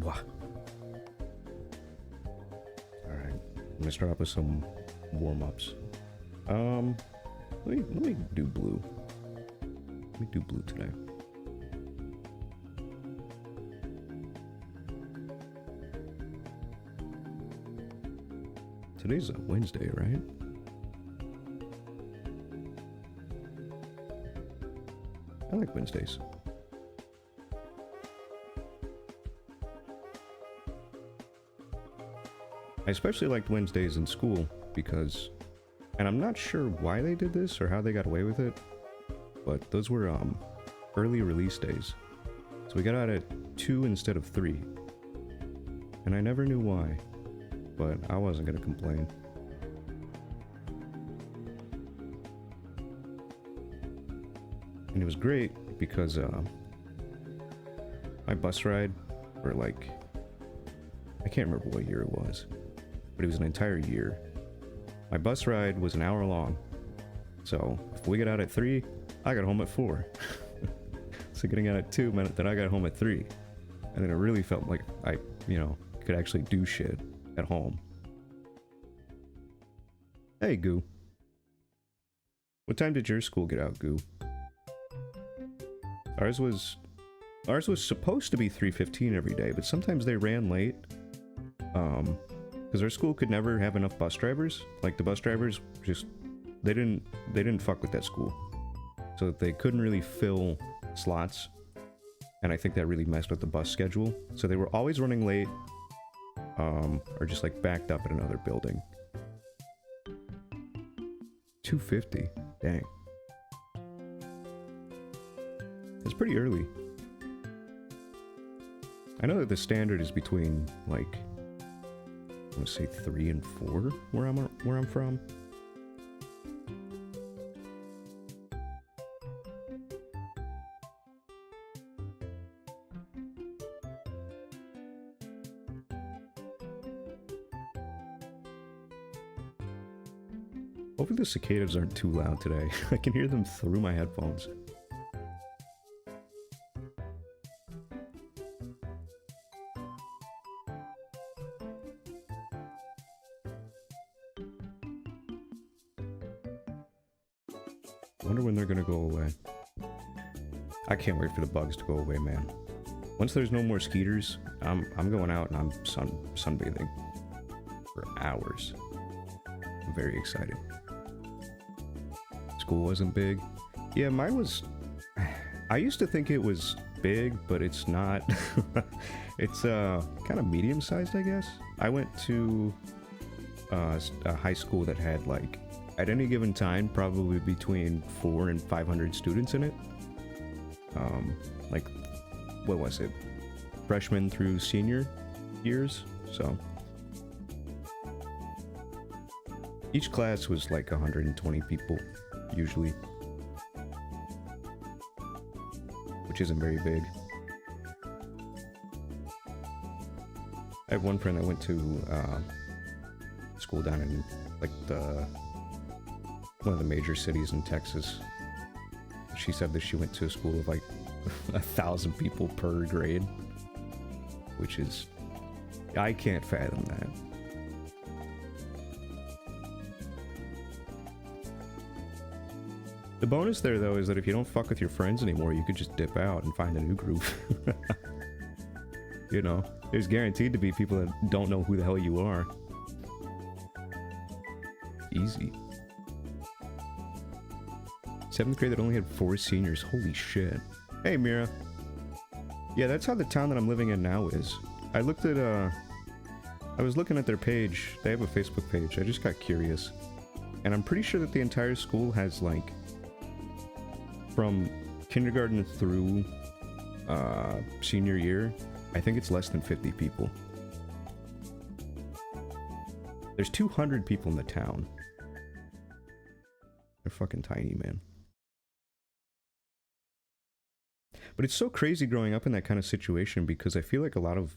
Alright, I'm gonna start off with some warm-ups. Let me do blue. Let me do blue today. Today's a Wednesday, right? I like Wednesdays. I especially liked Wednesdays in school because, and I'm not sure why they did this or how they got away with it, but those were early release days. So we got out at 2 instead of 3. And I never knew why, but I wasn't gonna complain. And it was great because my bus ride, or like, I can't remember what year it was, but it was an entire year. My bus ride was an hour long, so if we got out at 3, I got home at 4. So getting out at 2 meant that I got home at 3, and then it really felt like I, could actually do shit at home. Hey, Goo. What time did your school get out, Goo? Ours was supposed to be 3:15 every day, but sometimes they ran late. Because our school could never have enough bus drivers. Like, the bus drivers just, they didn't fuck with that school. So they couldn't really fill slots. And I think that really messed with the bus schedule. So they were always running late, or just like backed up at another building. 2:50, dang. It's pretty early. I know that the standard is between, like, I want to say 3 and 4 where I'm from. Hopefully the cicadas aren't too loud today. I can hear them through my headphones. Wonder when they're gonna go away. I can't wait for the bugs to go away, man. Once there's no more skeeters, I'm going out and I'm sunbathing for hours. I'm very excited. School wasn't big. Yeah, mine was... I used to think it was big, but it's not. It's kind of medium-sized, I guess. I went to a high school that had, like, at any given time, probably between 400 and 500 students in it. Like, what was it? Freshman through senior years, so. Each class was like 120 people, usually. Which isn't very big. I have one friend that went to school down in, like, one of the major cities in Texas. She said that she went to a school of like 1,000 people per grade, which is, I can't fathom that. The bonus there, though, is that if you don't fuck with your friends anymore, you could just dip out and find a new group. You know, there's guaranteed to be people that don't know who the hell you are. Easy. 7th grade that only had 4 seniors. Holy shit. Hey, Mira. Yeah, that's how the town that I'm living in now is. I looked at, I was looking at their page. They have a Facebook page. I just got curious. And I'm pretty sure that the entire school has, like, from kindergarten through, senior year, I think it's less than 50 people. There's 200 people in the town. They're fucking tiny, man. But it's so crazy growing up in that kind of situation because I feel like a lot of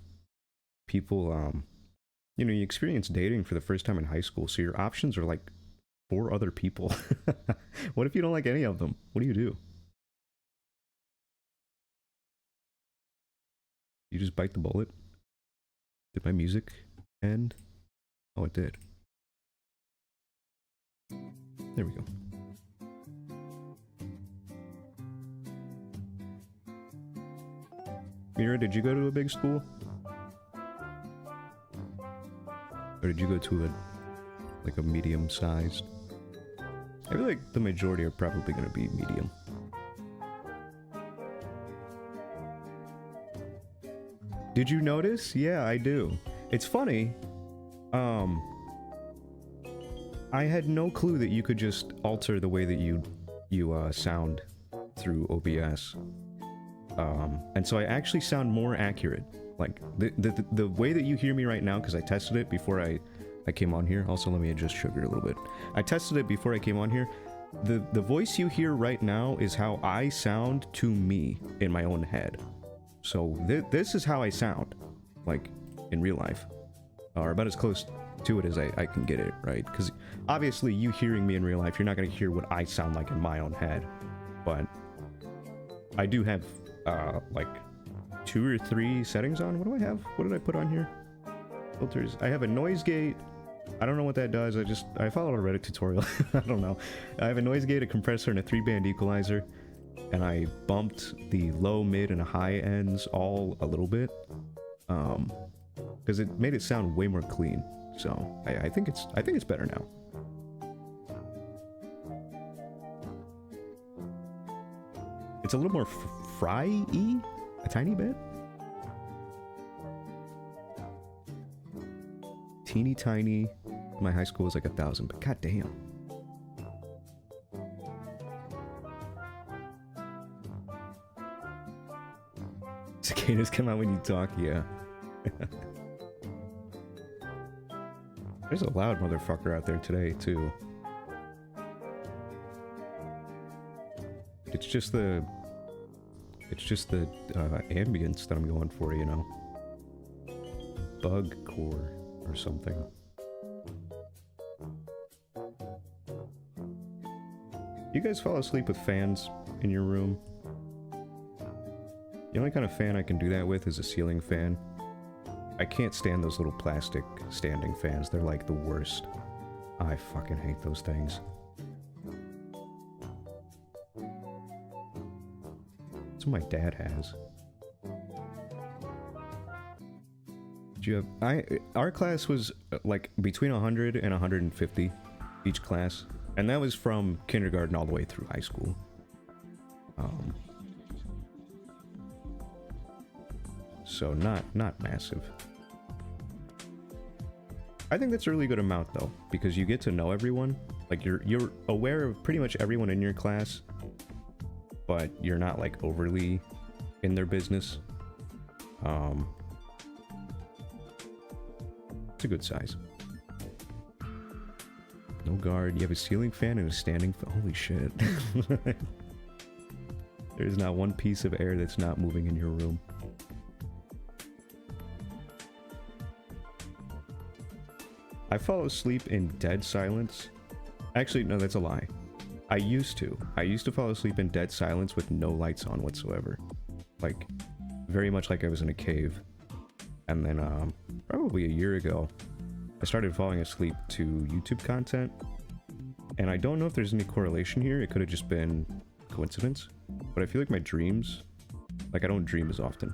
people, you experience dating for the first time in high school, so your options are like 4 other people. What if you don't like any of them? What do you do? You just bite the bullet? Did my music end? Oh, it did. There we go. Mira, did you go to a big school? Or did you go to a medium-sized? I feel like the majority are probably going to be medium. Did you notice? Yeah, I do. It's funny. I had no clue that you could just alter the way that you sound through OBS. And so I actually sound more accurate. Like, the way that you hear me right now, because I tested it before I came on here. Also, let me adjust sugar a little bit. I tested it before I came on here. The voice you hear right now is how I sound to me in my own head. So this is how I sound, like, in real life. Or about as close to it as I can get it, right? Because obviously you hearing me in real life, you're not going to hear what I sound like in my own head. But I do have, like, 2 or 3 settings on. What do I have? What did I put on here? Filters. I have a noise gate. I don't know what that does. I followed a Reddit tutorial. I don't know. I have a noise gate, a compressor, and a 3-band equalizer. And I bumped the low, mid, and high ends all a little bit. Because it made it sound way more clean. So I think it's better now. It's a little more fry-y, a tiny bit. Teeny tiny. My high school was like 1,000, but goddamn. Cicadas come out when you talk, yeah. There's a loud motherfucker out there today, too. It's just the ambience that I'm going for, you know. Bug core or something. You guys fall asleep with fans in your room? The only kind of fan I can do that with is a ceiling fan. I can't stand those little plastic standing fans. They're like the worst. I fucking hate those things. That's what my dad has. Did you have... Our class was like between 100 and 150 each class. And that was from kindergarten all the way through high school. So not massive. I think that's a really good amount though, because you get to know everyone. Like you're aware of pretty much everyone in your class, but you're not like overly in their business. It's a good size. No guard. You have a ceiling fan and a standing fan. Holy shit. There's not one piece of air that's not moving in your room. I fall asleep in dead silence. Actually, no, that's a lie. I used to fall asleep in dead silence with no lights on whatsoever. Like, very much like I was in a cave. And then, probably a year ago, I started falling asleep to YouTube content. And I don't know if there's any correlation here. It could have just been coincidence. But I feel like my dreams, like I don't dream as often.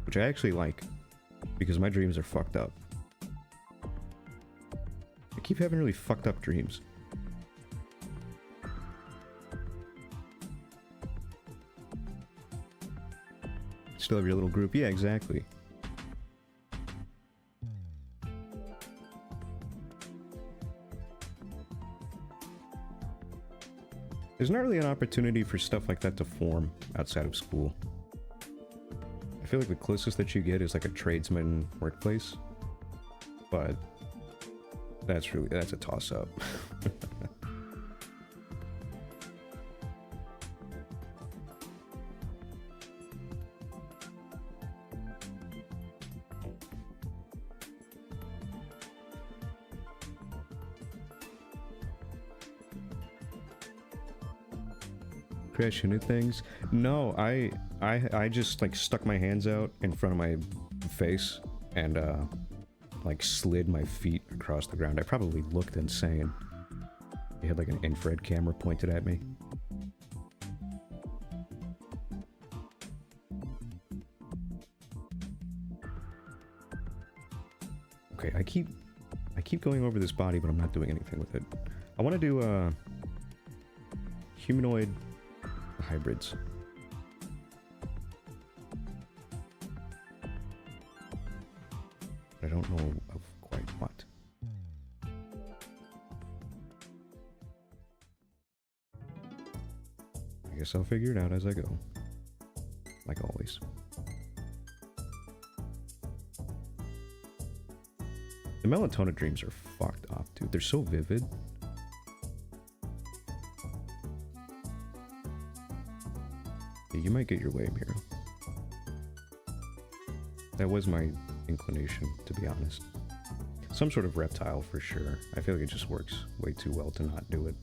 Which I actually like, because my dreams are fucked up. I keep having really fucked up dreams. Still have your little group? Yeah, exactly. There's not really an opportunity for stuff like that to form outside of school. I feel like the closest that you get is like a tradesman workplace. But that's a toss-up. Crash into things? No, I just like stuck my hands out in front of my face and like slid my feet across the ground. I probably looked insane. He had like an infrared camera pointed at me. Okay, I keep going over this body, but I'm not doing anything with it. I want to do humanoid hybrids. I don't know of quite what. I guess I'll figure it out as I go. Like always. The melatonin dreams are fucked up, dude. They're so vivid. Yeah, you might get your way, Mira. That was my inclination, to be honest. Some sort of reptile for sure. I feel like it just works way too well to not do it.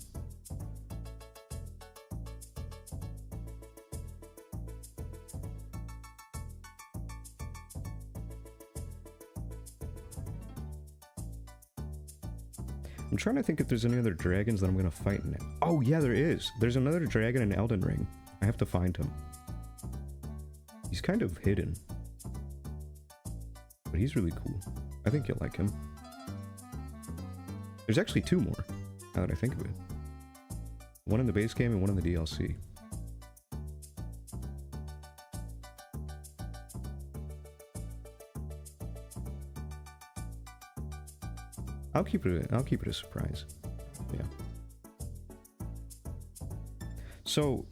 I'm trying to think if there's any other dragons that I'm gonna fight in it. Oh yeah, there is. There's another dragon in Elden Ring. I have to find him. He's kind of hidden. But he's really cool. I think you'll like him. There's actually two more, now that I think of it. One in the base game and one in the DLC. I'll keep it a surprise. Yeah. So,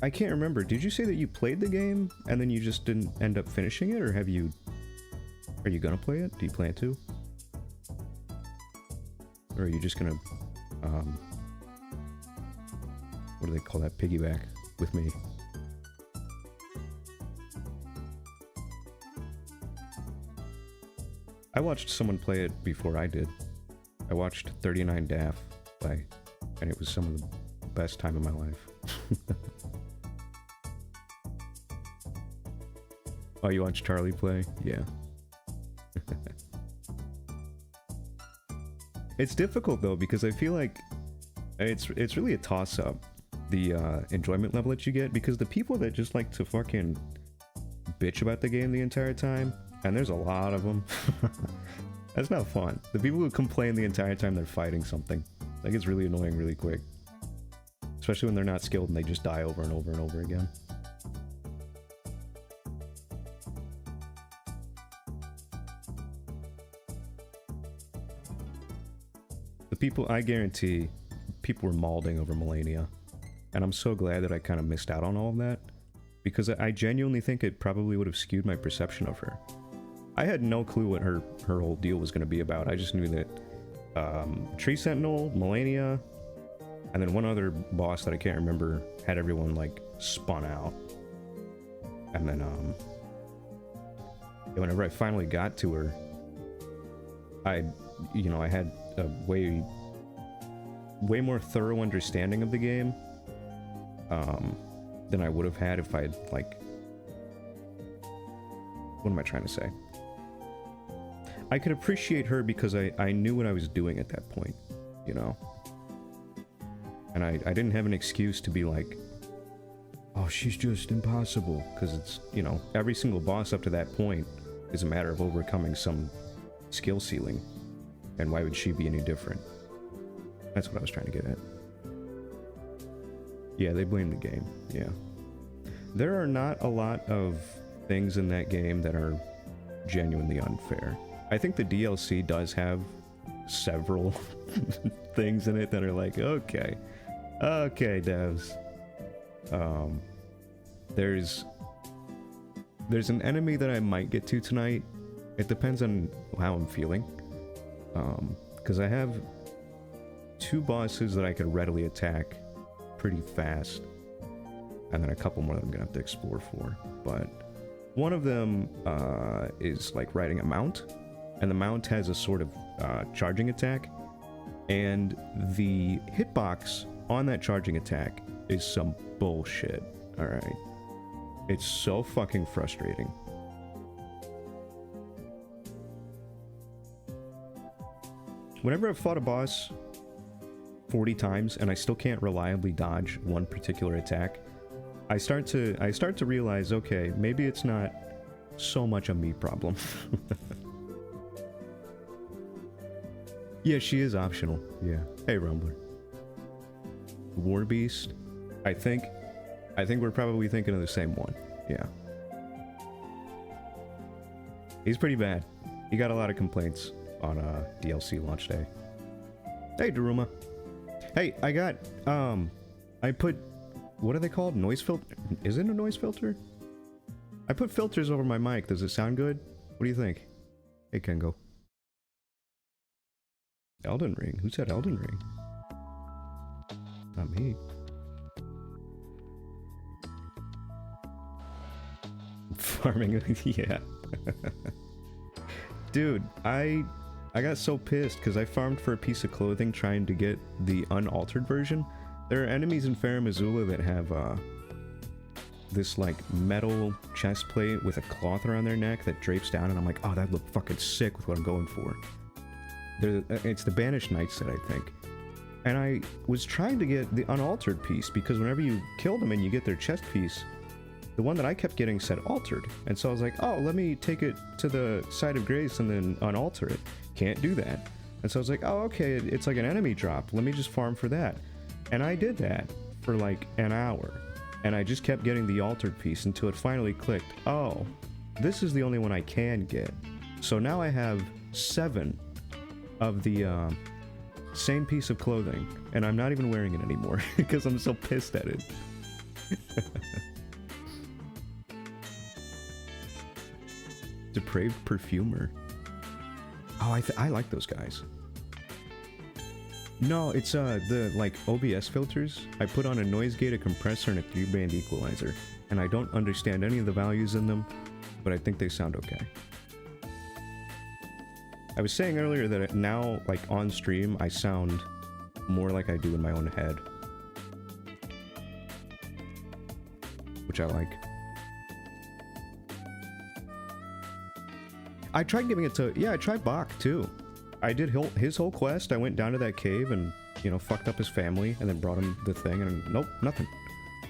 I can't remember. Did you say that you played the game and then you just didn't end up finishing it, or are you gonna play it? Do you plan to? Or are you just gonna what do they call that? Piggyback with me? I watched someone play it before I did. I watched 39 Daff play, and it was some of the best time of my life. Oh, you watched Charlie play? Yeah. It's difficult though, because I feel like it's really a toss-up, the enjoyment level that you get, because the people that just like to fucking bitch about the game the entire time, and there's a lot of them, that's not fun. The people who complain the entire time they're fighting something, like, it's really annoying really quick. Especially when they're not skilled and they just die over and over and over again. The people, I guarantee, people were mauling over Melania. And I'm so glad that I kind of missed out on all of that. Because I genuinely think it probably would have skewed my perception of her. I had no clue what her whole deal was going to be about. I just knew that Tree Sentinel, Melania, and then one other boss that I can't remember had everyone like spun out. And then whenever I finally got to her, I had a way more thorough understanding of the game than I would have had if I'd like, what am I trying to say? I could appreciate her because I knew what I was doing at that point, you know? And I didn't have an excuse to be like, oh, she's just impossible, because it's, you know, every single boss up to that point is a matter of overcoming some skill ceiling, and why would she be any different? That's what I was trying to get at. Yeah, they blame the game, yeah. There are not a lot of things in that game that are genuinely unfair. I think the DLC does have several things in it that are like, okay, devs. There's an enemy that I might get to tonight. It depends on how I'm feeling. Because I have two bosses that I could readily attack pretty fast. And then a couple more that I'm gonna have to explore for. But one of them is like riding a mount. And the mount has a sort of charging attack. And the hitbox on that charging attack is some bullshit. Alright. It's so fucking frustrating. whenever I've fought a boss 40 times and I still can't reliably dodge one particular attack, I start to realize, okay, maybe it's not so much a me problem. Yeah, she is optional. Yeah. Hey, Rumbler. War Beast. I think we're probably thinking of the same one. Yeah. He's pretty bad. He got a lot of complaints on DLC launch day. Hey, Daruma. Hey, I got I put, what are they called? Noise filter? Is it a noise filter? I put filters over my mic. Does it sound good? What do you think? Hey, Kengo. Elden Ring? Who said Elden Ring? Not me. Farming, yeah. Dude, I got so pissed because I farmed for a piece of clothing trying to get the unaltered version. There are enemies in Farum Azula that have this like metal chest plate with a cloth around their neck that drapes down, and I'm like, oh, that looked fucking sick with what I'm going for. It's the Banished Knight set, I think. And I was trying to get the unaltered piece, because whenever you kill them and you get their chest piece, the one that I kept getting said altered. And so I was like, oh, let me take it to the site of grace and then unalter it. Can't do that. And so I was like, oh, okay, it's like an enemy drop. Let me just farm for that. And I did that for like an hour. And I just kept getting the altered piece until it finally clicked. Oh, this is the only one I can get. So now I have 7 of the same piece of clothing, and I'm not even wearing it anymore because I'm so pissed at it. Depraved Perfumer. Oh, I like those guys. No, it's the like OBS filters. I put on a noise gate, a compressor, and a 3-band equalizer, and I don't understand any of the values in them, but I think they sound okay. I was saying earlier that now, like on stream, I sound more like I do in my own head, which I like. I tried giving it to, yeah, I tried Bach too. I did his whole quest. I went down to that cave and, you know, fucked up his family and then brought him the thing, and nope, nothing.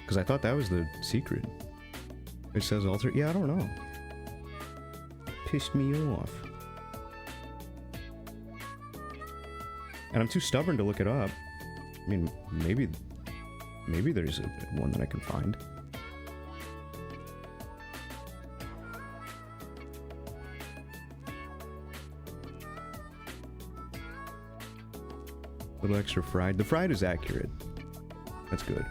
Because I thought that was the secret. It says alter, yeah, I don't know. Pissed me off. And I'm too stubborn to look it up. I mean, maybe there's one that I can find. A little extra fried. The fried is accurate. That's good.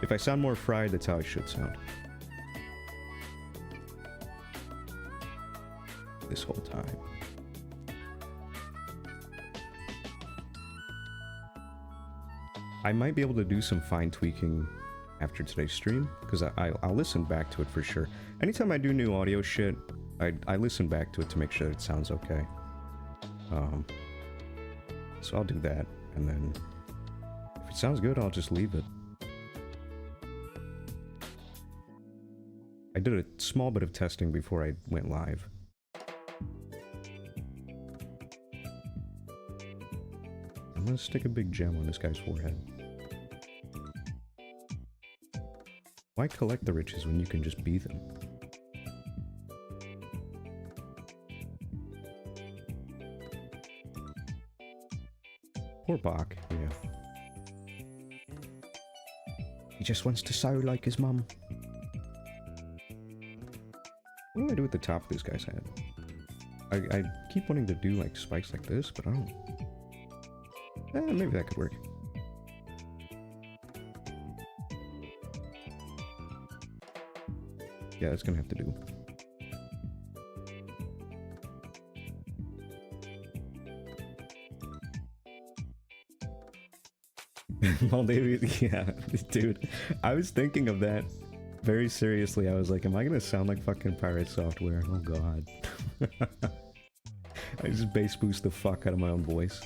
If I sound more fried, that's how I should sound. This whole time. I might be able to do some fine tweaking after today's stream, because I'll listen back to it for sure. Anytime I do new audio shit, I listen back to it to make sure it sounds okay. So I'll do that, and then if it sounds good, I'll just leave it. I did a small bit of testing before I went live. I'm gonna stick a big gem on this guy's forehead. Why collect the riches when you can just be them? Poor Bach, yeah. He just wants to sound like his mum. What do I do at the top of this guy's head? I keep wanting to do like spikes like this, but I don't... maybe that could work. Yeah, that's gonna have to do. Well, maybe, yeah, dude. I was thinking of that very seriously. I was like, am I gonna sound like fucking Pirate Software? Oh god. I just bass boost the fuck out of my own voice.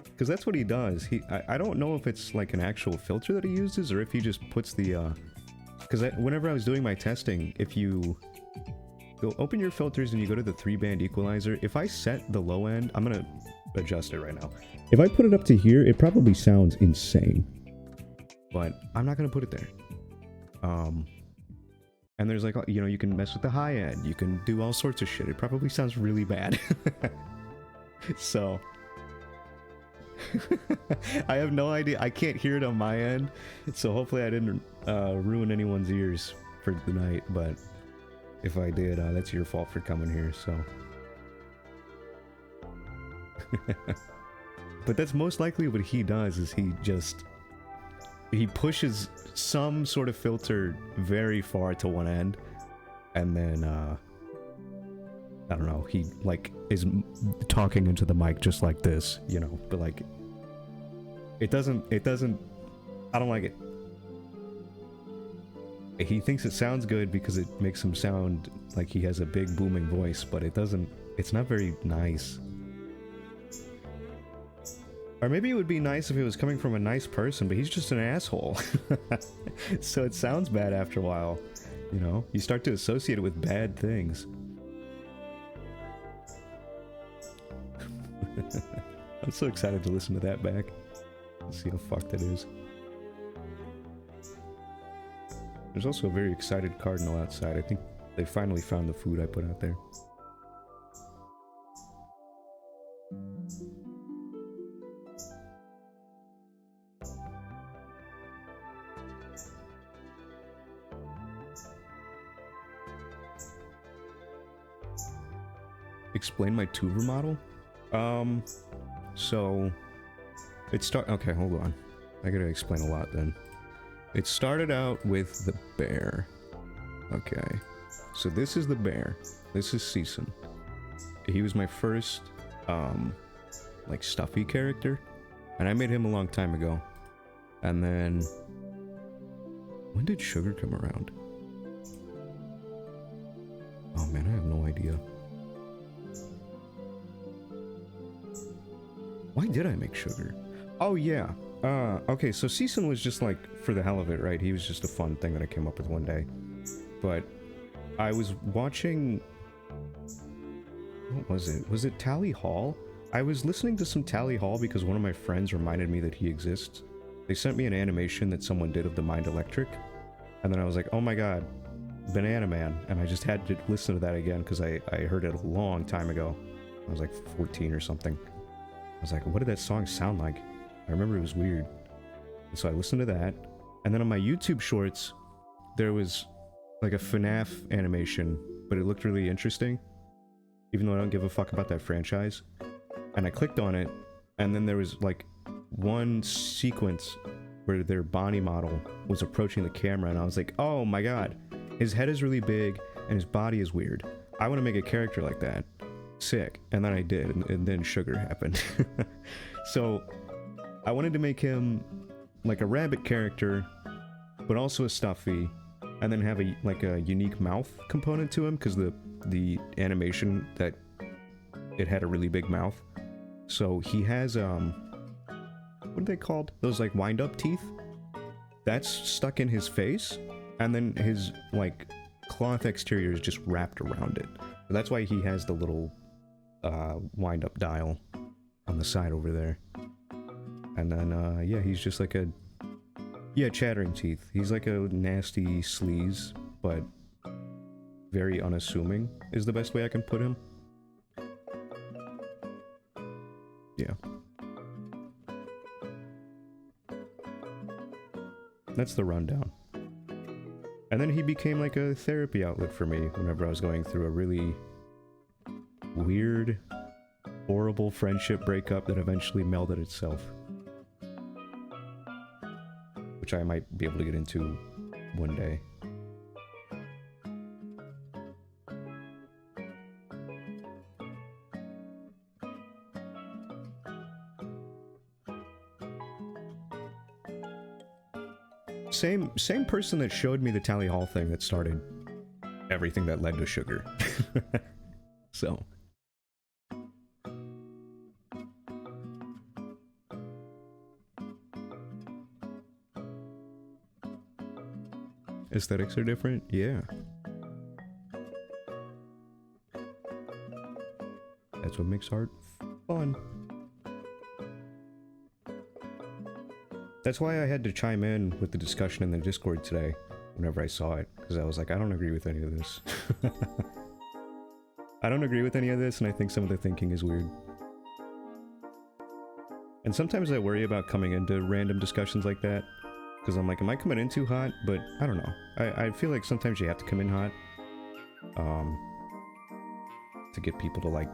Because that's what he does. I don't know if it's like an actual filter that he uses, or if he just puts the, because whenever I was doing my testing, if you Go open your filters and you go to the 3-band equalizer. If I set the low end, I'm gonna adjust it right now. If I put it up to here, it probably sounds insane. But I'm not gonna put it there. And there's like, you know, you can mess with the high end. You can do all sorts of shit. It probably sounds really bad. So I have no idea. I can't hear it on my end. So hopefully I didn't ruin anyone's ears for the night. But if I did, that's your fault for coming here. So. But that's most likely what he does, is he pushes some sort of filter very far to one end, and then I don't know, he like is talking into the mic just like this, you know, but like it doesn't I don't like it. He thinks it sounds good because it makes him sound like he has a big booming voice, but it's not very nice. Or maybe it would be nice if it was coming from a nice person, but he's just an asshole. So it sounds bad after a while, you know? You start to associate it with bad things. I'm so excited to listen to that back. Let's see how fucked that is. There's also a very excited cardinal outside. I think they finally found the food I put out there. Explain my tuber model? So it okay, hold on. I gotta explain a lot then. It started out with the bear. Okay. So this is the bear. This is Season. He was my first, like, stuffy character. And I made him a long time ago. And then... when did Sugar come around? Oh man, I have no idea. Why did I make Sugar? Oh yeah. Okay, so Season was just like for the hell of it, right? He was just a fun thing that I came up with one day. But I was watching... what was it? Was it Tally Hall? I was listening to some Tally Hall because one of my friends reminded me that he exists. They sent me an animation that someone did of the Mind Electric. And then I was like, oh my god, Banana Man. And I just had to listen to that again because I heard it a long time ago. I was like 14 or something. I was like, what did that song sound like? I remember it was weird. And so I listened to that. And then on my YouTube shorts, there was like a FNAF animation, but it looked really interesting. Even though I don't give a fuck about that franchise. And I clicked on it, and then there was like one sequence where their Bonnie model was approaching the camera, and I was like, oh my god, his head is really big, and his body is weird. I want to make a character like that. Sick. And then I did, and then Sugar happened. So I wanted to make him like a rabbit character, but also a stuffy, and then have a like a unique mouth component to him, because the animation that it had a really big mouth. So he has what are they called? Those like wind-up teeth? That's stuck in his face, and then his like cloth exterior is just wrapped around it. That's why he has the little wind-up dial on the side over there. And then yeah, he's just like a chattering teeth. He's like a nasty sleaze, but very unassuming is the best way I can put him. Yeah. That's the rundown. And then he became like a therapy outlet for me whenever I was going through a really weird, horrible friendship breakup that eventually melded itself. Which I might be able to get into one day. Same person that showed me the Tally Hall thing that started everything that led to Sugar. So. Aesthetics are different? Yeah. That's what makes art fun. That's why I had to chime in with the discussion in the Discord today, whenever I saw it, because I was like, I don't agree with any of this. I don't agree with any of this, and I think some of the thinking is weird. And sometimes I worry about coming into random discussions like that, because I'm like, am I coming in too hot? But I don't know. I feel like sometimes you have to come in hot, to get people to, like,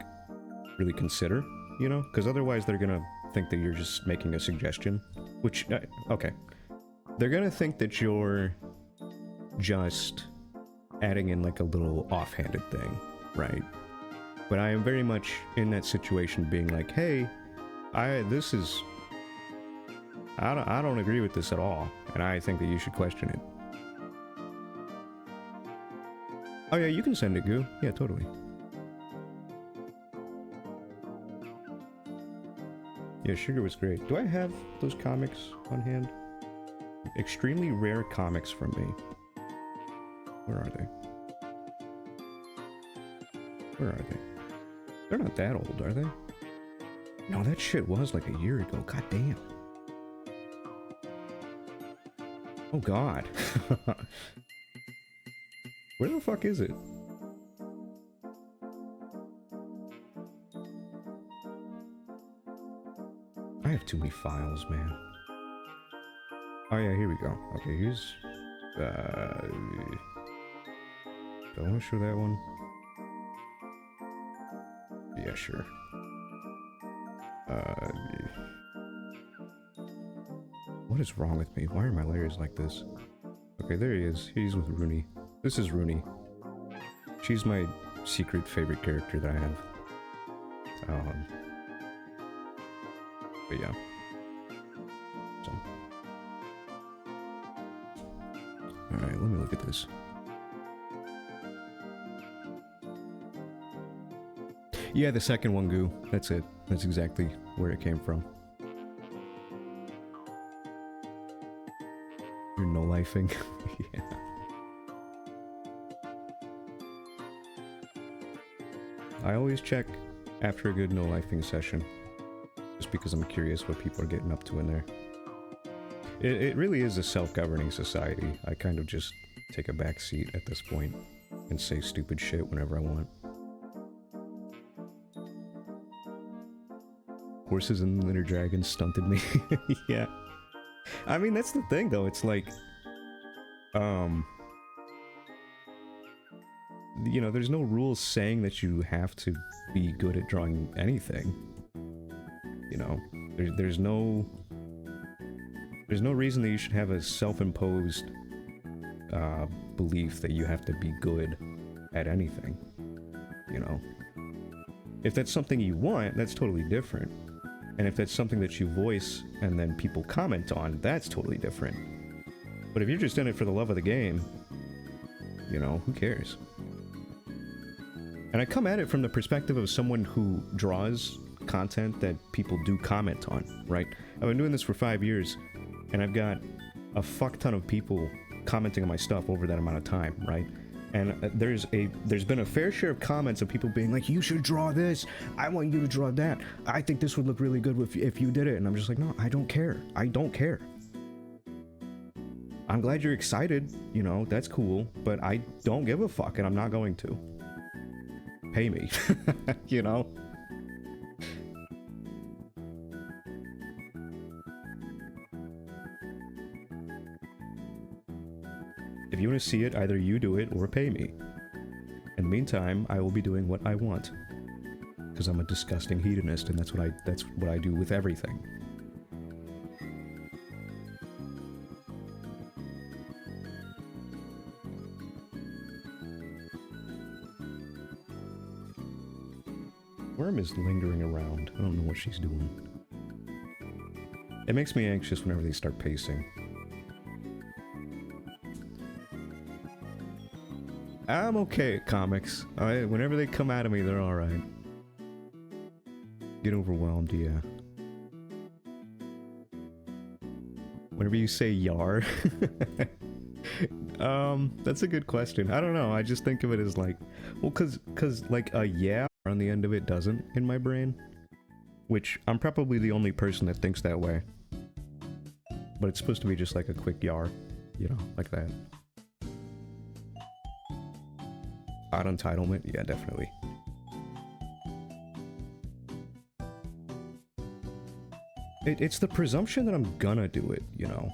really consider, you know? Because otherwise they're gonna think that you're just making a suggestion, which, okay. They're gonna think that you're just adding in, like, a little offhanded thing, right? But I am very much in that situation being like, hey, I don't agree with this at all, and I think that you should question it. Oh yeah, you can send it, Goo. Yeah, totally. Yeah, Sugar was great. Do I have those comics on hand? Extremely rare comics from me. Where are they? Where are they? They're not that old, are they? No, that shit was like a year ago. God damn. Oh god. Where the fuck is it? I have too many files, man. Oh yeah, here we go. Okay, here's... do I want to show that one? Yeah, sure. What is wrong with me? Why are my layers like this? Okay, there he is. He's with Rooney. This is Rooney. She's my secret favorite character that I have. But yeah. So. Alright, let me look at this. Yeah, the second one, Goo. That's it. That's exactly where it came from. You're no-lifing. Yeah. I always check after a good no-lifing session. Just because I'm curious what people are getting up to in there. It really is a self-governing society. I kind of just take a back seat at this point and say stupid shit whenever I want. Horses and Litter Dragons stunted me. Yeah. I mean, that's the thing, though. It's like, you know, there's no rules saying that you have to be good at drawing anything. You know, there's no reason that you should have a self-imposed belief that you have to be good at anything. You know, if that's something you want, that's totally different. And if that's something that you voice and then people comment on, that's totally different. But if you're just in it for the love of the game, you know, who cares? And I come at it from the perspective of someone who draws content that people do comment on, right? I've been doing this for 5 years, and I've got a fuck ton of people commenting on my stuff over that amount of time, right? And there's been a fair share of comments of people being like, you should draw this, I want you to draw that, I think this would look really good if you did it. And I'm just like, no, I don't care. I don't care. I'm glad you're excited, you know, that's cool, but I don't give a fuck, and I'm not going to. Pay me, you know? If you want to see it, either you do it or pay me. In the meantime, I will be doing what I want. Because I'm a disgusting hedonist, and that's what I do with everything. Worm is lingering around. I don't know what she's doing. It makes me anxious whenever they start pacing. I'm okay at comics. Whenever they come out of me, they're alright. Get overwhelmed, yeah. Whenever you say yar. That's a good question. I don't know, I just think of it as like... Well, cause like a yeah on the end of it doesn't in my brain. Which, I'm probably the only person that thinks that way. But it's supposed to be just like a quick yar, you know, like that. Odd entitlement? Yeah, definitely. It's the presumption that I'm gonna do it, you know?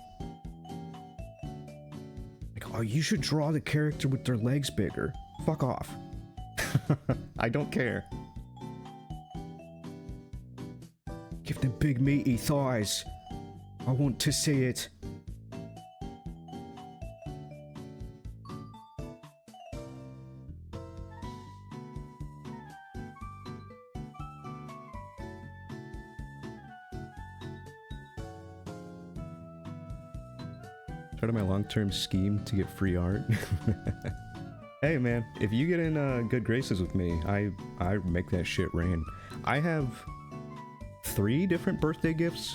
Like, oh, you should draw the character with their legs bigger. Fuck off. I don't care. Give them big meaty thighs. I want to see it. Part of my long-term scheme to get free art. Hey man, if you get in good graces with me, I make that shit rain. I have 3 different birthday gifts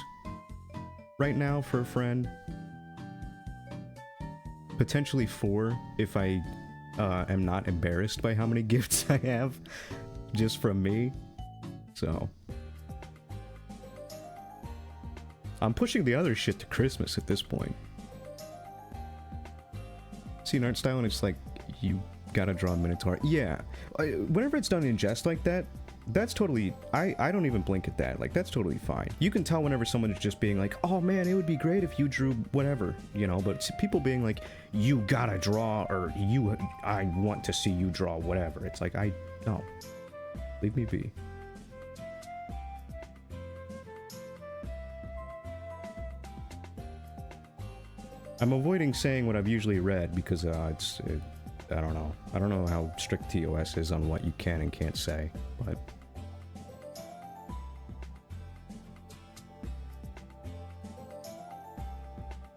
right now for a friend. Potentially 4 if I am not embarrassed by how many gifts I have just from me. So I'm pushing the other shit to Christmas at this point. See an art style and it's like, you gotta draw a Minotaur. Yeah, whenever it's done in jest like that, that's totally, I don't even blink at that. Like, that's totally fine. You can tell whenever someone is just being like, oh man, it would be great if you drew whatever, you know, but people being like, you gotta draw, or I want to see you draw whatever. It's like, no, leave me be. I'm avoiding saying what I've usually read because I don't know. I don't know how strict TOS is on what you can and can't say, but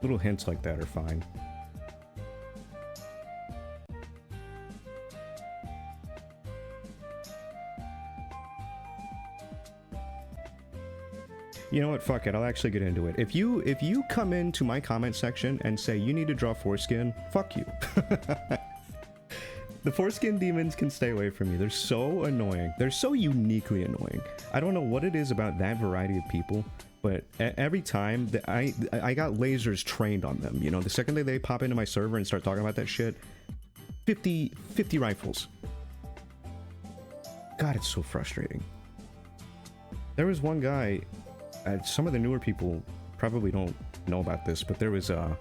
little hints like that are fine. You know what? Fuck it. I'll actually get into it. If you come into my comment section and say you need to draw foreskin, fuck you. The foreskin demons can stay away from you. They're so annoying. They're so uniquely annoying. I don't know what it is about that variety of people, but every time that I got lasers trained on them, you know, the second they pop into my server and start talking about that shit, 50 rifles. God, it's so frustrating. There was one guy, some of the newer people probably don't know about this, but there was a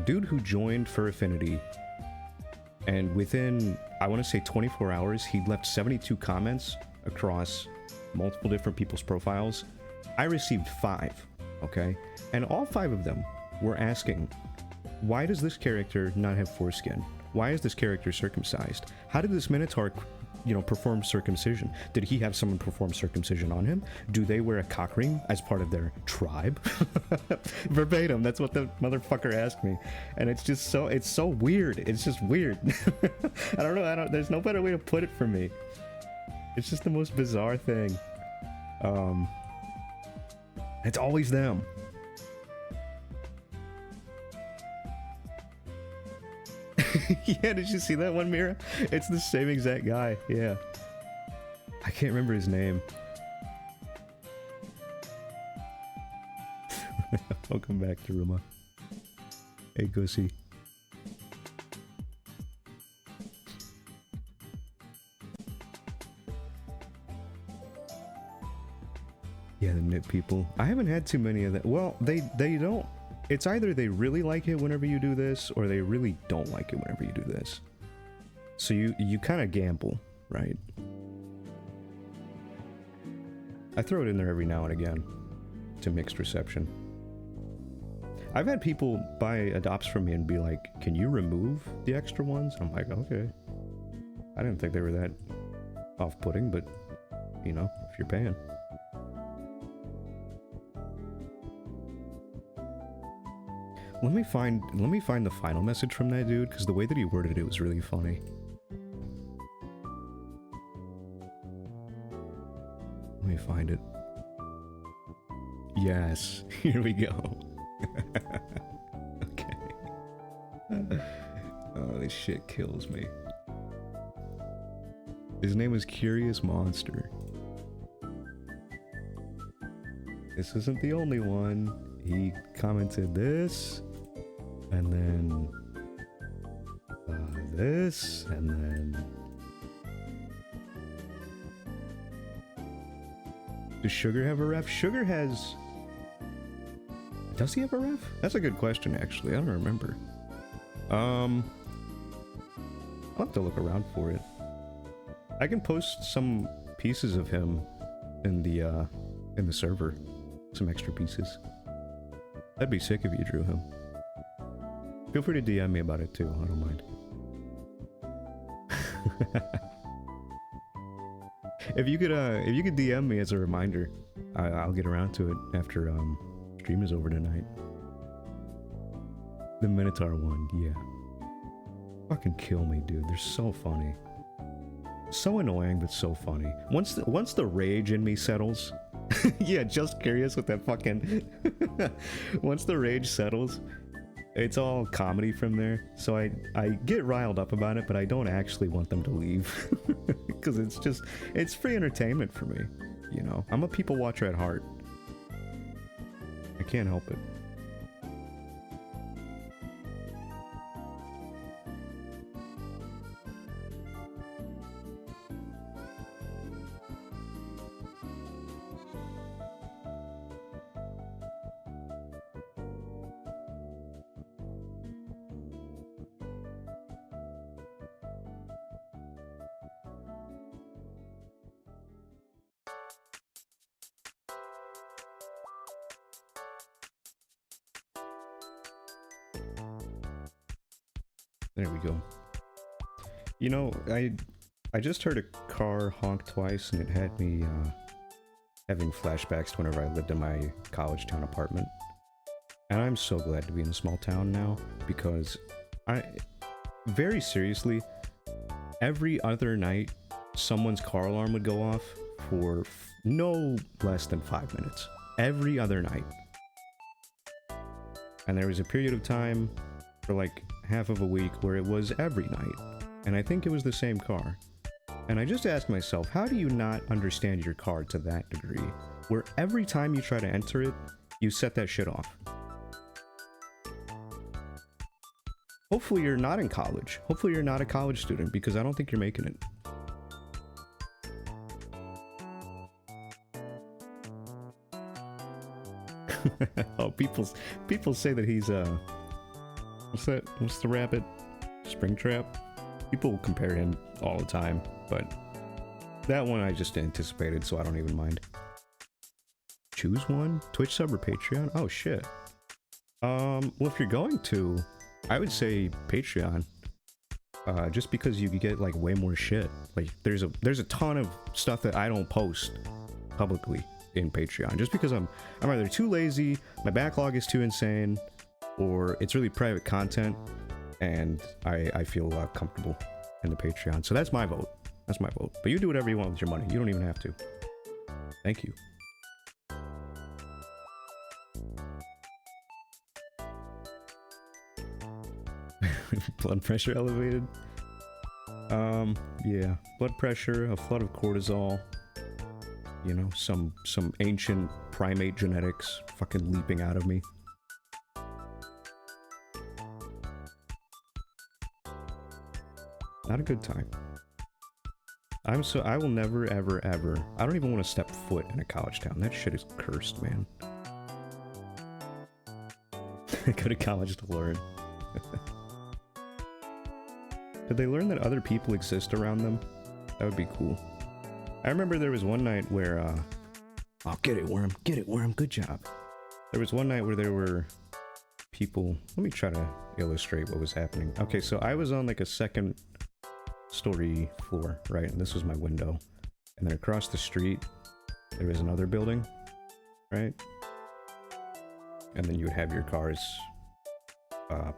dude who joined for Affinity, and within, I want to say 24 hours, he left 72 comments across multiple different people's profiles. I received 5, okay? And all 5 of them were asking, why does this character not have foreskin? Why is this character circumcised? How did this Minotaur, you know, perform circumcision? Did he have someone perform circumcision on him? Do they wear a cock ring as part of their tribe? Verbatim, that's what the motherfucker asked me. And it's just so, it's so weird. It's just weird. I don't know, there's no better way to put it for me. It's just the most bizarre thing. It's always them. Yeah, did you see that one, Mira? It's the same exact guy, yeah. I can't remember his name. Welcome back to Ruma. Hey, Gussie. Yeah, the knit people. I haven't had too many of that. Well, they don't. It's either they really like it whenever you do this, or they really don't like it whenever you do this. So you kind of gamble, right? I throw it in there every now and again to mixed reception. I've had people buy adopts from me and be like, can you remove the extra ones? I'm like, okay. I didn't think they were that off-putting, but, you know, if you're paying. Let me find the final message from that dude, because the way that he worded it was really funny. Let me find it. Yes, here we go. Okay. Oh, this shit kills me. His name was Curious Monster. This isn't the only one. He commented this, and then this, and then... Does Sugar have a ref? Sugar has... Does he have a ref? That's a good question, actually. I don't remember. I'll have to look around for it. I can post some pieces of him in the server. Some extra pieces. That'd be sick if you drew him. Feel free to DM me about it too. I don't mind. If you could DM me as a reminder, I'll get around to it after stream is over tonight. The Minotaur one, yeah. Fucking kill me, dude. They're so funny. So annoying, but so funny. Once the rage in me settles, yeah, just curious with that fucking. Once the rage settles, it's all comedy from there. So I get riled up about it, but I don't actually want them to leave because it's free entertainment for me. You know, I'm a people watcher at heart. I can't help it. There we go. You know, I just heard a car honk twice and it had me having flashbacks to whenever I lived in my college town apartment. And I'm so glad to be in a small town now because very seriously, every other night someone's car alarm would go off for no less than 5 minutes. Every other night. And there was a period of time for like half of a week where it was every night, and I think it was the same car. And I just asked myself, how do you not understand your car to that degree, where every time you try to enter it, you set that shit off? Hopefully you're not in college. Hopefully you're not a college student, because I don't think you're making it. Oh, people say that he's what's the rabbit? Springtrap? People compare him all the time, but that one I just anticipated, so I don't even mind. Choose one? Twitch sub or Patreon? Oh shit. Well, if you're going to, I would say Patreon. Just because you could get like way more shit. Like there's a ton of stuff that I don't post publicly in Patreon, just because I'm either too lazy, my backlog is too insane, or it's really private content, and I feel comfortable in the Patreon. So that's my vote. That's my vote. But you do whatever you want with your money. You don't even have to. Thank you. Blood pressure elevated? Yeah. Blood pressure, a flood of cortisol. You know, some ancient primate genetics fucking leaping out of me. Not a good time. I will never, ever, ever... I don't even want to step foot in a college town. That shit is cursed, man. Go to college to learn. Did they learn that other people exist around them? That would be cool. I remember there was one night where, oh, get it, Worm. Get it, Worm. Good job. There was one night where there were people... Let me try to illustrate what was happening. Okay, so I was on like a second story floor, right? And this was my window. And then across the street, there was another building, right? And then you would have your cars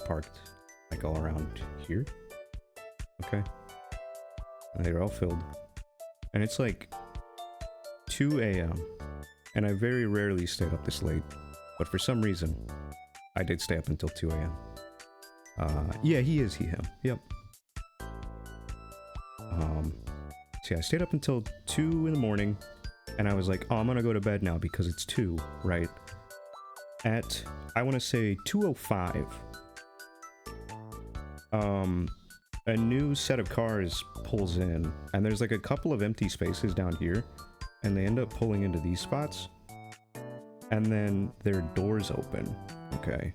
parked like all around here. Okay. And they were all filled. And it's like 2 a.m. And I very rarely stayed up this late. But for some reason, I did stay up until 2 a.m. Yeah, he is he, him. Yep. So yeah, I stayed up until 2 in the morning, and I was like, oh, I'm gonna go to bed now because it's 2, right? At, I want to say 2:05, a new set of cars pulls in, and there's like a couple of empty spaces down here, and they end up pulling into these spots, and then their doors open, okay?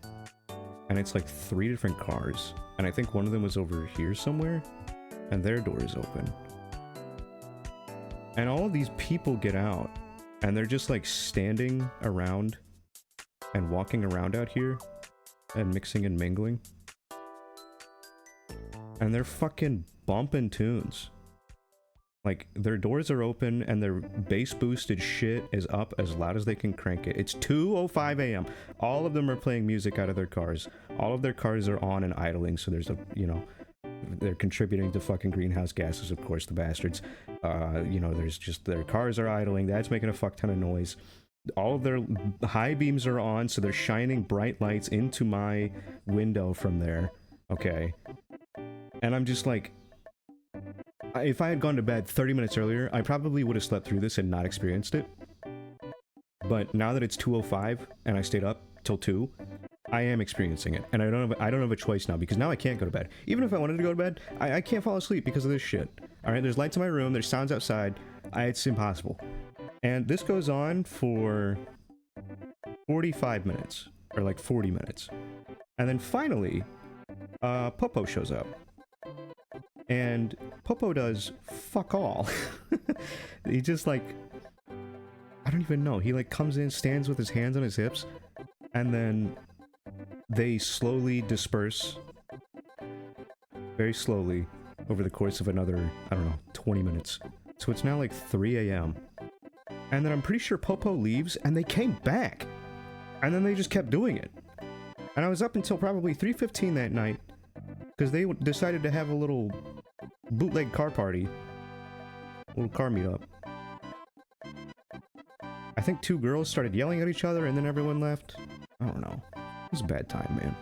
And it's like 3 different cars, and I think one of them was over here somewhere, and their door is open. And all of these people get out, and they're just like standing around and walking around out here and mixing and mingling. And they're fucking bumping tunes. Like, their doors are open and their bass boosted shit is up as loud as they can crank it. It's 2:05 a.m. All of them are playing music out of their cars. All of their cars are on and idling, so there's a, you know, they're contributing to fucking greenhouse gases, of course, the bastards. You know, there's just, their cars are idling, that's making a fuck ton of noise. All of their high beams are on, so they're shining bright lights into my window from there. Okay. And I'm just like, if I had gone to bed 30 minutes earlier, I probably would have slept through this and not experienced it. But now that it's 2:05 and I stayed up till 2, I am experiencing it. And I don't have a choice now, because now I can't go to bed. Even if I wanted to go to bed, I can't fall asleep because of this shit. Alright, there's lights in my room, there's sounds outside. It's impossible. And this goes on for 45 minutes, or like 40 minutes. And then finally, Popo shows up. And Popo does fuck all. He just like, I don't even know. He like comes in, stands with his hands on his hips, and then they slowly disperse, very slowly, over the course of another, I don't know, 20 minutes. So it's now like 3 a.m. And then I'm pretty sure Popo leaves, and they came back. And then they just kept doing it. And I was up until probably 3:15 that night, because they decided to have a little bootleg car party. A little car meetup. I think 2 girls started yelling at each other, and then everyone left. I don't know. It was a bad time, man.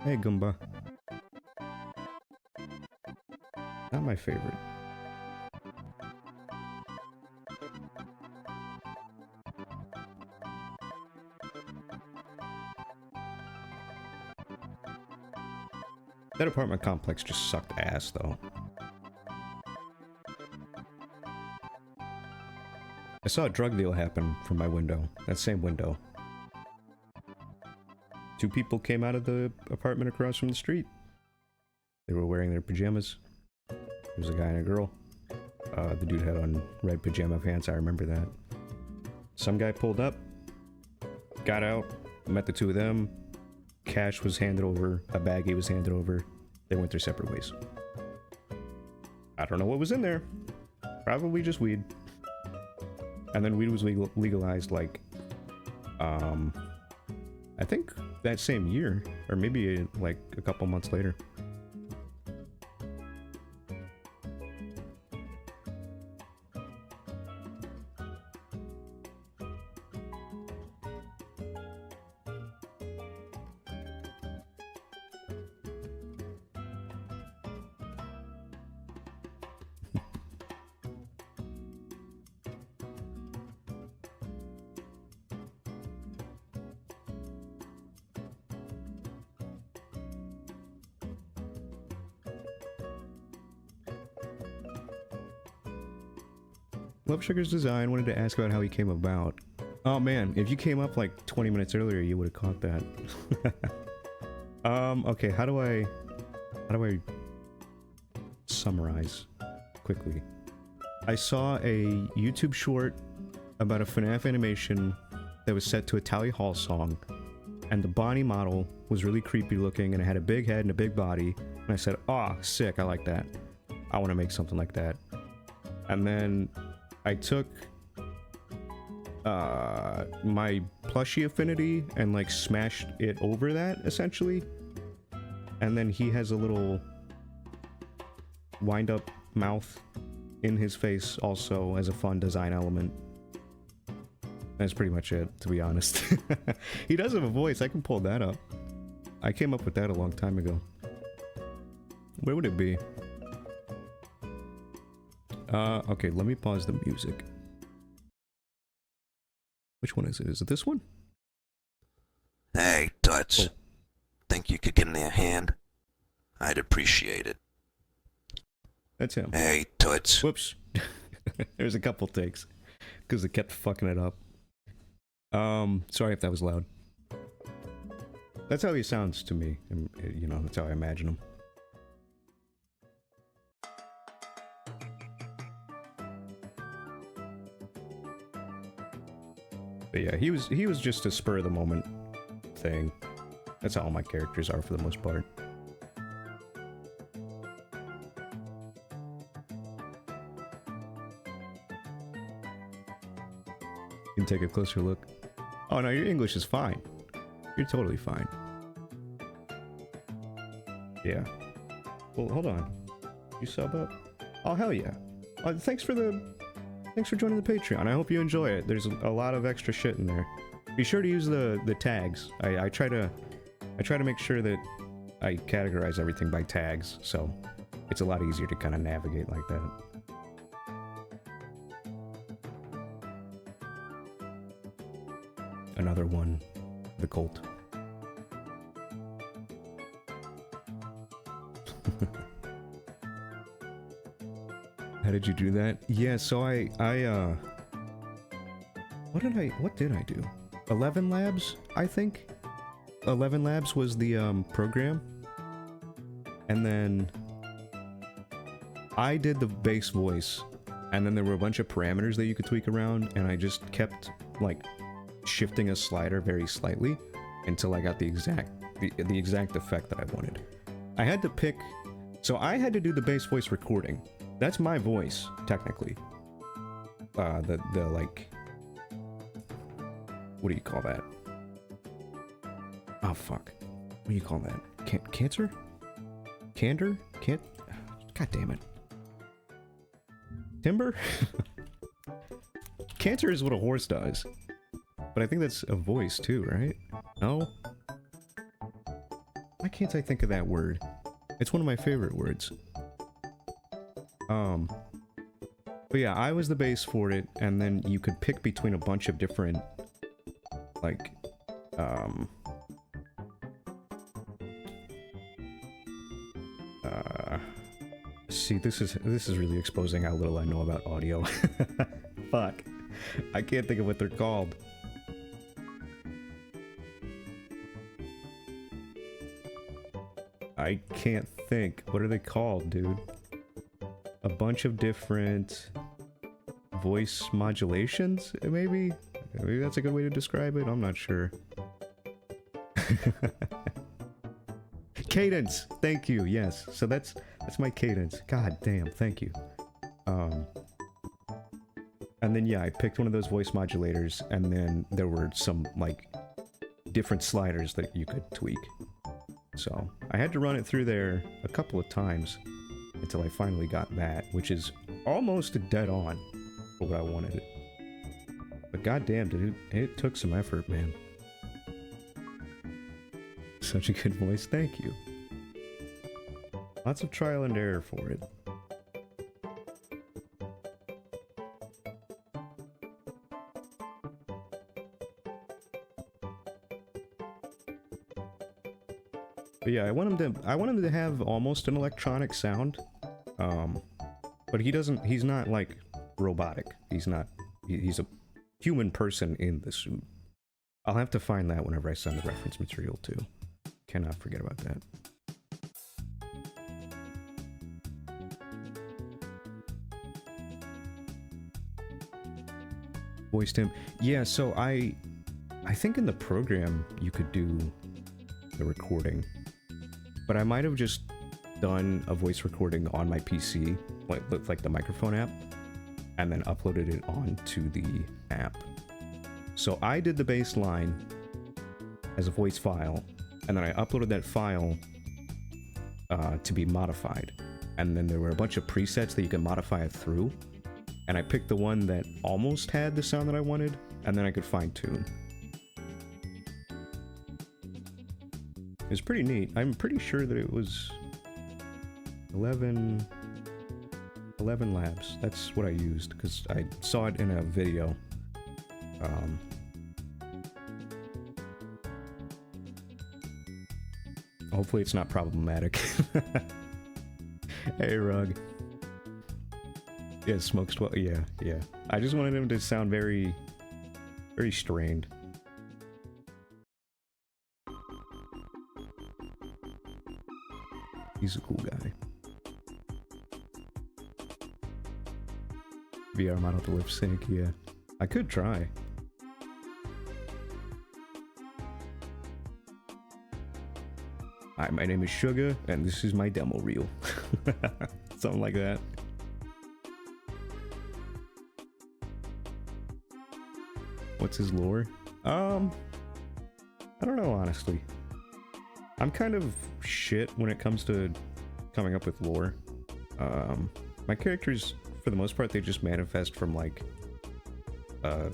Hey, Goomba. Not my favorite. That apartment complex just sucked ass, though. I saw a drug deal happen from my window. That same window. 2 people came out of the apartment across from the street. They were wearing their pajamas. There was a guy and a girl. The dude had on red pajama pants, I remember that. Some guy pulled up, got out, met the 2 of them. Cash was handed over, a baggie was handed over. They went their separate ways. I don't know what was in there. Probably just weed. And then weed was legalized like, I think that same year, or maybe like a couple months later. Love Sugar's design, wanted to ask about how he came about. Oh man, if you came up like 20 minutes earlier, you would have caught that. Okay, how do I summarize quickly? I saw a YouTube short about a FNAF animation that was set to a Tally Hall song, and the Bonnie model was really creepy looking, and it had a big head and a big body, and I said, oh, sick, I like that. I want to make something like that. And then I took my plushie affinity and like smashed it over that, essentially. And then he has a little wind-up mouth in his face also as a fun design element. That's pretty much it, to be honest. He does have a voice, I can pull that up. I came up with that a long time ago. Where would it be? Okay, let me pause the music. Which one is it? Is it this one? Hey, Toots. Oh. Think you could give me a hand? I'd appreciate it. That's him. Hey, Toots. Whoops. There's a couple takes. Because it kept fucking it up. Sorry if that was loud. That's how he sounds to me. You know, that's how I imagine him. But yeah, he was just a spur of the moment thing. That's how all my characters are for the most part. You can take a closer look. Oh no, your English is fine. You're totally fine. Yeah. Well, hold on. You sub up? Oh hell yeah! Thanks for joining the Patreon. I hope you enjoy it. There's a lot of extra shit in there. Be sure to use the tags. I try to make sure that I categorize everything by tags, so it's a lot easier to kind of navigate like that. Another one, the cult. How did you do that? Yeah, so what did I do? 11 Labs, I think? 11 Labs was the program. And then I did the bass voice, and then there were a bunch of parameters that you could tweak around, and I just kept like shifting a slider very slightly until I got the exact effect that I wanted. I had to pick, so I had to do the bass voice recording. That's my voice, technically. The like, what do you call that? Oh fuck, what do you call that? Cancer? Candor? God damn it. Timber? Cancer is what a horse does. But I think that's a voice too, right? No? Why can't I think of that word? It's one of my favorite words. But yeah, I was the bass for it, and then you could pick between a bunch of different, like, see, this is really exposing how little I know about audio. Fuck. I can't think of what they're called. I can't think. What are they called, dude? A bunch of different voice modulations, maybe? Maybe that's a good way to describe it? I'm not sure. Cadence! Thank you, yes. So that's my cadence. God damn, thank you. And then yeah, I picked one of those voice modulators, and then there were some, like, different sliders that you could tweak. So, I had to run it through there a couple of times until I finally got that, which is almost dead on for what I wanted. But goddamn, dude, it took some effort, man. Such a good voice, thank you. Lots of trial and error for it. But yeah, I want him to have almost an electronic sound. But he's not like robotic. He's a human person in the suit. I'll have to find that whenever I send the reference material too. Cannot forget about that. Voiced him. Yeah, so I think in the program you could do the recording. But I might have just done a voice recording on my PC, like the microphone app, and then uploaded it onto the app. So I did the bass line as a voice file, and then I uploaded that file to be modified. And then there were a bunch of presets that you can modify it through, and I picked the one that almost had the sound that I wanted, and then I could fine-tune. It was pretty neat. I'm pretty sure that it was 11 labs. That's what I used because I saw it in a video. Hopefully it's not problematic. Hey, Rug. Yeah, smokes well. Yeah, yeah. I just wanted him to sound very, very strained. He's a cool guy. VR model to lip sync, yeah. I could try. Hi, my name is Sugar, and this is my demo reel. Something like that. What's his lore? I don't know, honestly. I'm kind of shit when it comes to coming up with lore. My characters, for the most part, they just manifest from, like, I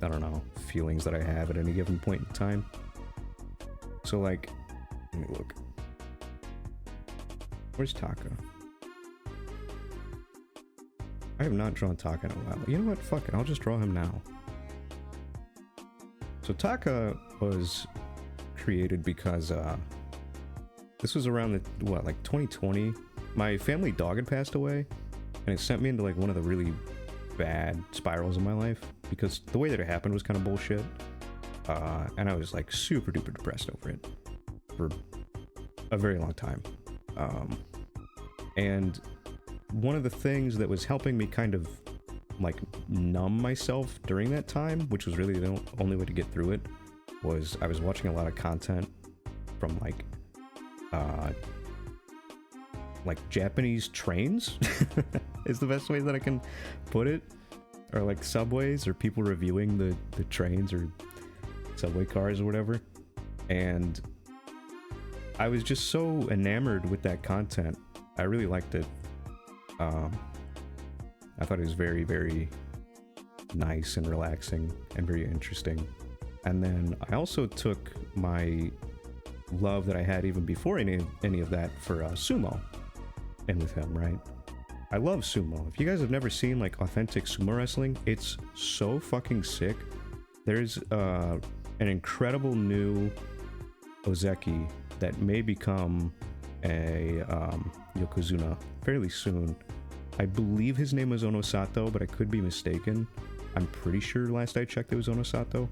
don't know, feelings that I have at any given point in time. So, like, let me look. Where's Taka? I have not drawn Taka in a while. You know what? Fuck it. I'll just draw him now. So Taka was created because, this was around the, what, like 2020? My family dog had passed away, and it sent me into, like, one of the really bad spirals of my life, because the way that it happened was kind of bullshit. And I was, like, super duper depressed over it for a very long time. And one of the things that was helping me kind of, like, numb myself during that time, which was really the only way to get through it, was I was watching a lot of content from, like Japanese trains is the best way that I can put it, or like subways, or people reviewing the trains or subway cars or whatever. And I was just so enamored with that content. I really liked it. I thought it was very, very nice and relaxing and very interesting. And then I also took my love that I had even before any of that for sumo in with him, right? I love sumo. If you guys have never seen, like, authentic sumo wrestling, it's so fucking sick. There's an incredible new Ozeki that may become a Yokozuna fairly soon. I believe his name was Onosato, but I could be mistaken. I'm pretty sure last I checked it was Onosato.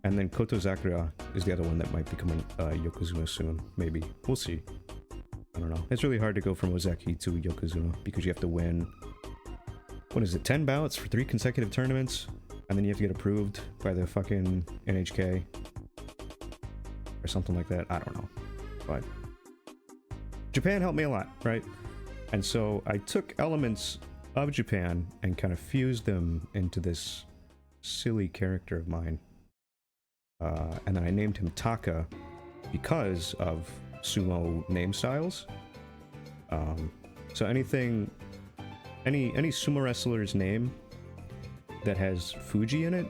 And then Kotozakura is the other one that might become a Yokozuna soon. Maybe. We'll see. I don't know. It's really hard to go from Ozeki to Yokozuna because you have to win, what is it, 10 bouts for 3 consecutive tournaments? And then you have to get approved by the fucking NHK or something like that. I don't know. But Japan helped me a lot, right? And so I took elements of Japan and kind of fused them into this silly character of mine. And then I named him Taka because of sumo name styles. So any sumo wrestler's name that has Fuji in it,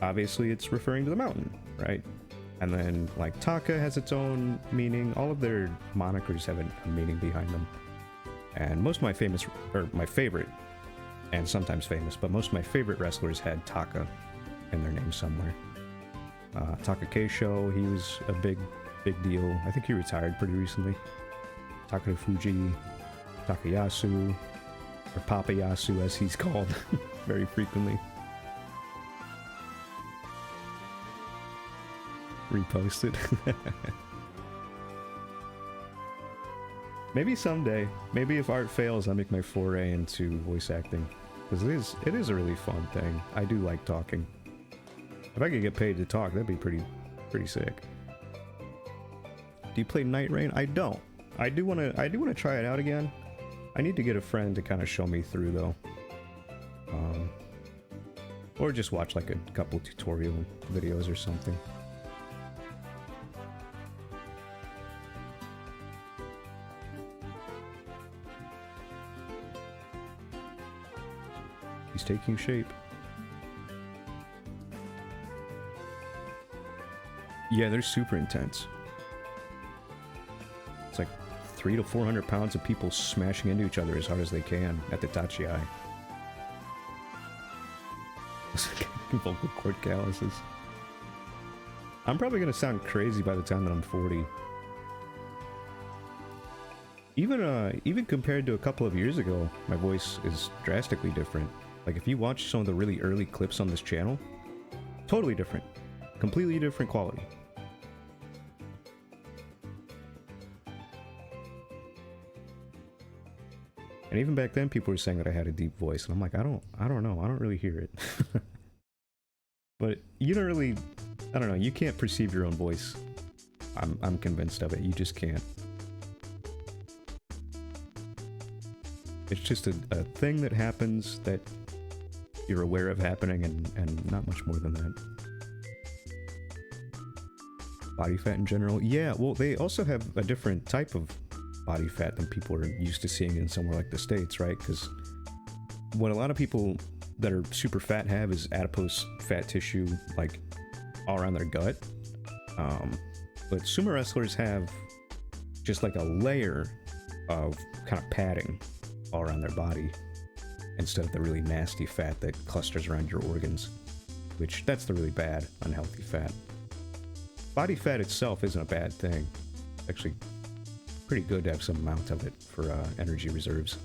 obviously it's referring to the mountain, right? And then, like, Taka has its own meaning. All of their monikers have a meaning behind them. And most of my favorite, and sometimes famous, but most of my favorite wrestlers had Taka in their name somewhere. Taka Keisho, he was a big deal. I think he retired pretty recently. Taka Fuji, Takayasu, or Papayasu as he's called very frequently. Reposted. Maybe someday. Maybe if art fails, I'll make my foray into voice acting. Because it is a really fun thing. I do like talking. If I could get paid to talk, that'd be pretty sick. Do you play Night Rain? I don't. I do wanna try it out again. I need to get a friend to kind of show me through though. Or just watch like a couple tutorial videos or something. He's taking shape. Yeah, they're super intense. 300 to 400 pounds of people smashing into each other as hard as they can at the Tachiai. Vocal cord calluses. I'm probably gonna sound crazy by the time that I'm 40. Even compared to a couple of years ago, my voice is drastically different. Like if you watch some of the really early clips on this channel, totally different. Completely different quality. And even back then people were saying that I had a deep voice, and I'm like, I don't know, I don't really hear it. But you don't really, I don't know, you can't perceive your own voice. I'm convinced of it, you just can't. It's just a thing that happens that you're aware of happening, and not much more than that. Body fat in general? Yeah, well, they also have a different type of body fat than people are used to seeing in somewhere like the States, right? Because what a lot of people that are super fat have is adipose fat tissue, like, all around their gut. But sumo wrestlers have just like a layer of kind of padding all around their body, instead of the really nasty fat that clusters around your organs, which that's the really bad, unhealthy fat. Body fat itself isn't a bad thing. It's actually pretty good to have some amount of it for energy reserves.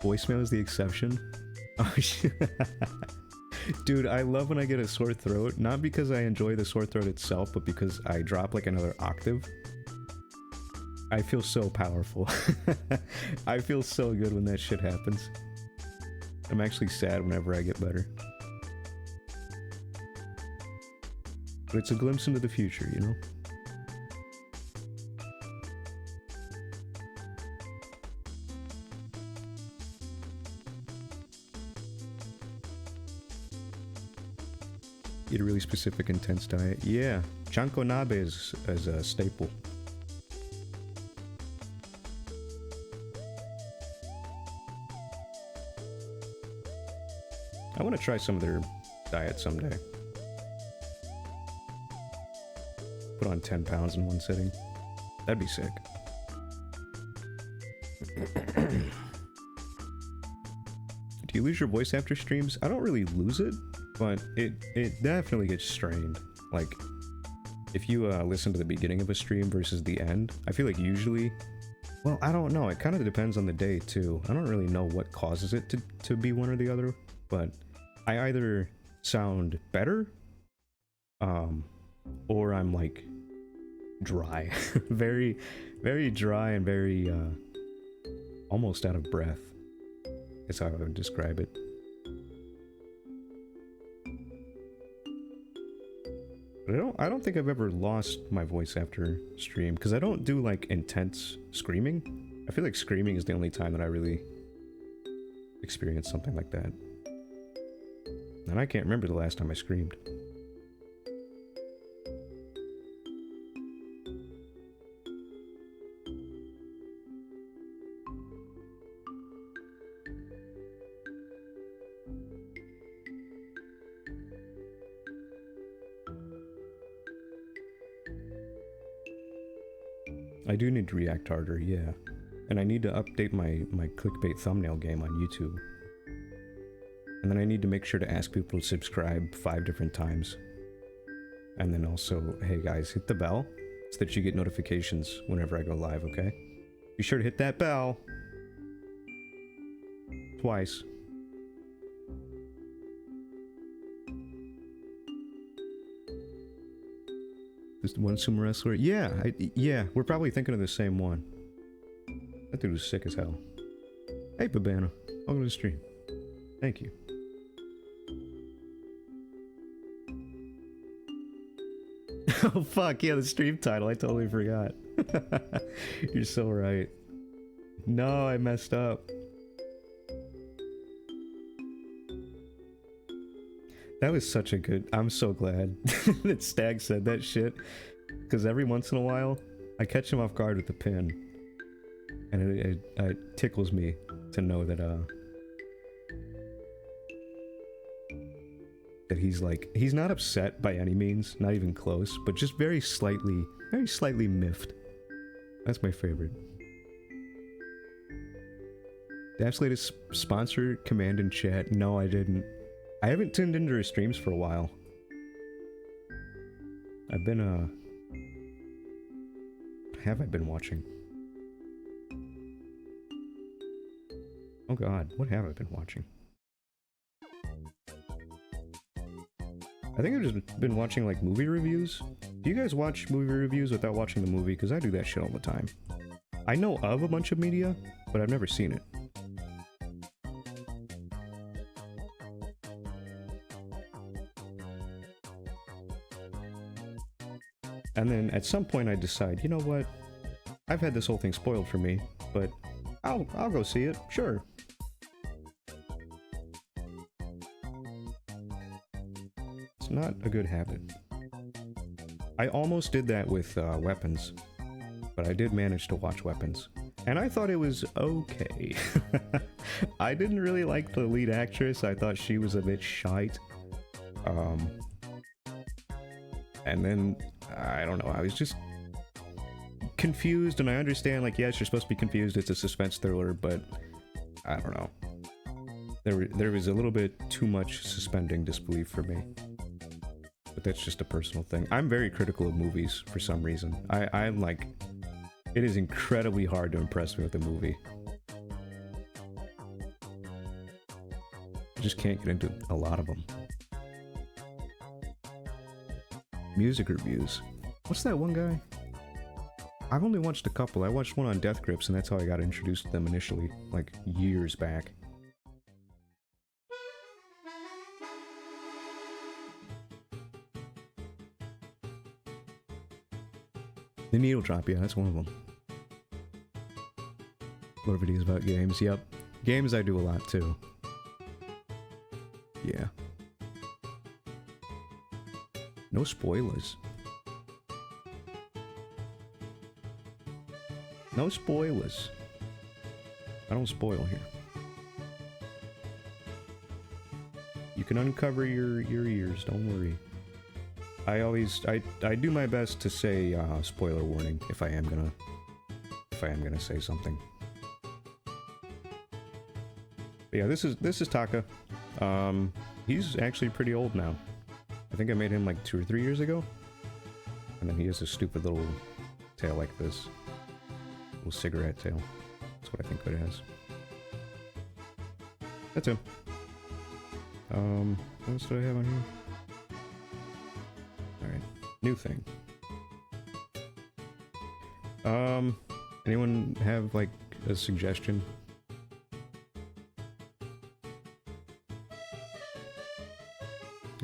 Voicemail is the exception. Oh shit. Dude, I love when I get a sore throat, not because I enjoy the sore throat itself, but because I drop like another octave. I feel so powerful. I feel so good when that shit happens. I'm actually sad whenever I get better. But it's a glimpse into the future, you know? Eat a really specific intense diet. Yeah, chanko nabe is a staple. I want to try some of their diet someday. Put on 10 pounds in one sitting. That'd be sick. Do you lose your voice after streams? I don't really lose it, but it definitely gets strained. Like, if you listen to the beginning of a stream versus the end, I feel like usually, well, I don't know, it kind of depends on the day too. I don't really know what causes it to be one or the other, but I either sound better, or I'm like dry. very, very dry and very almost out of breath is how I would describe it. But I don't think I've ever lost my voice after stream, because I don't do like intense screaming. I feel like screaming is the only time that I really experience something like that. And I can't remember the last time I screamed. I do need to react harder, yeah. And I need to update my clickbait thumbnail game on YouTube. And then I need to make sure to ask people to subscribe 5 different times. And then also, hey guys, hit the bell so that you get notifications whenever I go live, okay? Be sure to hit that bell. Twice. Just one sumo wrestler? Yeah, yeah, we're probably thinking of the same one. That dude was sick as hell. Hey, Babana. Welcome to the stream. Thank you. Oh, fuck. Yeah, the stream title. I totally forgot. You're so right. No, I messed up. That was such a good... I'm so glad that Stag said that shit. Because every once in a while, I catch him off guard with the pin. And it tickles me to know that, that he's like, he's not upset by any means, not even close, but just very slightly miffed. That's my favorite. Did Ask latest sponsor command in chat? No, I didn't. I haven't tuned into her streams for a while. I've been, have I been watching? Oh god, what have I been watching? I think I've just been watching, like, movie reviews. Do you guys watch movie reviews without watching the movie? Because I do that shit all the time. I know of a bunch of media, but I've never seen it. And then at some point I decide, you know what? I've had this whole thing spoiled for me, but I'll go see it, sure. It's not a good habit. I almost did that with Weapons, but I did manage to watch Weapons. And I thought it was okay. I didn't really like the lead actress. I thought she was a bit shite. And then, I don't know, I was just confused, and I understand, like, yes, you're supposed to be confused, it's a suspense thriller, but I don't know. There was a little bit too much suspending disbelief for me. But that's just a personal thing. I'm very critical of movies for some reason. I'm like, it is incredibly hard to impress me with a movie. I just can't get into a lot of them. Music reviews. What's that one guy? I've only watched a couple. I watched one on Death Grips, and that's how I got introduced to them initially, like years back. The Needle Drop, yeah, that's one of them. More videos about games, yep. Games I do a lot too. Yeah. No spoilers. No spoilers. I don't spoil here. You can uncover your ears, don't worry. I do my best to say spoiler warning if I am gonna say something. But yeah, this is Taka. He's actually pretty old now. I think I made him like 2 or 3 years ago. And then he has a stupid little tail like this. Little cigarette tail. That's what I think it has. That's him. What else do I have on here? Alright. New thing. Anyone have like a suggestion?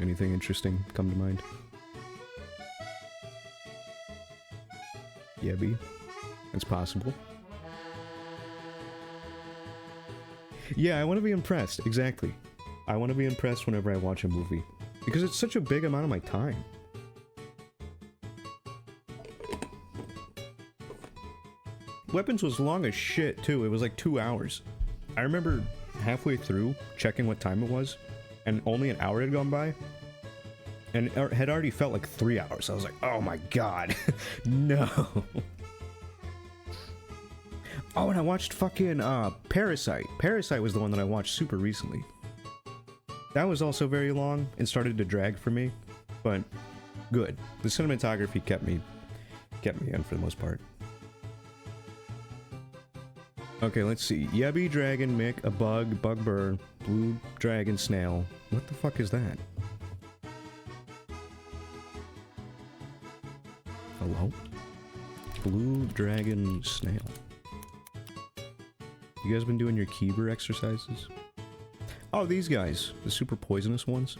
Anything interesting come to mind? Yeah, B. It's possible. Yeah, I want to be impressed. Exactly. I want to be impressed whenever I watch a movie. Because it's such a big amount of my time. Weapons was long as shit, too. It was like 2 hours. I remember halfway through checking what time it was, and only an hour had gone by. And it had already felt like 3 hours. I was like, oh my god. No. Oh, and I watched fucking Parasite. Parasite was the one that I watched super recently. That was also very long and started to drag for me, but good. The cinematography kept me in for the most part. Okay, let's see. Yebby, dragon, Mick, a bug, bugbear, blue dragon, snail. What the fuck is that? Hello? Blue dragon, snail. You guys been doing your Kieber exercises? Oh, these guys. The super poisonous ones.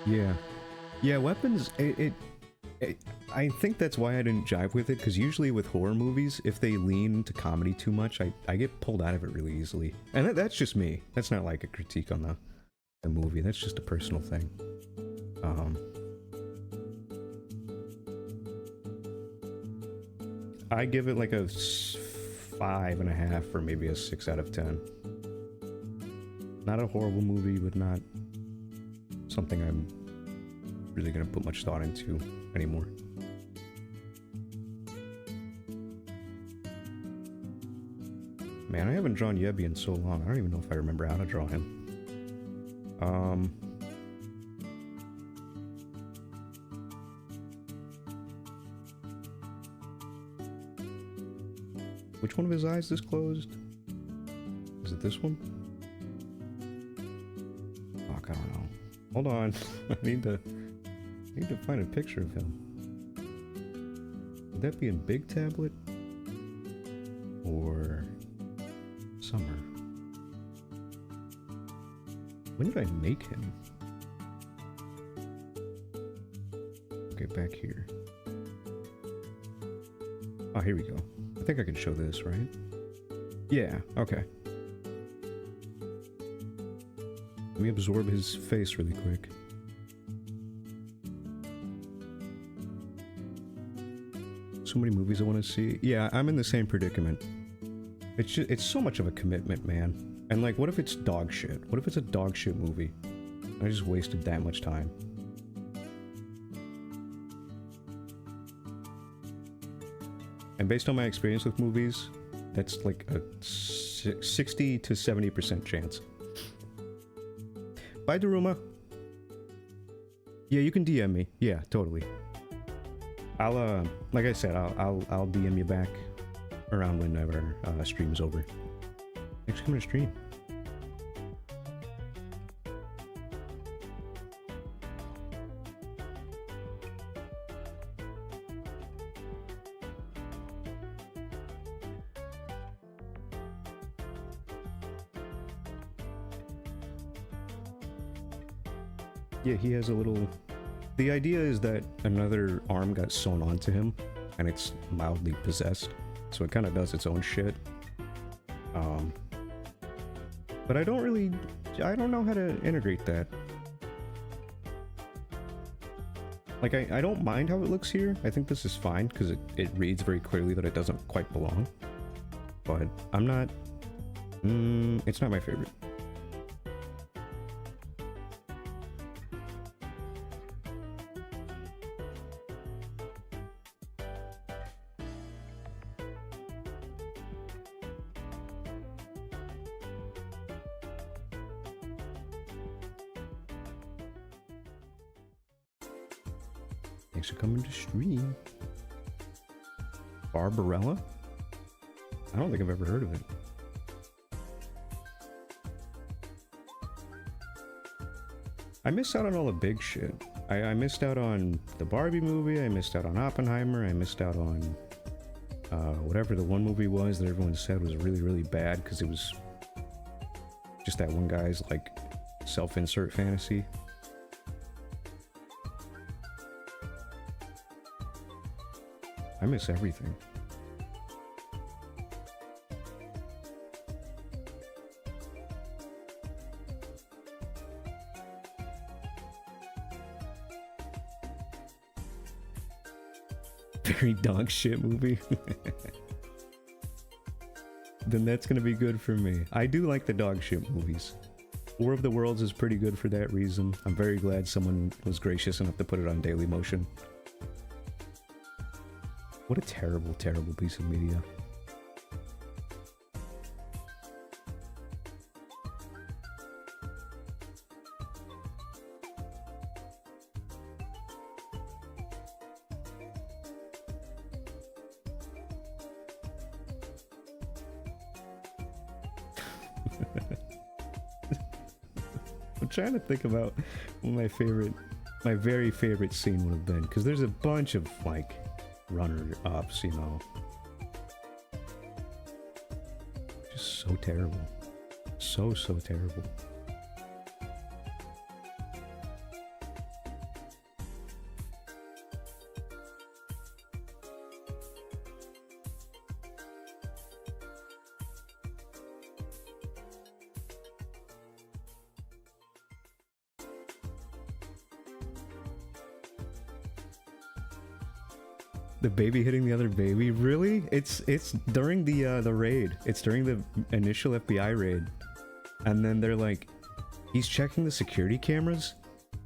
Yeah. Yeah, Weapons, I think that's why I didn't jive with it, because usually with horror movies, if they lean to comedy too much, I get pulled out of it really easily. And that's just me. That's not like a critique on the movie. That's just a personal thing. I give it like a 5.5 or maybe a 6 out of 10. Not a horrible movie, but not something I'm really gonna put much thought into anymore. Man, I haven't drawn Yebby in so long. I don't even know if I remember how to draw him. Which one of his eyes is closed? Is it this one? Fuck, I don't know. Hold on. I need to find a picture of him. Would that be in Big Tablet? Or Summer? When did I make him? Okay, back here. Oh, here we go. I think I can show this, right? Yeah, okay. Let me absorb his face really quick. So many movies I want to see. Yeah, I'm in the same predicament. It's so much of a commitment, man. And like, what if it's dog shit? What if it's a dog shit movie? I just wasted that much time. And based on my experience with movies, that's like a 60 to 70% chance. Bye, Daruma. Yeah, you can DM me. Yeah, totally. I'll like I said, I'll DM you back around whenever stream's over. Thanks for coming to stream. Yeah, he has a little... The idea is that another arm got sewn onto him, and it's mildly possessed, so it kind of does its own shit. But I don't know how to integrate that. Like, I don't mind how it looks here. I think this is fine, because it reads very clearly that it doesn't quite belong. But I'm not... it's not my favorite. Thanks for coming to stream. Barbarella? I don't think I've ever heard of it. I missed out on all the big shit. I missed out on the Barbie movie, I missed out on Oppenheimer, I missed out on whatever the one movie was that everyone said was really, really bad because it was just that one guy's like self-insert fantasy. I miss everything. Very dog shit movie. Then that's gonna be good for me. I do like the dog shit movies. War of the Worlds is pretty good for that reason. I'm very glad someone was gracious enough to put it on Daily Motion. What a terrible, terrible piece of media. I'm trying to think about what my very favorite scene would have been, because there's a bunch of like runner-ups, you know. Just so terrible. So terrible. The baby hitting the other baby? Really? It's during the raid. It's during the initial FBI raid. And then they're like, he's checking the security cameras,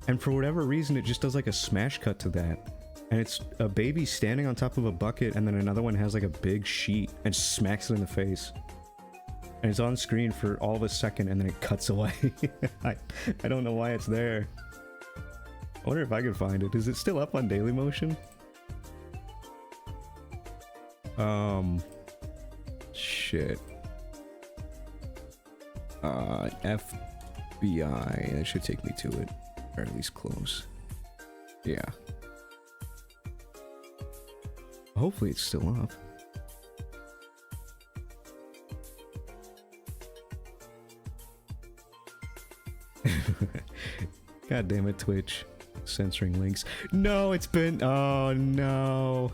and for whatever reason it just does like a smash cut to that. And it's a baby standing on top of a bucket, and then another one has like a big sheet and smacks it in the face. And it's on screen for all of a second, and then it cuts away. I don't know why it's there. I wonder if I could find it. Is it still up on Dailymotion? Shit. FBI. That should take me to it. Or at least close. Yeah. Hopefully it's still up. God damn it, Twitch. Censoring links. No, it's been... Oh, no.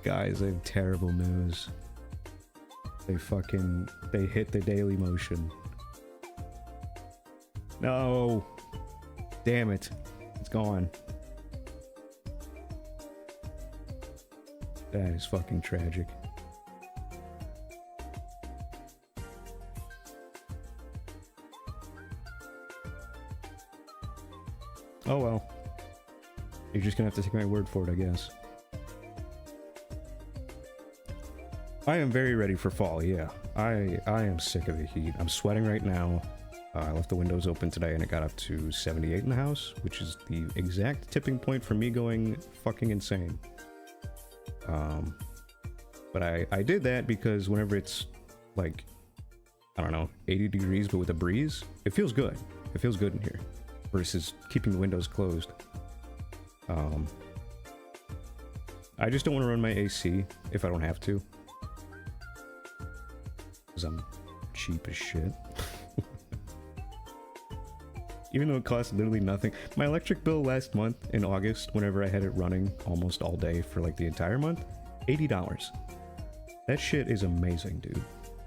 Guys, I have terrible news. They hit the Dailymotion. No. Damn it. It's gone. That is fucking tragic. Oh well. You're just gonna have to take my word for it, I guess. I am very ready for fall, yeah. I am sick of the heat. I'm sweating right now. I left the windows open today and it got up to 78 in the house, which is the exact tipping point for me going fucking insane. But I did that because whenever it's like, I don't know, 80 degrees but with a breeze, it feels good. It feels good in here versus keeping the windows closed. I just don't want to run my AC if I don't have to. Because I'm cheap as shit. Even though it costs literally nothing. My electric bill last month in August, whenever I had it running almost all day for like the entire month, $80. That shit is amazing, dude.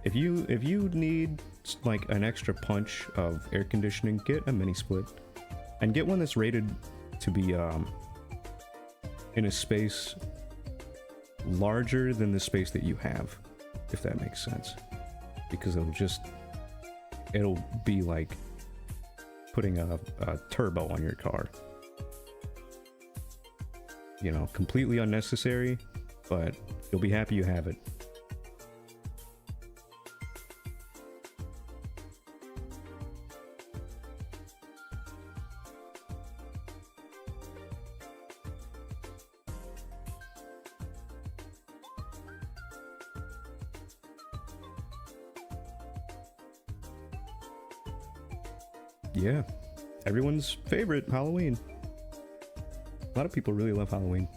If you need like an extra punch of air conditioning, get a mini split. And get one that's rated to be in a space larger than the space that you have, if that makes sense. Because it'll be like putting a turbo on your car. You know, completely unnecessary, but you'll be happy you have it. Yeah, everyone's favorite, Halloween. A lot of people really love Halloween.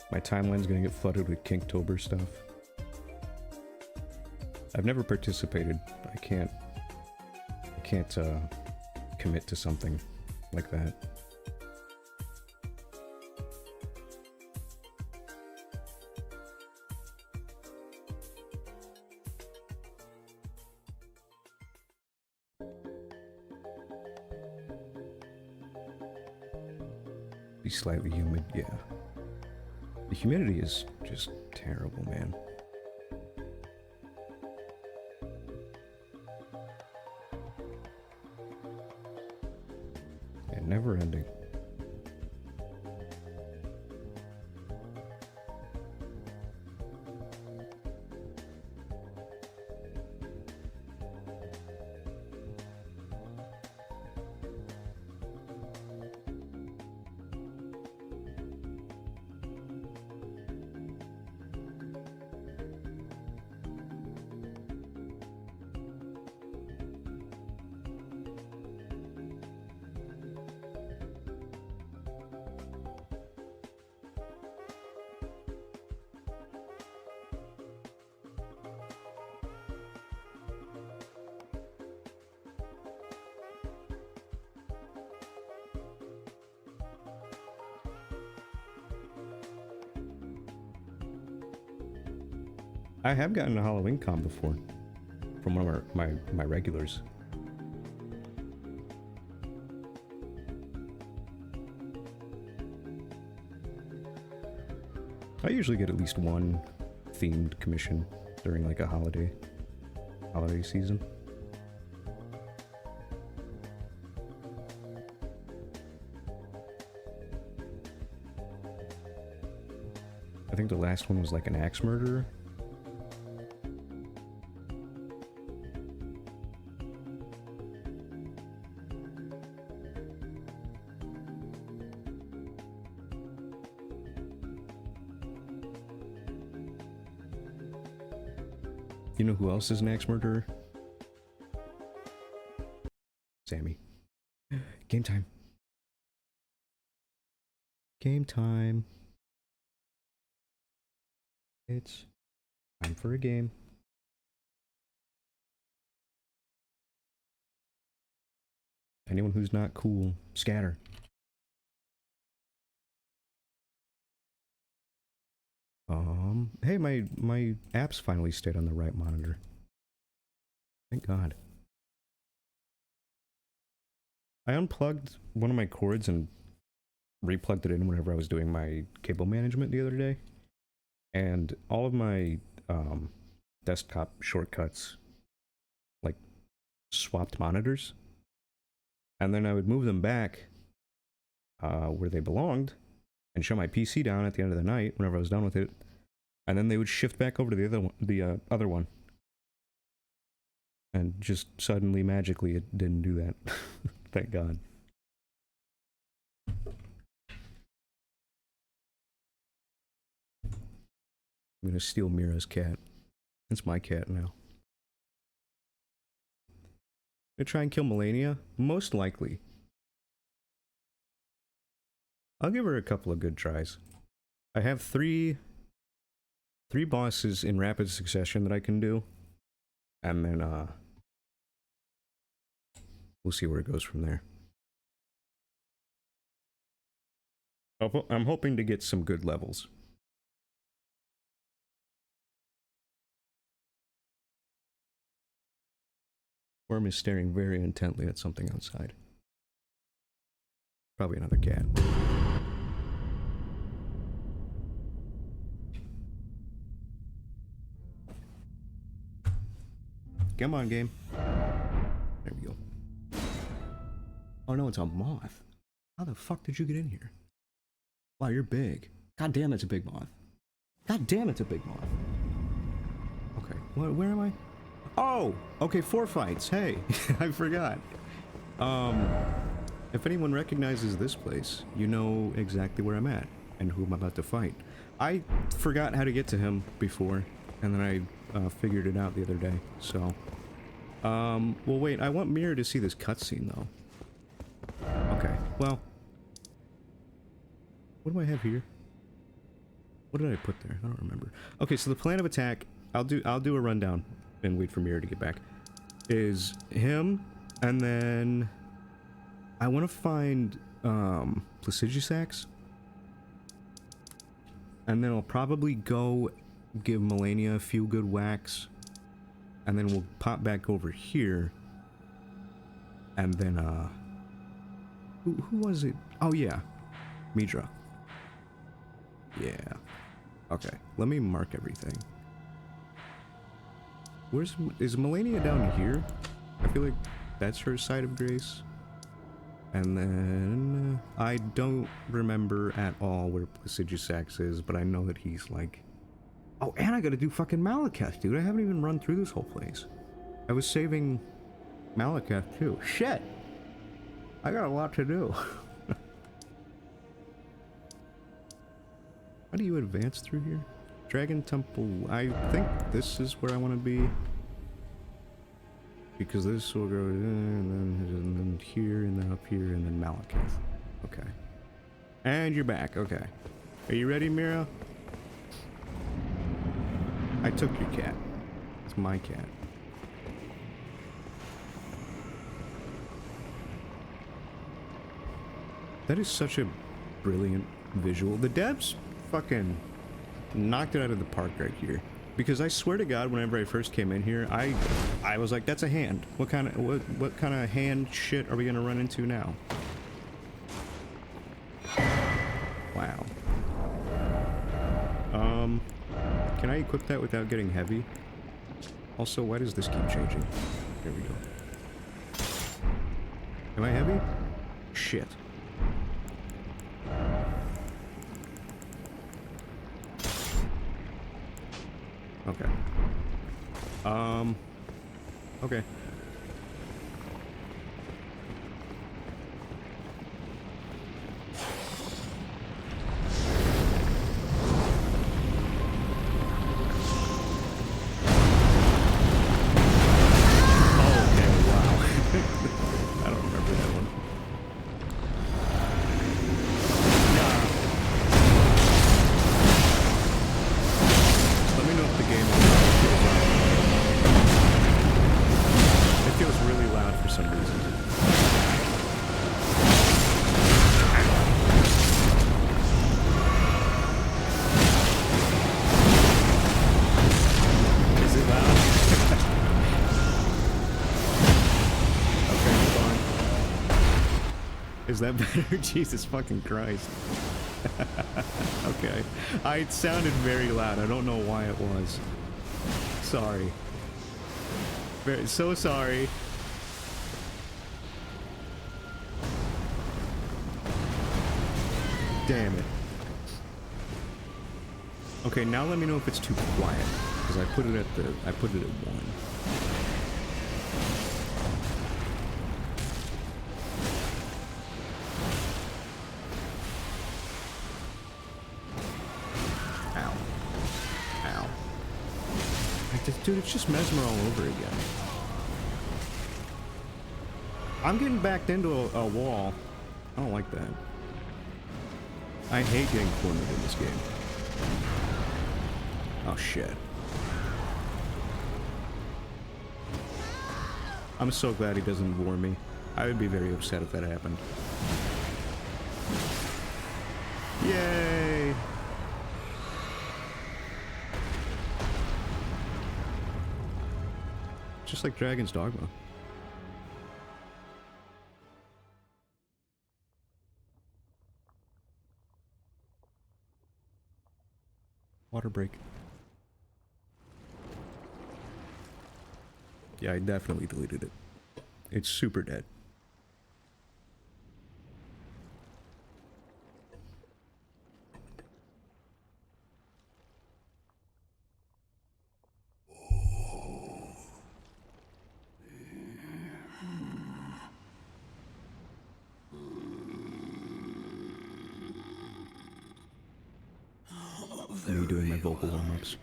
My timeline's gonna get flooded with Kinktober stuff. I've never participated. I can't commit to something like that. Be slightly humid, yeah. The humidity is just terrible, man. And never ending. I have gotten a Halloween com before from one of my regulars. I usually get at least one themed commission during like a holiday season. I think the last one was like an axe murderer. You know who else is an axe murderer? Sammy. Game time. Game time. It's time for a game. Anyone who's not cool, scatter. Hey, my apps finally stayed on the right monitor. Thank God. I unplugged one of my cords and replugged it in whenever I was doing my cable management the other day. And all of my desktop shortcuts like swapped monitors. And then I would move them back where they belonged and shut my PC down at the end of the night whenever I was done with it. And then they would shift back over to the other one. And just suddenly, magically, it didn't do that. Thank God. I'm gonna steal Mira's cat. It's my cat now. Gonna try and kill Melania? Most likely. I'll give her a couple of good tries. I have three bosses in rapid succession that I can do. And then, we'll see where it goes from there. I'm hoping to get some good levels. Worm is staring very intently at something outside. Probably another cat. Come on, game. There we go. Oh no, it's a moth. How the fuck did you get in here? Wow, you're big. God damn, it's a big moth. God damn, it's a big moth. Okay, where am I? Oh! Okay, 4 fights. Hey, I forgot. If anyone recognizes this place, you know exactly where I'm at and who I'm about to fight. I forgot how to get to him before, and then I figured it out the other day, so... well wait, I want Mira to see this cutscene, though. Okay, well... What do I have here? What did I put there? I don't remember. Okay, so the plan of attack, I'll do a rundown and wait for Mira to get back. Is him, and then... I want to find, Placidusax. And then I'll probably go give Melania a few good whacks. And then we'll pop back over here. And then, who was it? Oh, yeah. Midra. Yeah. Okay, let me mark everything. Is Melania down here? I feel like that's her side of grace. And then, I don't remember at all where Placidusax is, but I know that he's like... Oh, and I gotta do fucking Malekith, dude. I haven't even run through this whole place. I was saving Malekith, too. Shit! I got a lot to do. How do you advance through here? Dragon Temple. I think this is where I want to be. Because this will go and then here, and then up here, and then Malekith. Okay. And you're back. Okay. Are you ready, Mira? I took your cat. It's my cat. That is such a brilliant visual. The devs fucking knocked it out of the park right here. Because I swear to God, whenever I first came in here, I was like, that's a hand. What kind of hand shit are we gonna run into now? Wow. Can I equip that without getting heavy? Also, why does this keep changing? There we go. Am I heavy? Shit. Okay. Okay. Is that better? Jesus fucking Christ. Okay. It sounded very loud. I don't know why it was. Sorry. So sorry. Damn it. Okay, now let me know if it's too quiet. Because I put it at 1. Dude, it's just Mesmer all over again. I'm getting backed into a wall. I don't like that. I hate getting cornered in this game. Oh, shit. I'm so glad he doesn't warn me. I would be very upset if that happened. Yay! Just like Dragon's Dogma. Water break. Yeah, I definitely deleted it. It's super dead. Me doing my vocal warm-ups.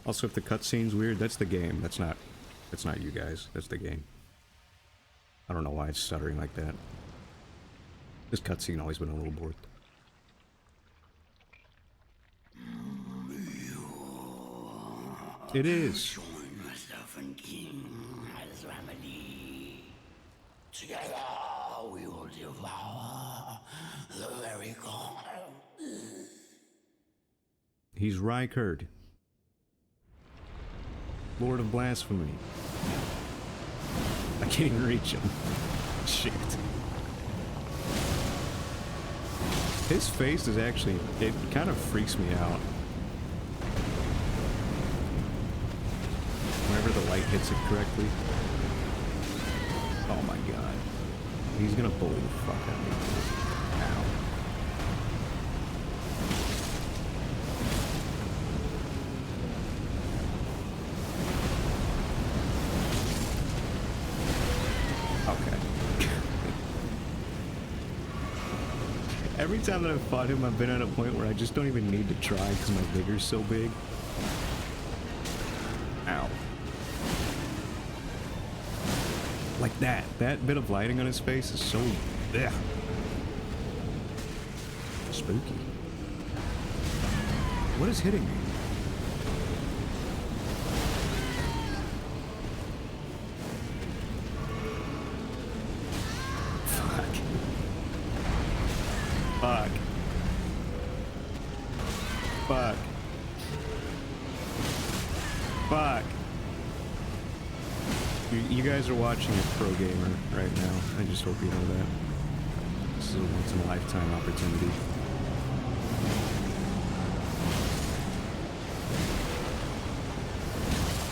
Also, if the cutscene's weird, that's the game. That's not you guys. That's the game. I don't know why it's stuttering like that. This cutscene always been a little bored. It is. Together we will devour the very corner. He's Rykard, Lord of Blasphemy. I can't even reach him. Shit. His face is actually, it kind of freaks me out. Whenever the light hits it correctly. Oh my god. He's gonna bully the fuck out of me. Ow. Okay. Every time that I've fought him, I've been at a point where I just don't even need to try because my vigor's so big. Ow. Like that. That bit of lighting on his face is so... Ugh. Spooky. What is hitting me? Fuck. Fuck. Fuck. You guys are watching a pro gamer right now. I just hope you know that. This is a once-in-a-lifetime opportunity.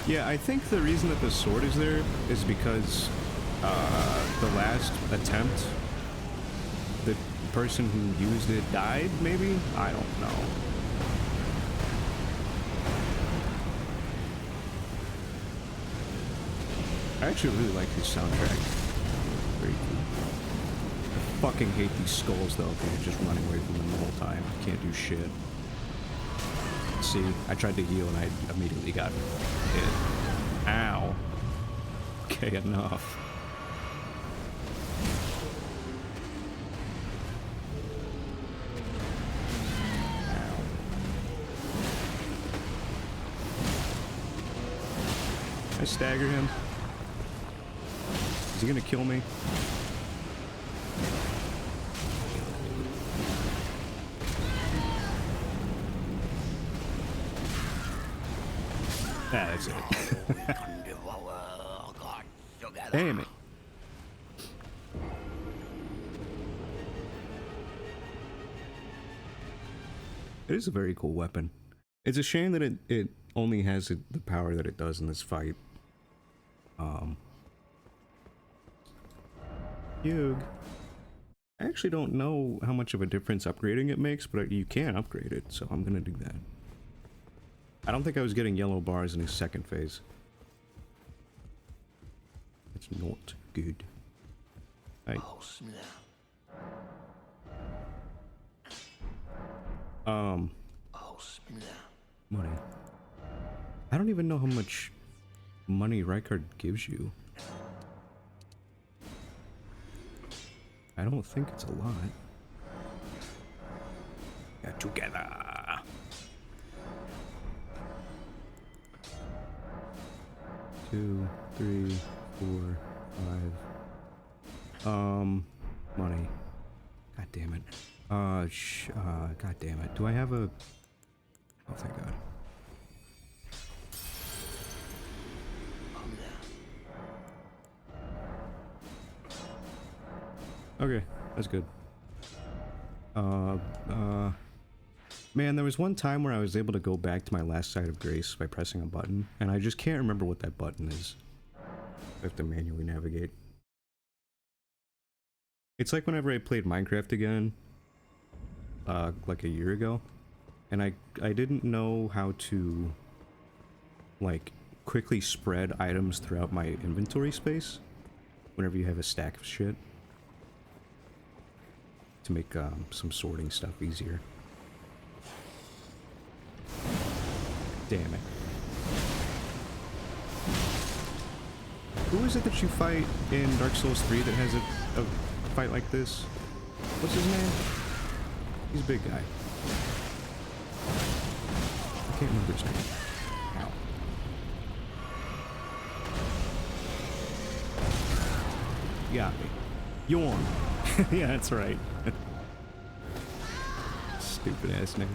Yeah, I think the reason that the sword is there is because the last attempt, the person who used it died, maybe? I don't know. I actually really like his soundtrack. Very cool. I fucking hate these skulls though, because you're just running away from them the whole time. You can't do shit. See, I tried to heal and I immediately got hit. Ow. Okay, enough. Ow. I staggered him. Is he gonna kill me? Ah, that's it. Damn it. It is a very cool weapon. It's a shame that it only has the power that it does in this fight. Yug. I actually don't know how much of a difference upgrading it makes, but you can upgrade it, so I'm gonna do that. I don't think I was getting yellow bars in his second phase. It's not good. Right. Money. I don't even know how much money Rykard gives you. I don't think it's a lot. Get together. Two, three, four, five. Money. God damn it. God damn it. Do I have a... Oh, thank God. Okay, that's good. Man, there was one time where I was able to go back to my last site of grace by pressing a button, and I just can't remember what that button is. I have to manually navigate. It's like whenever I played Minecraft again, like a year ago, and I didn't know how to, like, quickly spread items throughout my inventory space whenever you have a stack of shit. To make some sorting stuff easier. Damn it. Who is it that you fight in Dark Souls 3 that has a fight like this? What's his name? He's a big guy. I can't remember his name. Ow. You got me. Yawn. Yeah, that's right. Stupid ass name.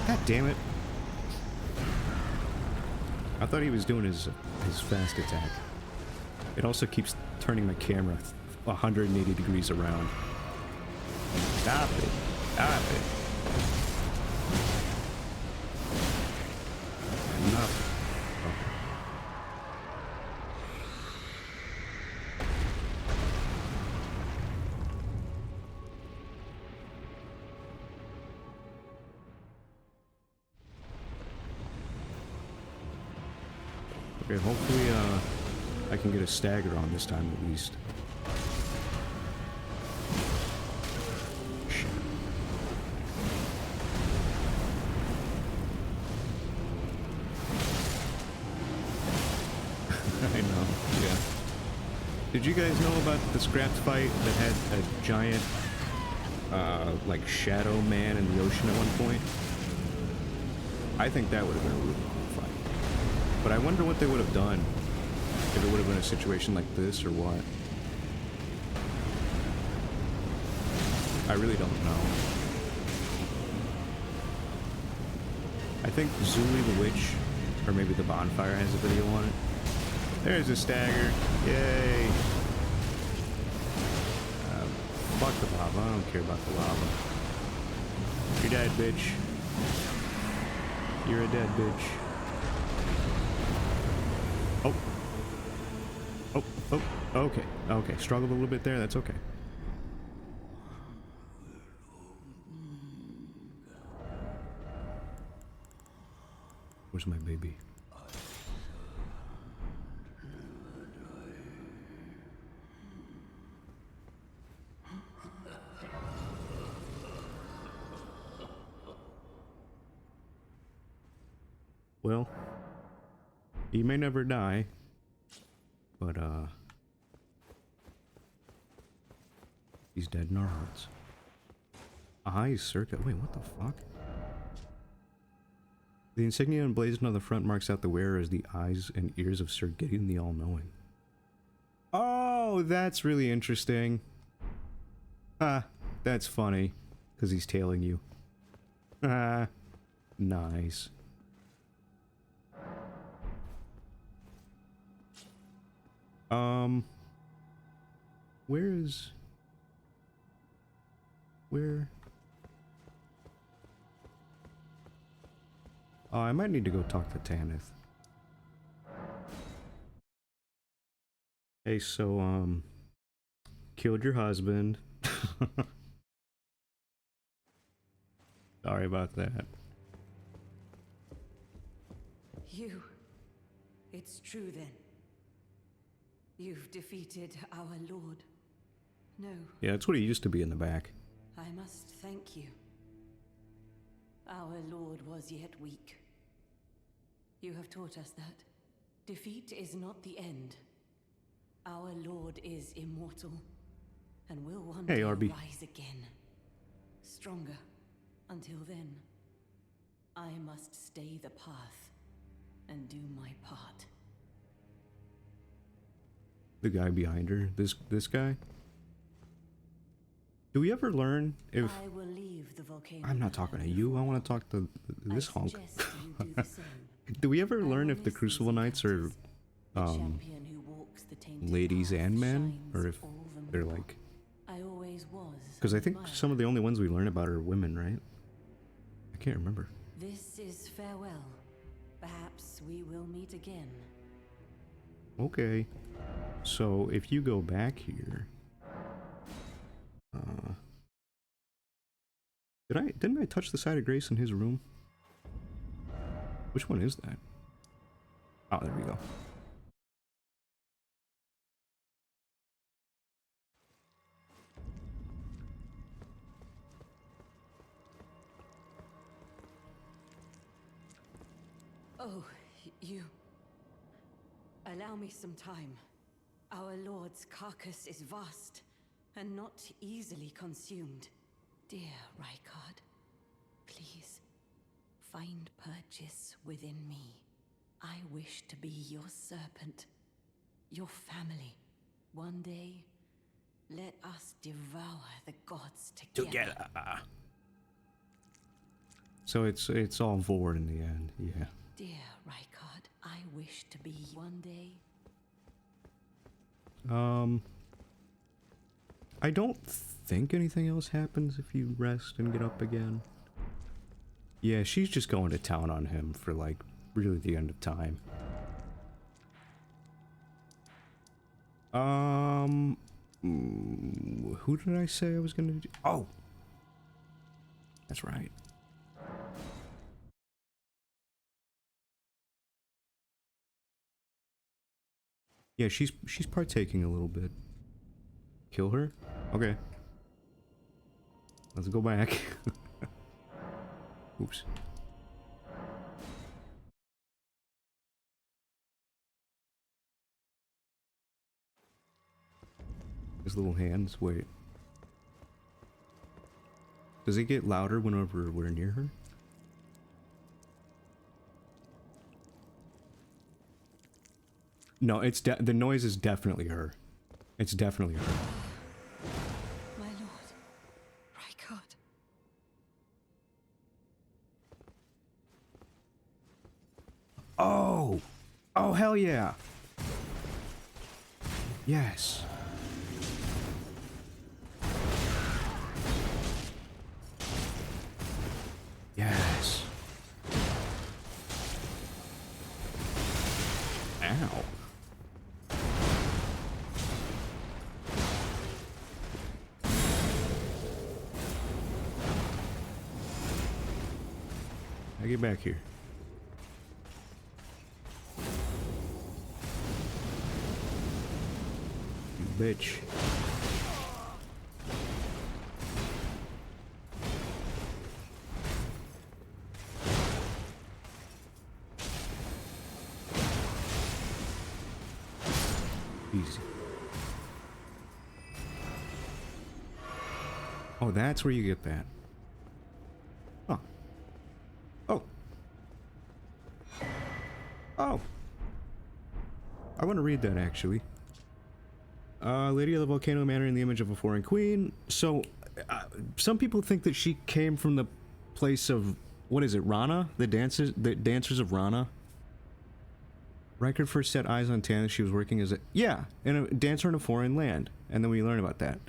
God damn it. I thought he was doing his fast attack. It also keeps turning my camera 180 degrees around. Stop it. Stop it. Enough. Okay, hopefully I can get a stagger on this time at least. Shit. I know, yeah. Did you guys know about the scrapped fight that had a giant, like, shadow man in the ocean at one point? I think that would have been a really cool fight. But I wonder what they would have done if it would have been a situation like this or what. I really don't know. I think Zuli the Witch, or maybe the Bonfire, has a video on it. There's a stagger. Yay. Fuck the lava. I don't care about the lava. You're dead, bitch. You're a dead bitch. Oh. Oh, oh, okay. Okay, struggled a little bit there. That's okay. Where's my baby? Well, he may never die, but he's dead in our hearts. Eyes circa. Wait, what the fuck? The insignia emblazoned on the front marks out the wearer as the eyes and ears of Sir Gideon the All-Knowing. Oh, that's really interesting. Ah, that's funny, because he's tailing you. Ah, nice. Where is... Where... Oh, I might need to go talk to Tanith. Hey, so, killed your husband. Sorry about that. You... It's true then. You've defeated our lord. No, Yeah, that's what he used to be in the back. I must thank you. Our lord was yet weak. You have taught us that defeat is not the end. Our lord is immortal, and will one day RB. rise again. Stronger. Until then, I must stay the path and do my part. The guy behind her, this guy. Do we ever learn if... I will leave the volcano. I'm not talking to you, I want to talk to this honk. suggest you do the same. Do we ever learn if the Crucible Knights are ladies and men, or if they're like... I always was. Because I think some of the only ones we learn about are women, right? I can't remember. This is farewell. Perhaps we will meet again. Okay. So if you go back here... Didn't I touch the side of Grace in his room? Which one is that? Oh, there we go. Oh, you... Allow me some time. Our lord's carcass is vast, and not easily consumed. Dear Rykard, please, find purchase within me. I wish to be your serpent, your family. One day, let us devour the gods together. So it's all Vord in the end, yeah. Dear Rykard, I wish to be one day. I don't think anything else happens if you rest and get up again. Yeah, she's just going to town on him for like really the end of time. Who did I say I was gonna do? Oh, that's right. Yeah, she's partaking a little bit. Kill her? Okay. Let's go back. Oops. His little hands, wait. Does it get louder whenever we're near her? No, it's the noise is definitely her. It's definitely her. My lord, Rykard. Oh! Oh, hell yeah! Yes. Yes. Ow. I get back here. You bitch. Easy. Oh, that's where you get that. Huh. Oh. Oh. I want to read that, actually. Lady of the Volcano Manor in the image of a foreign queen. So, some people think that she came from the place of, what is it, Rana? The Dancers of Rana? Rykard first set eyes on Tannis. She was working as a dancer in a foreign land. And then we learn about that.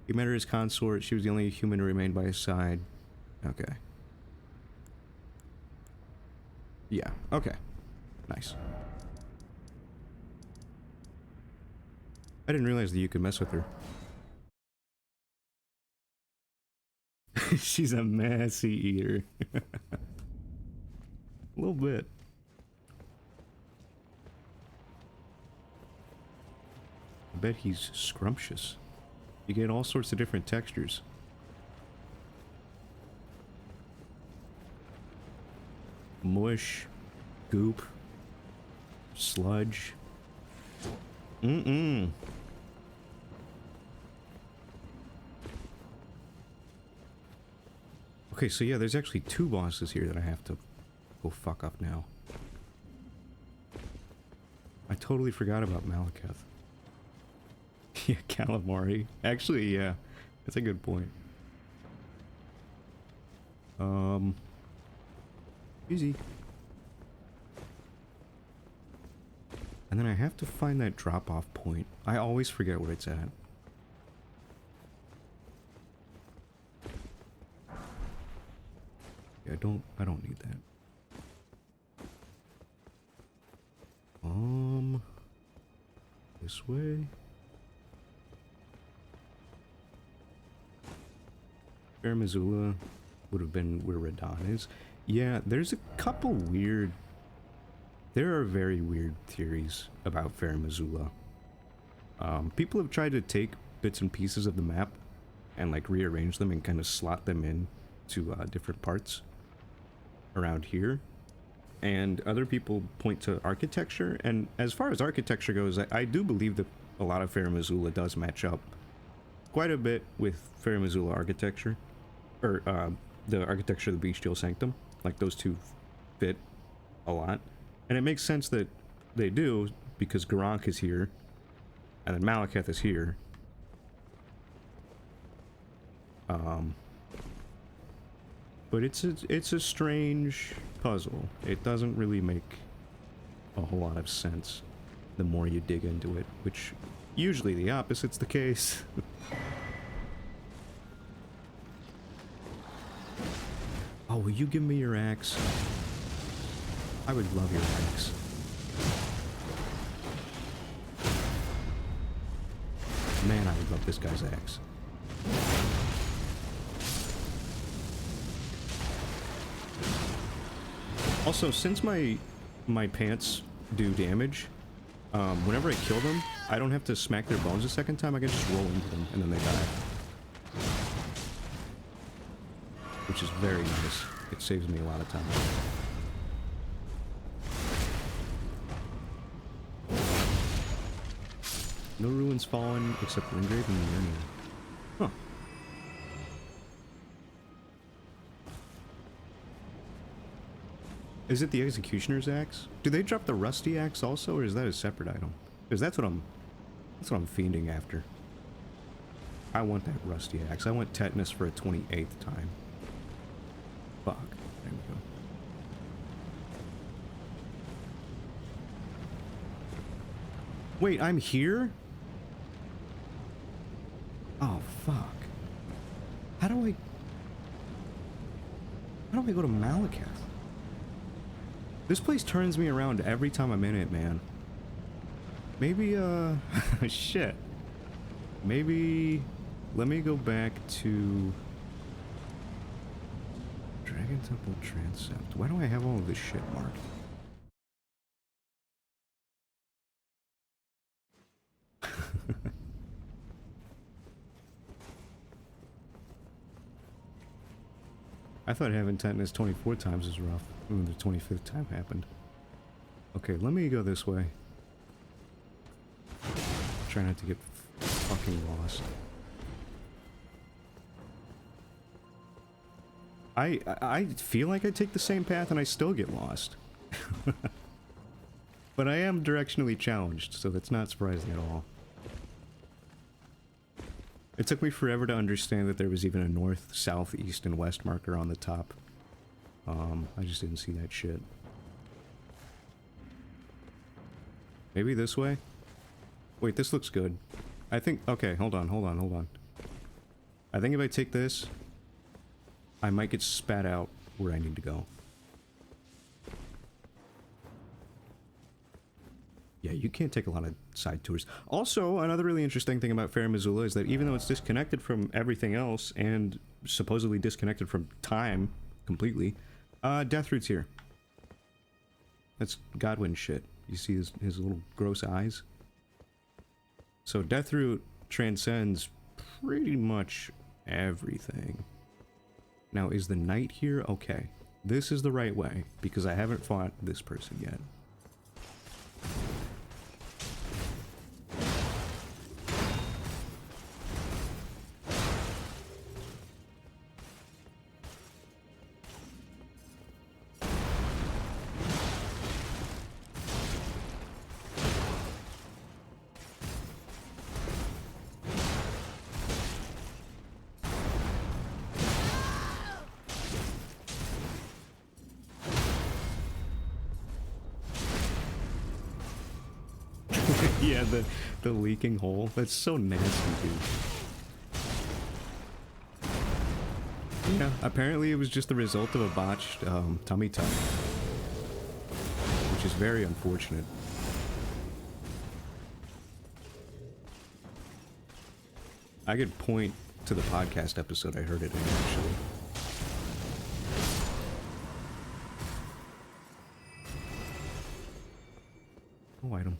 He met her as consort. She was the only human to remain by his side. Okay. Yeah. Okay. Nice. I didn't realize that you could mess with her. She's a messy eater. A little bit. I bet he's scrumptious. You get all sorts of different textures. Mush, goop, sludge. Mm-mm. Okay, so yeah, there's actually 2 bosses here that I have to go fuck up now. I totally forgot about Malekith. Yeah, calamari. Actually, yeah, that's a good point. Easy. And then I have to find that drop-off point. I always forget where it's at. Yeah, I don't need that. This way. Fair Missoula would have been where Radon is. Yeah, there's a couple weird... There are very weird theories about Fair Missoula. People have tried to take bits and pieces of the map and like rearrange them and kind of slot them in to different parts around here. And other people point to architecture, and as far as architecture goes, I do believe that a lot of Fair Missoula does match up quite a bit with Fair Missoula architecture. Or, the architecture of the Bestial Sanctum. Like, those two fit a lot. And it makes sense that they do, because Garank is here, and then Malekith is here. But it's a strange puzzle. It doesn't really make a whole lot of sense the more you dig into it, which usually the opposite's the case. Oh, will you give me your axe? I would love your axe. Man, I would love this guy's axe. Also, since my pants do damage, whenever I kill them, I don't have to smack their bones a second time. I can just roll into them and then they die. Which is very nice. It saves me a lot of time. No ruins fallen except Ringgrave and Myrmidon. Huh. Is it the Executioner's Axe? Do they drop the Rusty Axe also, or is that a separate item? Because that's what I'm fiending after. I want that rusty axe. I want tetanus for a 28th time. Fuck. There we go. Wait, I'm here? Oh, fuck. How do I go to Malekith? This place turns me around every time I'm in it, man. Maybe, shit. Maybe, let me go back to Dragon Temple Transept. Why do I have all of this shit marked? I thought having tetanus 24 times was rough when the 25th time happened. Okay, let me go this way. Try not to get fucking lost. I feel like I take the same path and I still get lost. But I am directionally challenged, so that's not surprising at all. It took me forever to understand that there was even a north, south, east, and west marker on the top. I just didn't see that shit. Maybe this way? Wait, this looks good. I think... Okay, hold on. I think if I take this, I might get spat out where I need to go. Yeah, you can't take a lot of side tours. Also, another really interesting thing about Farum Azula is that even though it's disconnected from everything else and supposedly disconnected from time completely, Deathroot's here. That's Godwin shit. You see his little gross eyes? So Deathroot transcends pretty much everything. Now, is the knight here? Okay. This is the right way, because I haven't fought this person yet. Yeah, the leaking hole. That's so nasty, dude. Yeah, apparently it was just the result of a botched tummy tuck. Which is very unfortunate. I could point to the podcast episode I heard it in, actually. Oh, item.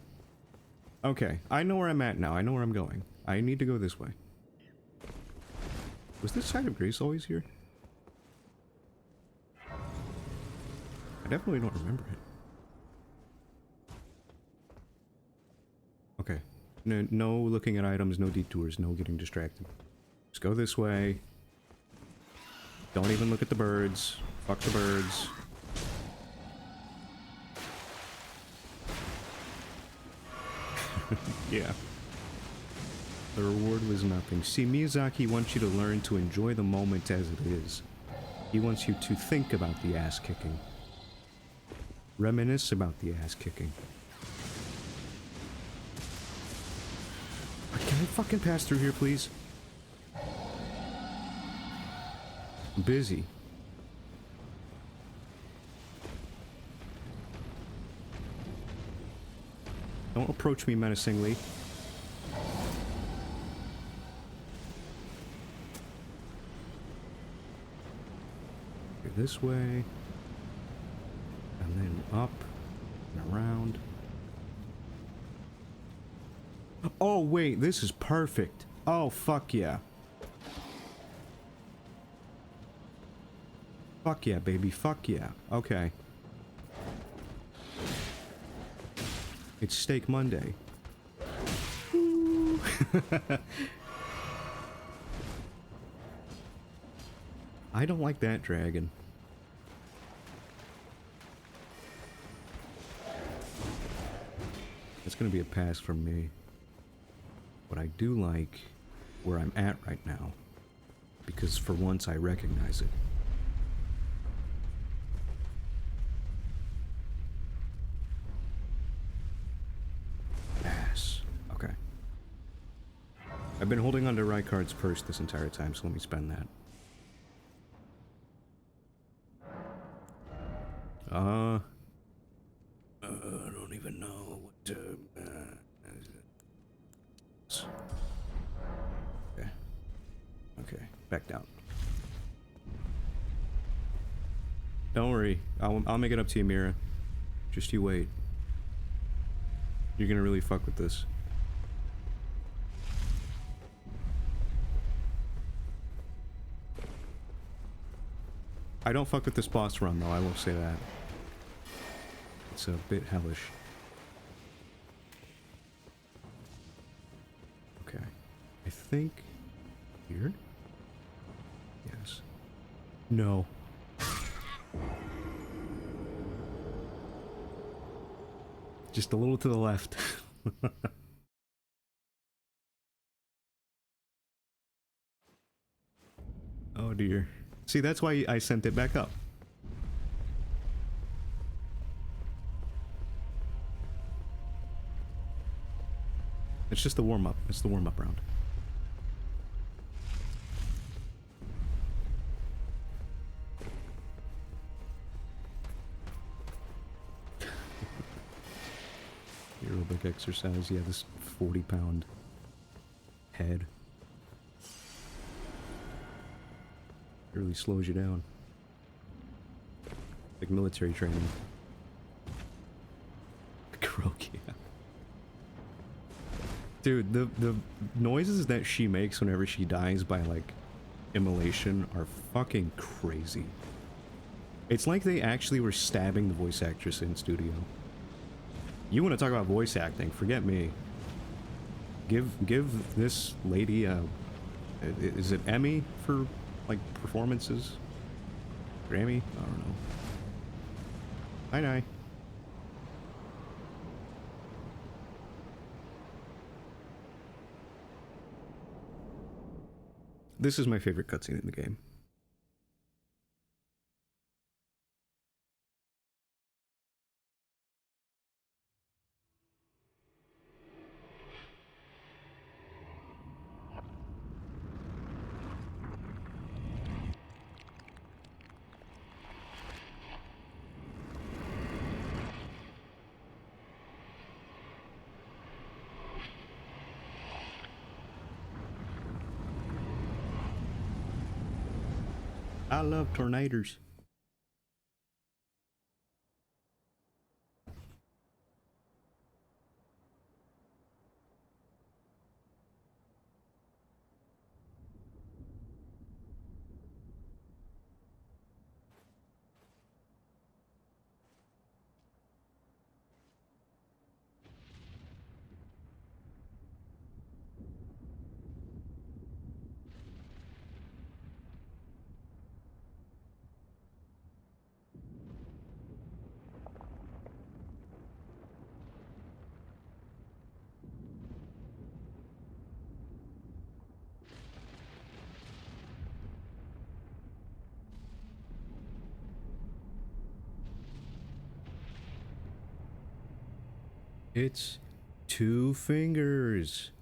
Okay, I know where I'm at now. I know where I'm going. I need to go this way. Was this side of Grace always here? I definitely don't remember it. Okay. No looking at items, no detours, no getting distracted. Just go this way. Don't even look at the birds. Fuck the birds. Yeah. The reward was nothing. See, Miyazaki wants you to learn to enjoy the moment as it is. He wants you to think about the ass-kicking. Reminisce about the ass-kicking. Can I fucking pass through here, please? I'm busy. Don't approach me menacingly. Go this way. And then up and around. Oh, wait, this is perfect. Oh, fuck yeah. Fuck yeah, baby. Fuck yeah. Okay. It's Steak Monday. I don't like that dragon. It's gonna be a pass from me. But I do like where I'm at right now, because for once I recognize it. Pass. Okay. I've been holding on to Rykard's purse this entire time, so let me spend that. I don't even know what okay. Okay, back down. Don't worry, I'll make it up to you, Mira. Just you wait. You're gonna really fuck with this. I don't fuck with this boss run, though, I will say that. It's a bit hellish. Okay. I think... here? Yes. No. Just a little to the left. Oh dear. See, that's why I sent it back up. It's just the warm-up. It's the warm-up round. Aerobic exercise. Yeah, this 40-pound head. It really slows you down. Like military training. Croakia. Dude, the noises that she makes whenever she dies by, like, immolation are fucking crazy. It's like they actually were stabbing the voice actress in studio. You want to talk about voice acting, forget me. Give this lady a... is it Emmy for, like, performances? Grammy? I don't know. Hi-Ni. This is my favorite cutscene in the game. I love tornadoes. It's 2 fingers.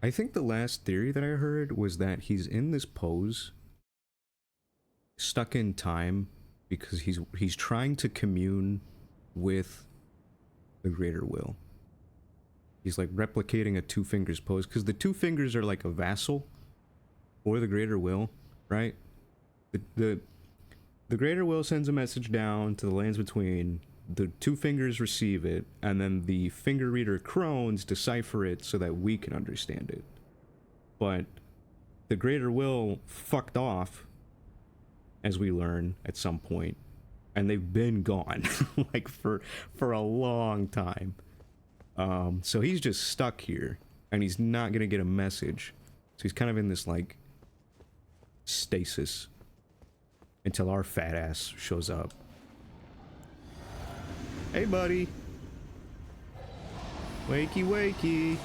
I think the last theory that I heard was that he's in this pose, stuck in time, because he's trying to commune with the greater will. He's like replicating a 2 fingers pose, because the 2 fingers are like a vassal or the greater will, right? The greater will sends a message down to the lands between, the 2 fingers receive it, and then the finger reader crones decipher it so that we can understand it. But the greater will fucked off, as we learn at some point, and they've been gone like for a long time. So he's just stuck here, and he's not gonna get a message. So he's kind of in this like stasis until our fat ass shows up Hey, buddy. Wakey, wakey.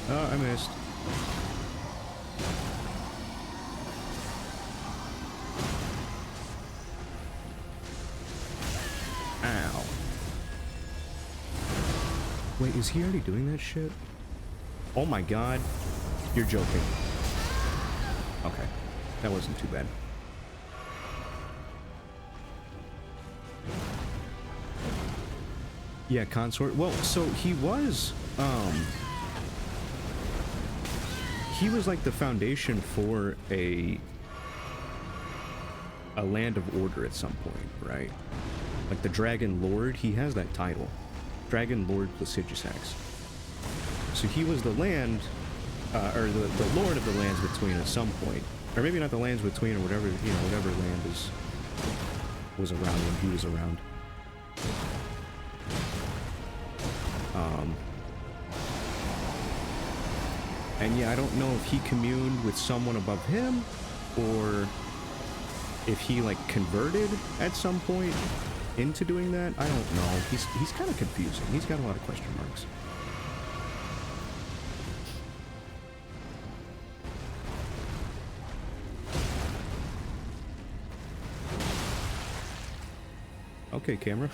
Oh, I missed. Ow. Wait, is he already doing that shit? Oh my god. You're joking. Okay. That wasn't too bad. Yeah, consort. Well, so he was like the foundation for a land of order at some point, right? Like the Dragon Lord, he has that title. Dragon Lord Placidusax. So he was the land, or the Lord of the Lands Between at some point. Or maybe not the Lands Between, or whatever, you know, whatever land was around when he was around. And yeah, I don't know if he communed with someone above him, or if he, like, converted at some point into doing that. I don't know. He's kind of confusing. He's got a lot of question marks. Okay, camera.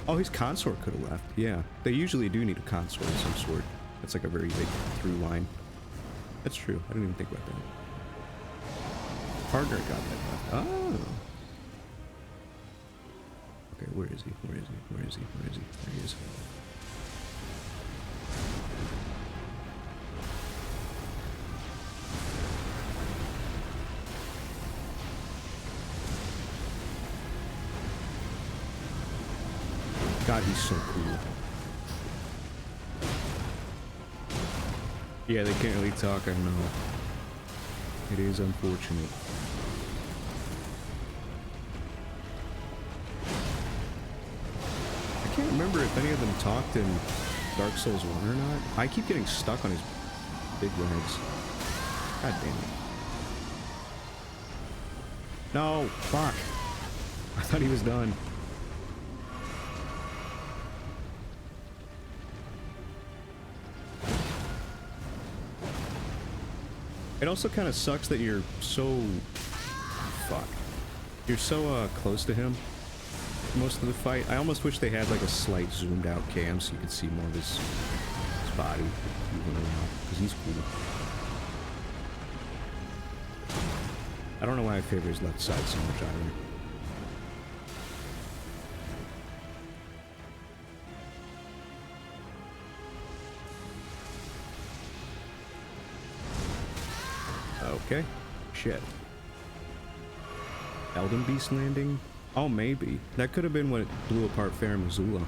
Oh, his consort could have left. Yeah, they usually do need a consort of some sort. That's like a very big through line. That's true. I didn't even think about that. Partner got that left. Oh. Okay, where is he? Where is he? Where is he? Where is he? There he is. God, he's so cool. Yeah, they can't really talk, I know. It is unfortunate. I can't remember if any of them talked in Dark Souls 1 or not. I keep getting stuck on his big legs. God damn it. No, fuck. I thought he was done. It also kind of sucks that you're so... Fuck. You're so, close to him most of the fight. I almost wish they had, like, a slight zoomed out cam so you could see more of his body moving around, because he's cool. I don't know why I favor his left side so much either. Okay. Shit. Elden Beast landing? Oh, maybe. That could have been what blew apart Farum Azula.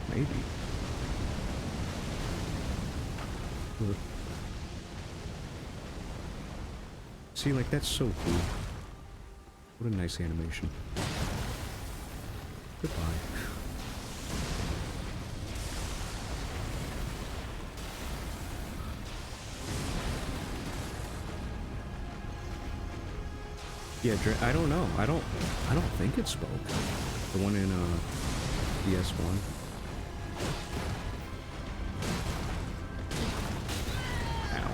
Maybe. See, like, that's so cool. What a nice animation. Goodbye. Yeah, I don't know. I don't think it spoke. The one in PS1. Ow.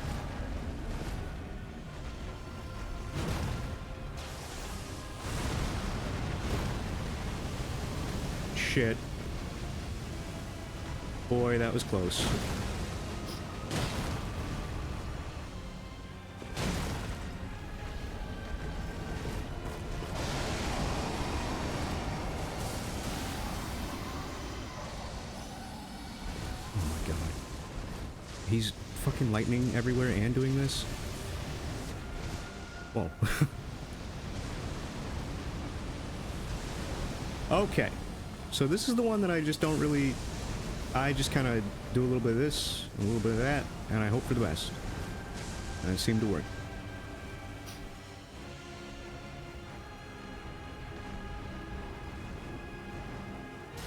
Shit. Boy, that was close. He's fucking lightning everywhere and doing this? Whoa. Okay. So this is the one that I just don't really... I just kind of do a little bit of this, a little bit of that, and I hope for the best. And it seemed to work.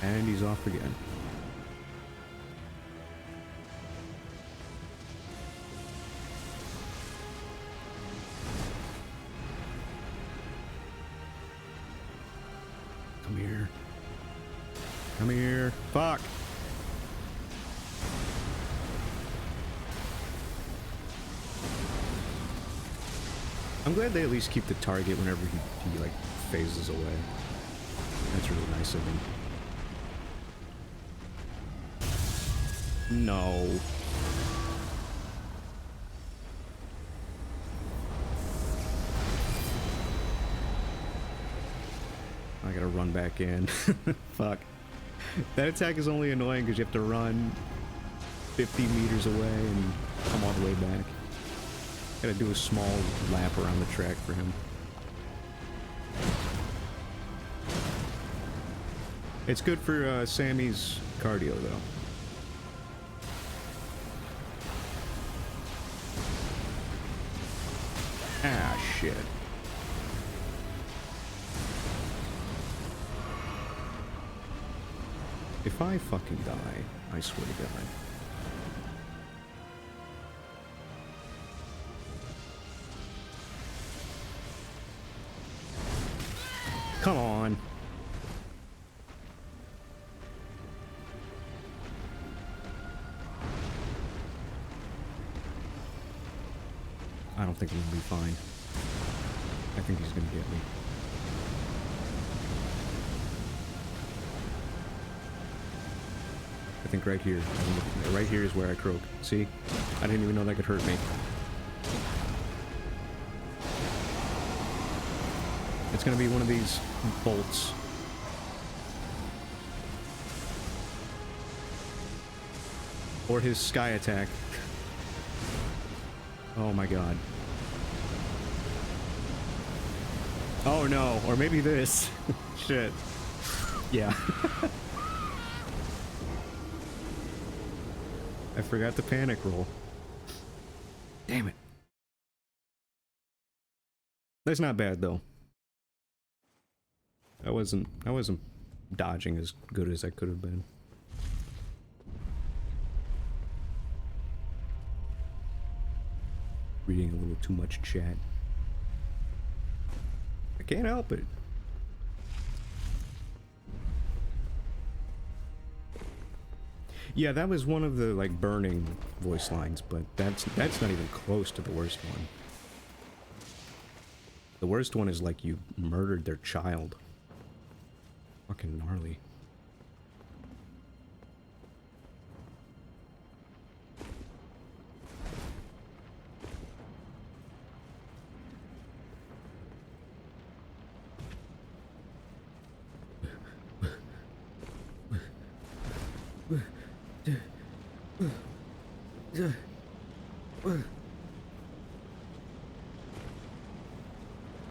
And he's off again. Come here. Come here. Fuck! I'm glad they at least keep the target whenever he like, phases away. That's really nice of him. No. I gotta run back in. Fuck. That attack is only annoying because you have to run 50 meters away and come all the way back. Gotta do a small lap around the track for him. It's good for Sammy's cardio, though. Ah, shit. If I fucking die, I swear to God. Come on. I don't think he'll be fine. I think he's gonna get me. I think right here. Right here is where I croak. See? I didn't even know that could hurt me. It's gonna be one of these bolts. Or his sky attack. Oh my god. Oh no, or maybe this. Shit. Yeah. I forgot the panic roll. Damn it. That's not bad though. I wasn't dodging as good as I could have been. Reading a little too much chat. I can't help it. Yeah, that was one of the like burning voice lines, but that's not even close to the worst one. The worst one is like you murdered their child. Fucking gnarly.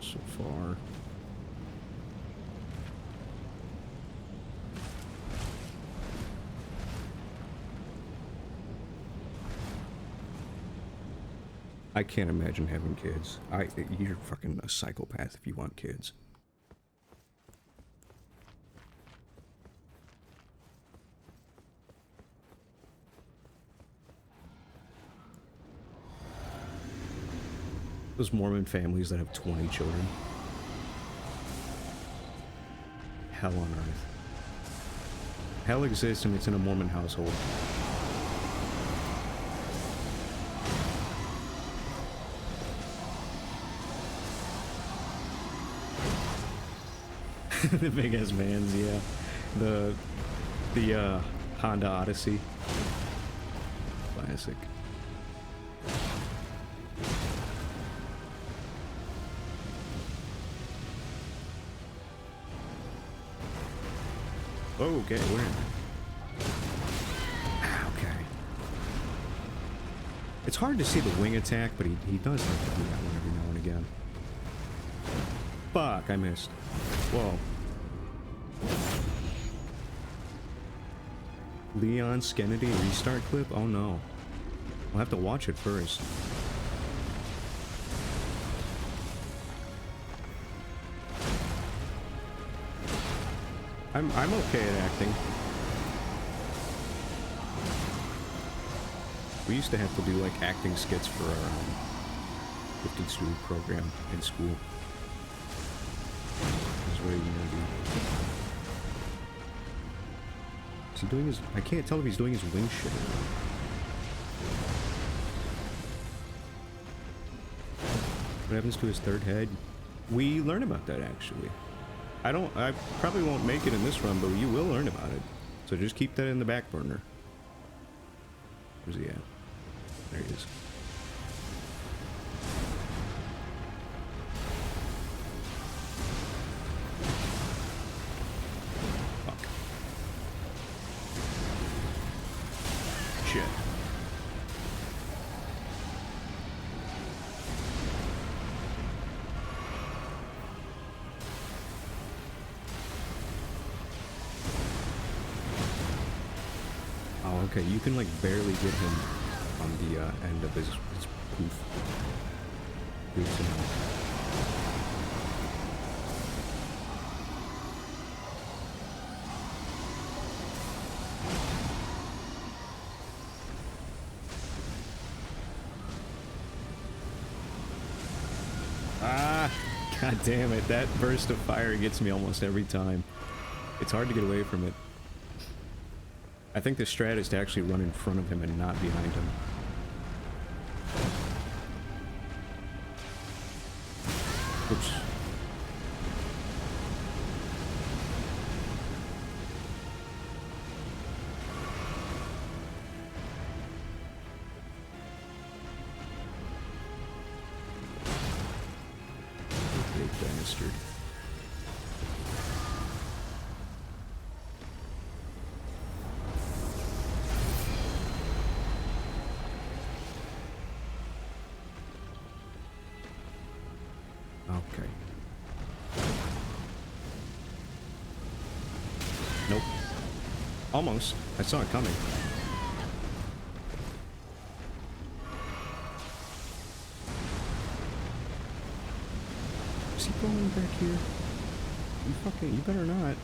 So far. I can't imagine having kids. You're fucking a psychopath if you want kids. Those Mormon families that have 20 children. Hell on earth. Hell exists and it's in a Mormon household. The big ass vans, yeah. The Honda Odyssey. Classic. Okay, where? Okay. It's hard to see the wing attack, but he does have to do that one every now and again. Fuck, I missed. Whoa. Leon Skennedy restart clip? Oh no. I'll have to watch it first. I'm okay at acting. We used to have to do like acting skits for our gifted student program in school. It was very nerdy. Is he doing his? I can't tell if he's doing his wing shit. What happens to his third head? We learn about that actually. I probably won't make it in this run, but you will learn about it. So just keep that in the back burner. Where's he at? There he is. Fuck. Shit. Oh, okay. You can like barely get him on the end of his poof. Good to know. Ah! God damn it. That burst of fire gets me almost every time. It's hard to get away from it. I think the strat is to actually run in front of him and not behind him. Oops. Big bastard. Okay. Nope. Almost. I saw it coming. Is he going back here? You better not.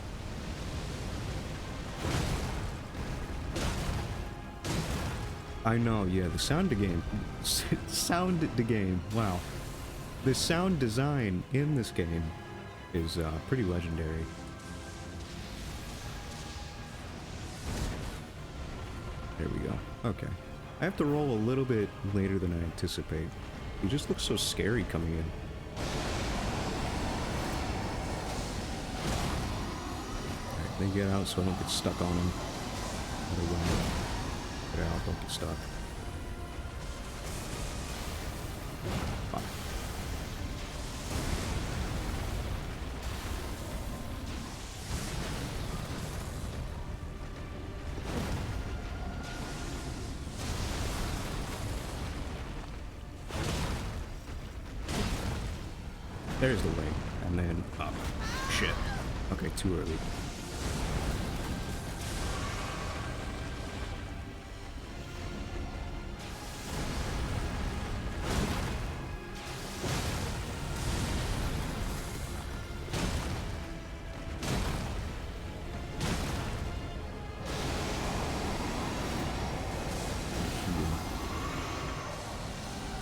I know, yeah, the sound to game. Sound to game. Wow. The sound design in this game is pretty legendary. There we go. Okay. I have to roll a little bit later than I anticipate. He just looks so scary coming in. Alright, then get out so I don't get stuck on him. Get out, don't get stuck. Fuck. There's the way, and then up. Shit. Okay, too early.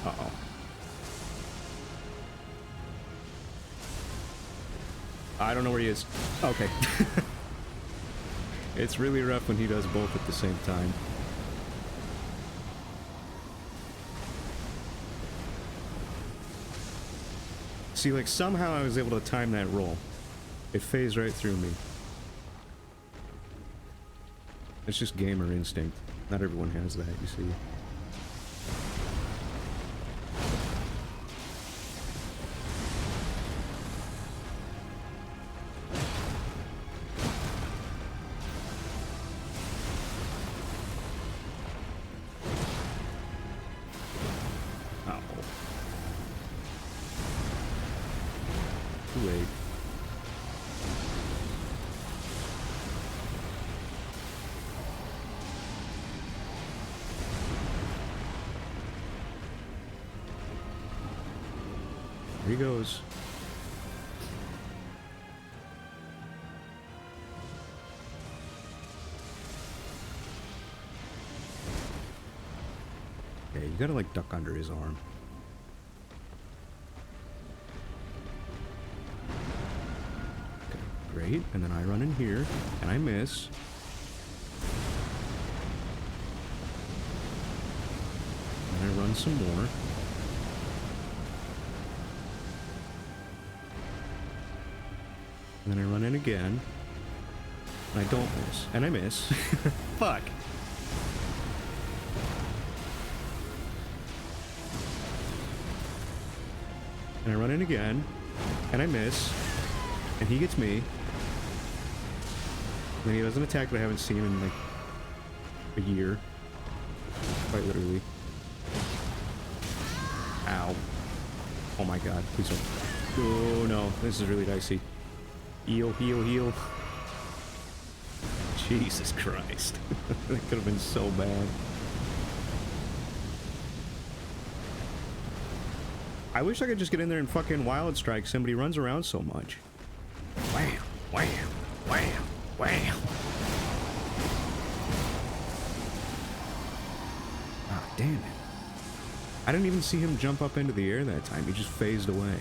Uh-oh. I don't know where he is. Okay. It's really rough when he does both at the same time. See, like, somehow I was able to time that roll. It phased right through me. It's just gamer instinct. Not everyone has that, you see. Here he goes. You gotta like duck under his arm. Okay, great. And then I run in here, and I miss. And I run some more. And then I run in again. And I don't miss. And I miss. Fuck. And I run in again. And I miss. And he gets me. And then he does an attack that I haven't seen in like a year. Quite literally. Ow. Oh my god. Please don't. Oh no. This is really dicey. Heal, heal, heal. Jesus Christ. That could have been so bad. I wish I could just get in there and fucking wild strike somebody who runs around so much. Wham, wham, wham, wham. Ah, damn it. I didn't even see him jump up into the air that time. He just phased away.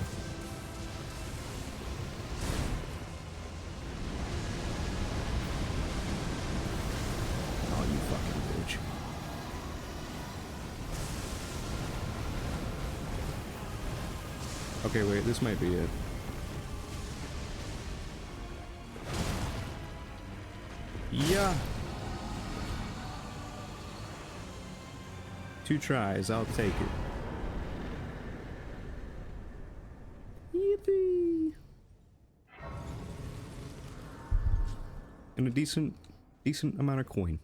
Okay, wait, this might be it. Yeah. 2 tries, I'll take it. Yippee! And a decent amount of coin.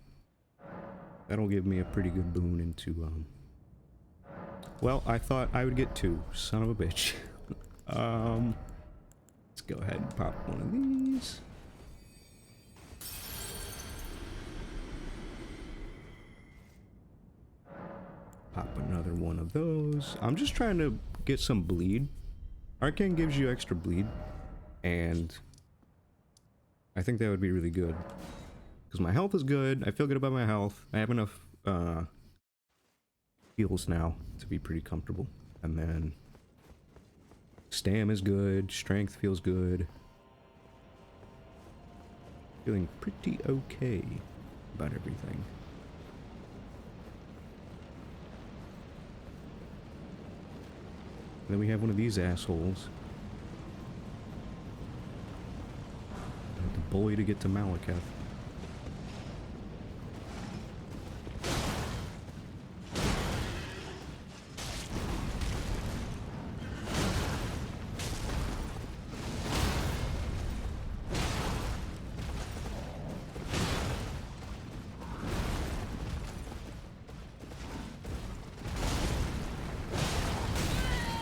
That'll give me a pretty good boon into, well, I thought I would get 2. Son of a bitch. Let's go ahead and pop one of these. Pop another one of those. I'm just trying to get some bleed. Arcane gives you extra bleed, and I think that would be really good. Because my health is good, I feel good about my health, I have enough heals now to be pretty comfortable. And then stam is good, strength feels good. Feeling pretty okay about everything. And then we have one of these assholes. I have to bully to get to Malekith.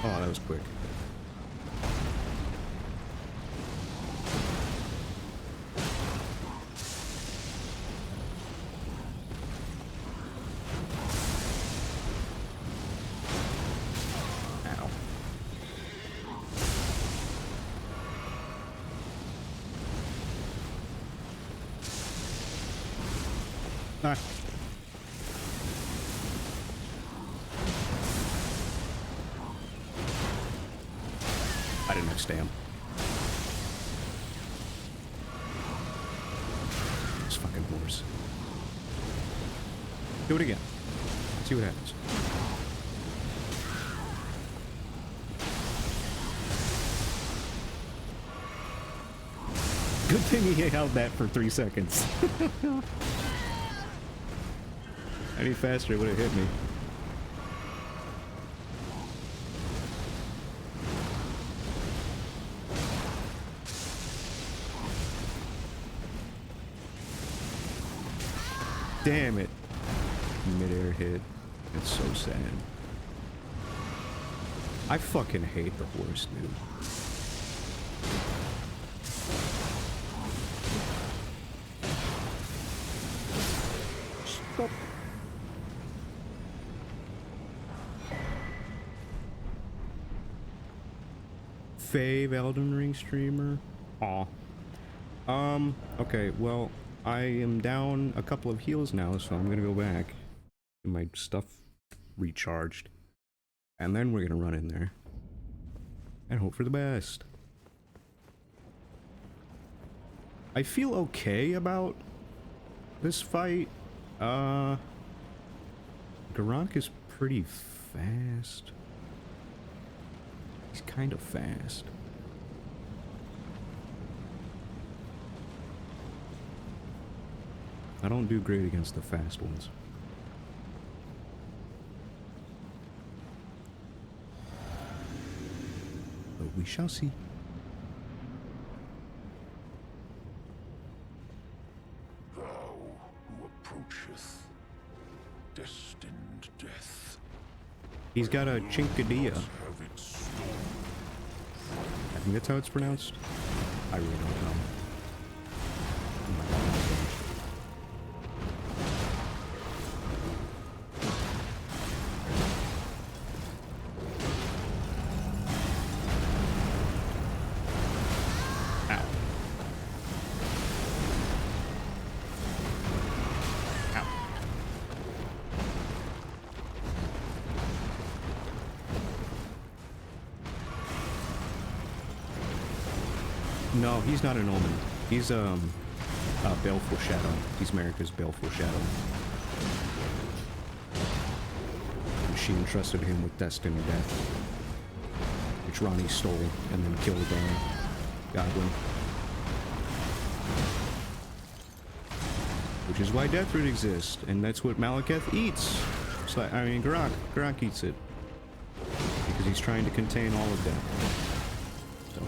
Oh, that was quick. Ow. Ah. I didn't have stam. This fucking horse. Do it again. See what happens. Good thing he held that for 3 seconds. Any faster, it would have hit me. Damn it. Mid-air hit. It's so sad. I fucking hate the horse, dude. Stop. Fave Elden Ring streamer. Aw. Okay, well, I am down a couple of heals now, so I'm gonna go back. Get my stuff recharged. And then we're gonna run in there. And hope for the best. I feel okay about this fight. Garank is pretty fast. He's kind of fast. I don't do great against the fast ones. But we shall see. Thou who approacheth destined death. He's got a chinkadilla. Have it stolen. I think that's how it's pronounced. I really don't know. Ow. Ow. No, he's not an omen. He's Baleful Shadow. He's America's Baleful Shadow. She entrusted him with destined death, which Ronnie stole and then killed Godwin. Which is why Deathroot exists, and that's what Malekith eats. So, I mean, Garank eats it because he's trying to contain all of death. So,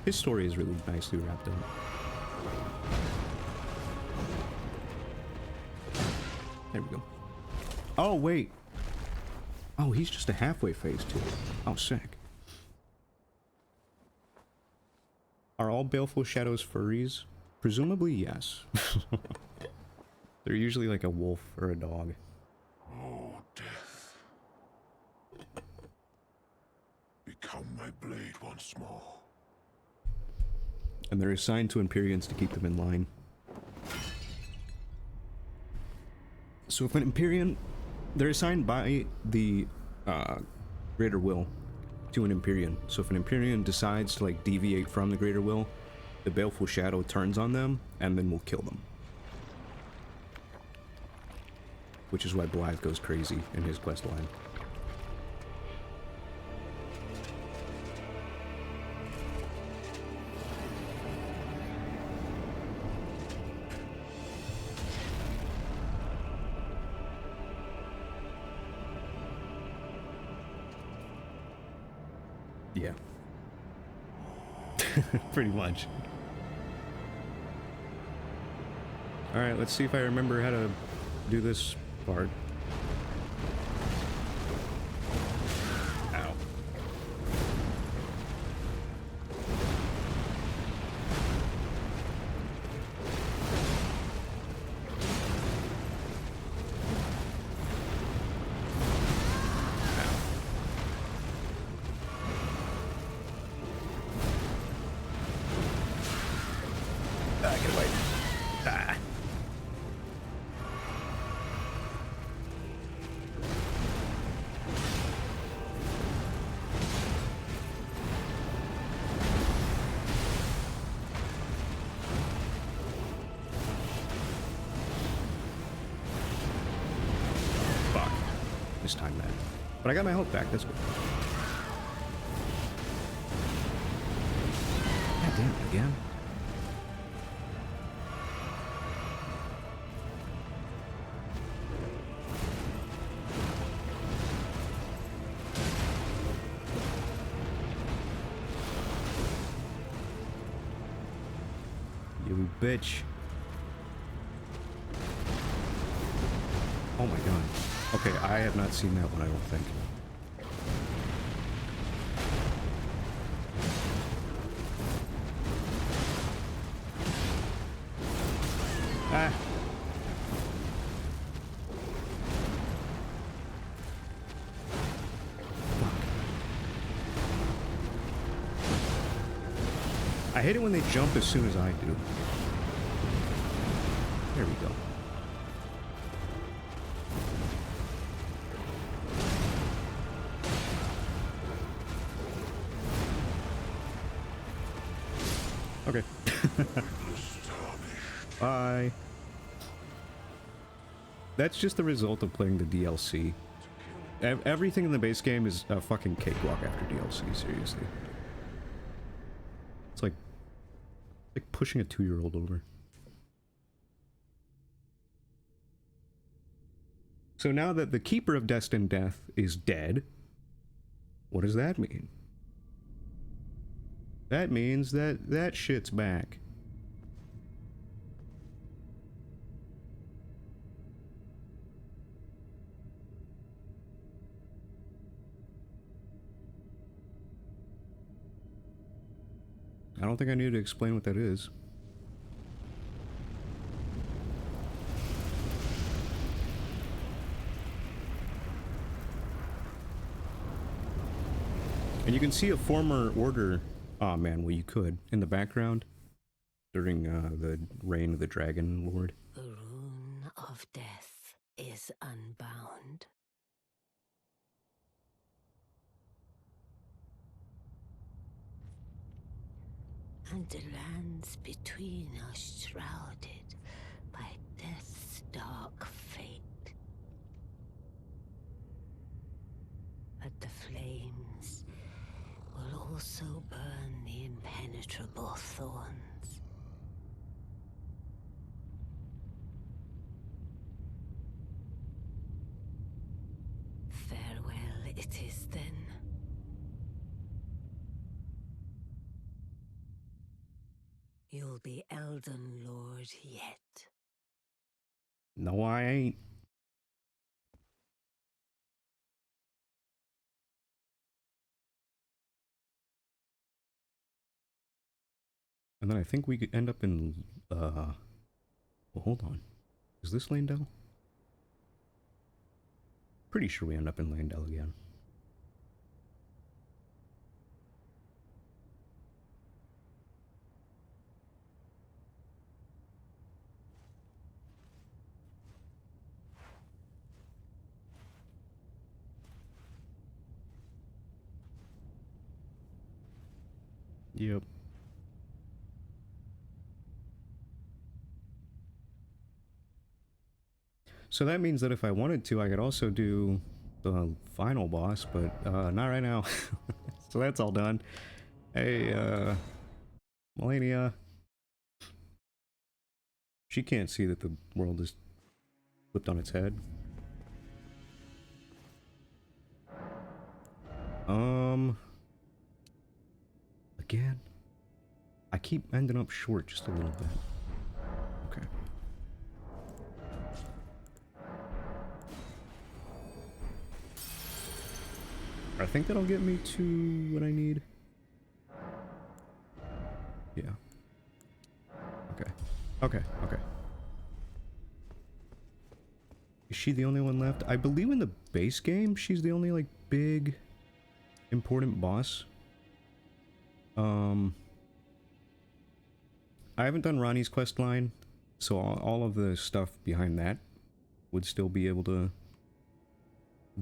his story is really nicely wrapped up. There we go. Oh, wait. Oh, he's just a halfway phase too. Oh, sick. Are all Baleful Shadows furries? Presumably, yes. They're usually like a wolf or a dog. Oh, death. Become my blade once more. And they're assigned to Empyreans to keep them in line. So if an Empyrean... They're assigned by the Greater Will to an Empyrean. So if an Empyrean decides to like deviate from the Greater Will, the Baleful Shadow turns on them and then will kill them. Which is why Blythe goes crazy in his quest line. Yeah. Pretty much. Alright, let's see if I remember how to do this part. Ow. Get away. Ah. Fuck. This time, man. But I got my health back, that's good. God damn it, again. You bitch. Oh my god. Okay, I have not seen that one, I don't think. Ah. Fuck. I hate it when they jump as soon as I do. There we go. Okay. Bye. That's just the result of playing the DLC. Everything in the base game is a fucking cakewalk after DLC, seriously. It's like pushing a 2-year-old over. So now that the Keeper of Destined Death is dead, what does that mean? That means that that shit's back. I don't think I need to explain what that is. And you can see a former order, oh man, well you could, in the background during the reign of the Dragon Lord. The rune of death is unbound. And the lands between are shrouded by death's dark fate. But the flames will also burn the impenetrable thorns. Farewell it is then. You'll be Elden Lord yet. No, I ain't. And then I think we could end up in, well, hold on. Is this Landell? Pretty sure we end up in Landell again. Yep. So that means that if I wanted to, I could also do the final boss, but not right now. So that's all done. Hey, Melania. She can't see that the world is flipped on its head. Again? I keep ending up short just a little bit. Okay. I think that'll get me to what I need. Yeah. Okay. Okay, okay. Is she the only one left? I believe in the base game, she's the only, like, big, important boss. I haven't done Ronnie's quest line, so all of the stuff behind that would still be able to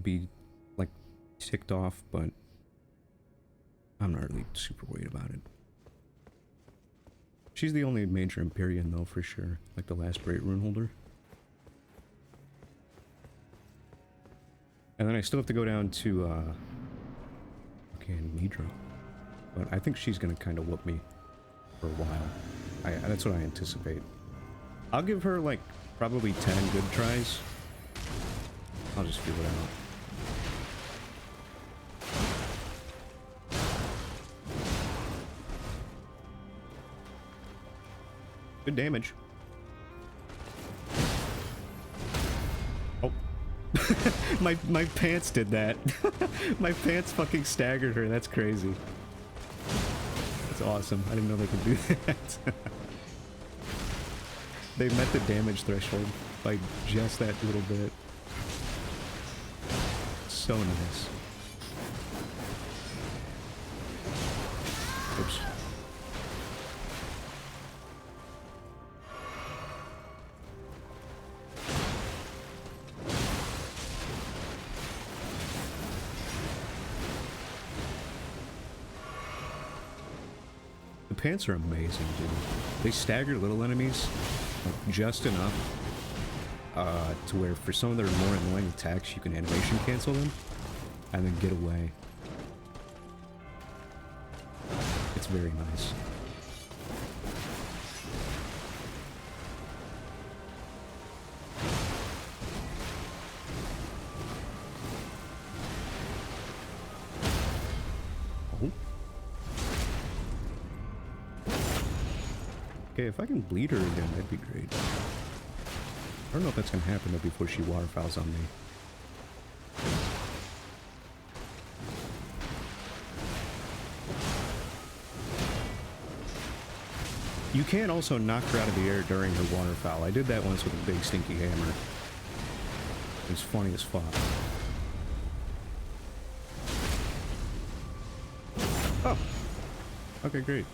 be, like, ticked off, but I'm not really super worried about it. She's the only major Empyrean, though, for sure. Like the last great rune holder. And then I still have to go down to, okay, Midra. But I think she's gonna kind of whoop me for a while. That's what I anticipate. I'll give her, like, probably 10 good tries. I'll just feel it out. Good damage. Oh. my pants did that. My pants fucking staggered her. That's crazy. That's awesome. I didn't know they could do that. They met the damage threshold by just that little bit. So nice. Oops. pants are amazing, dude. They stagger little enemies, like, just enough, to where for some of their more annoying attacks, you can animation cancel them, and then get away. It's very nice. Okay, if I can bleed her again, that'd be great. I don't know if that's gonna happen though before she waterfowls on me. You can also knock her out of the air during her waterfowl. I did that once with a big stinky hammer. It was funny as fuck. Oh! Okay, great.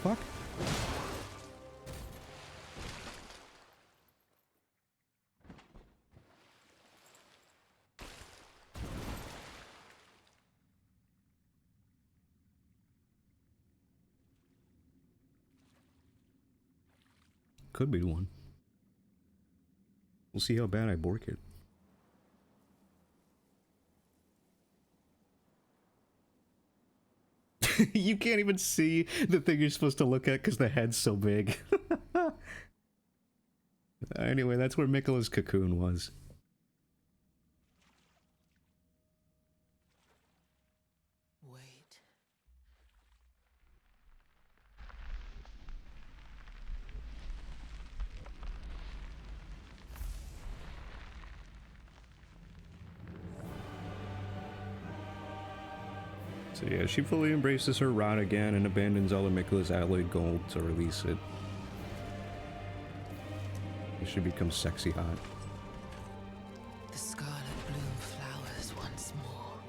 Fuck? Could be one. We'll see how bad I bork it. You can't even see the thing you're supposed to look at because the head's so big. Anyway, that's where Miquella's cocoon was. Wait. So yeah, she fully embraces her rod again and abandons all of Miquella's alloyed gold to release it. It should become sexy hot. The scarlet bloom flowers once more.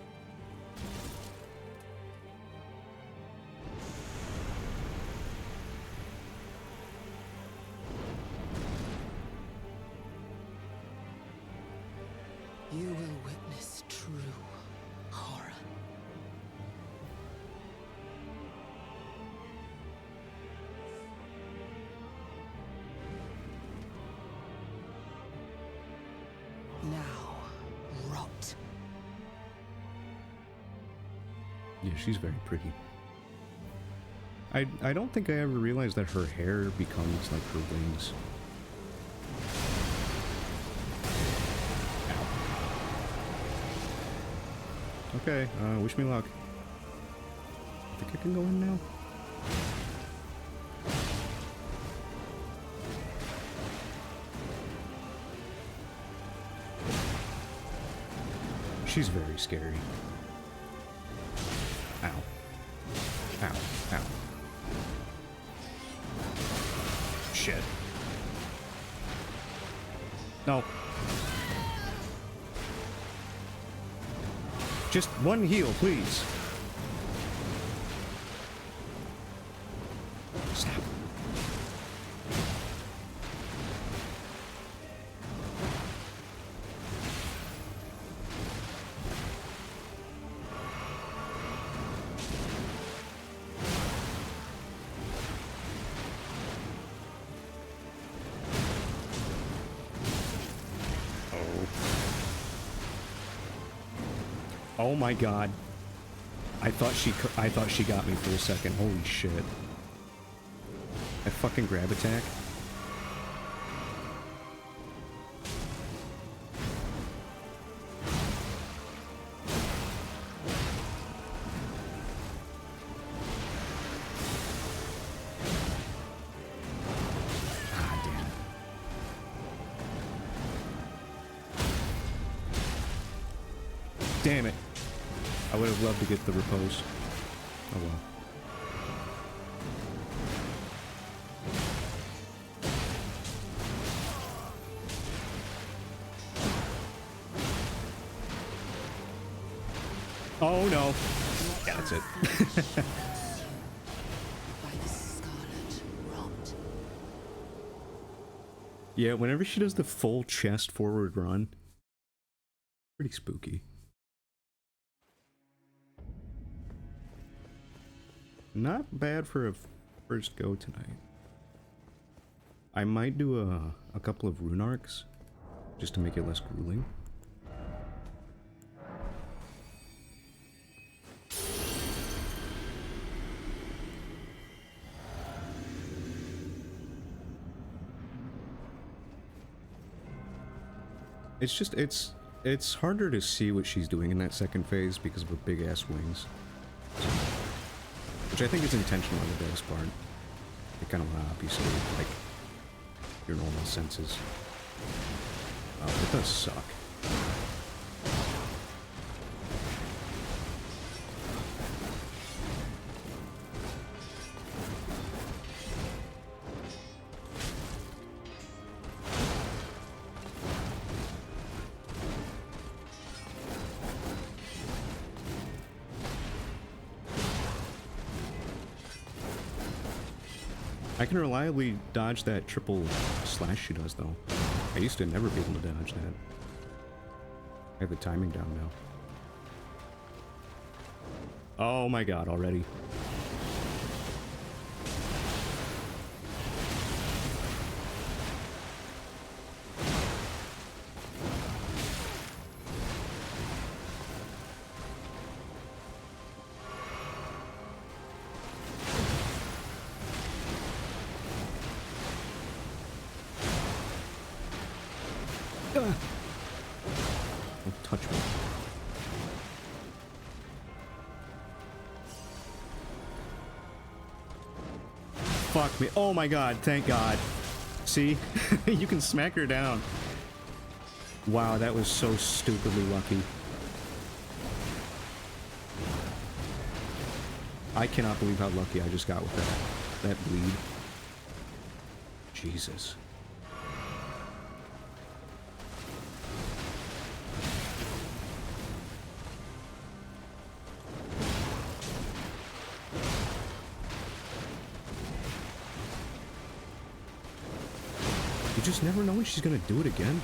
You will witness true horror. Now, rot. Yeah, she's very pretty. I don't think I ever realized that her hair becomes like her wings. Ow. Okay, wish me luck. I think I can go in now? She's very scary. Ow. Ow. Ow. Shit. No. Just one heal, please. Stop. Oh my god. I thought she got me for a second. Holy shit. That fucking grab attack. Ah, damn. Damn it. I would have loved to get the repose. Oh well. Oh no. Yeah, that's it. By the scarlet rot. Yeah, whenever she does the full chest forward run, pretty spooky. Not bad for a first go tonight. I might do a couple of rune arcs, just to make it less grueling. It's just, it's harder to see what she's doing in that second phase because of her big ass wings. Which I think is intentional on the Deus part. It kind of obviously, like, your normal senses. It does suck. I can reliably dodge that triple slash she does, though. I used to never be able to dodge that. I have the timing down now. Oh my god, already. Don't touch me. Fuck me. Oh my god, thank god. See? You can smack her down. Wow, that was so stupidly lucky. I cannot believe how lucky I just got with that bleed. Jesus. You just never know when she's gonna do it again.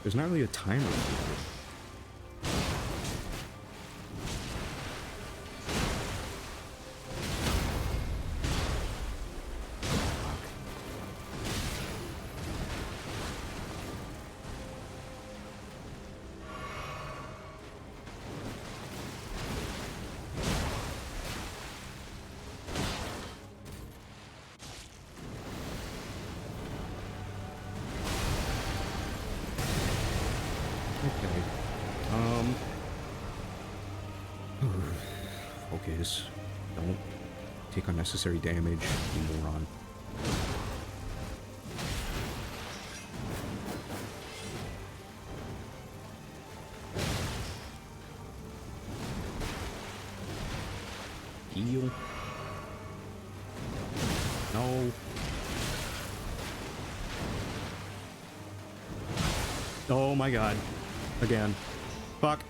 There's not really a timer. Focus. Don't take unnecessary damage, you moron. Heal. No. Oh my god. Again. Fuck.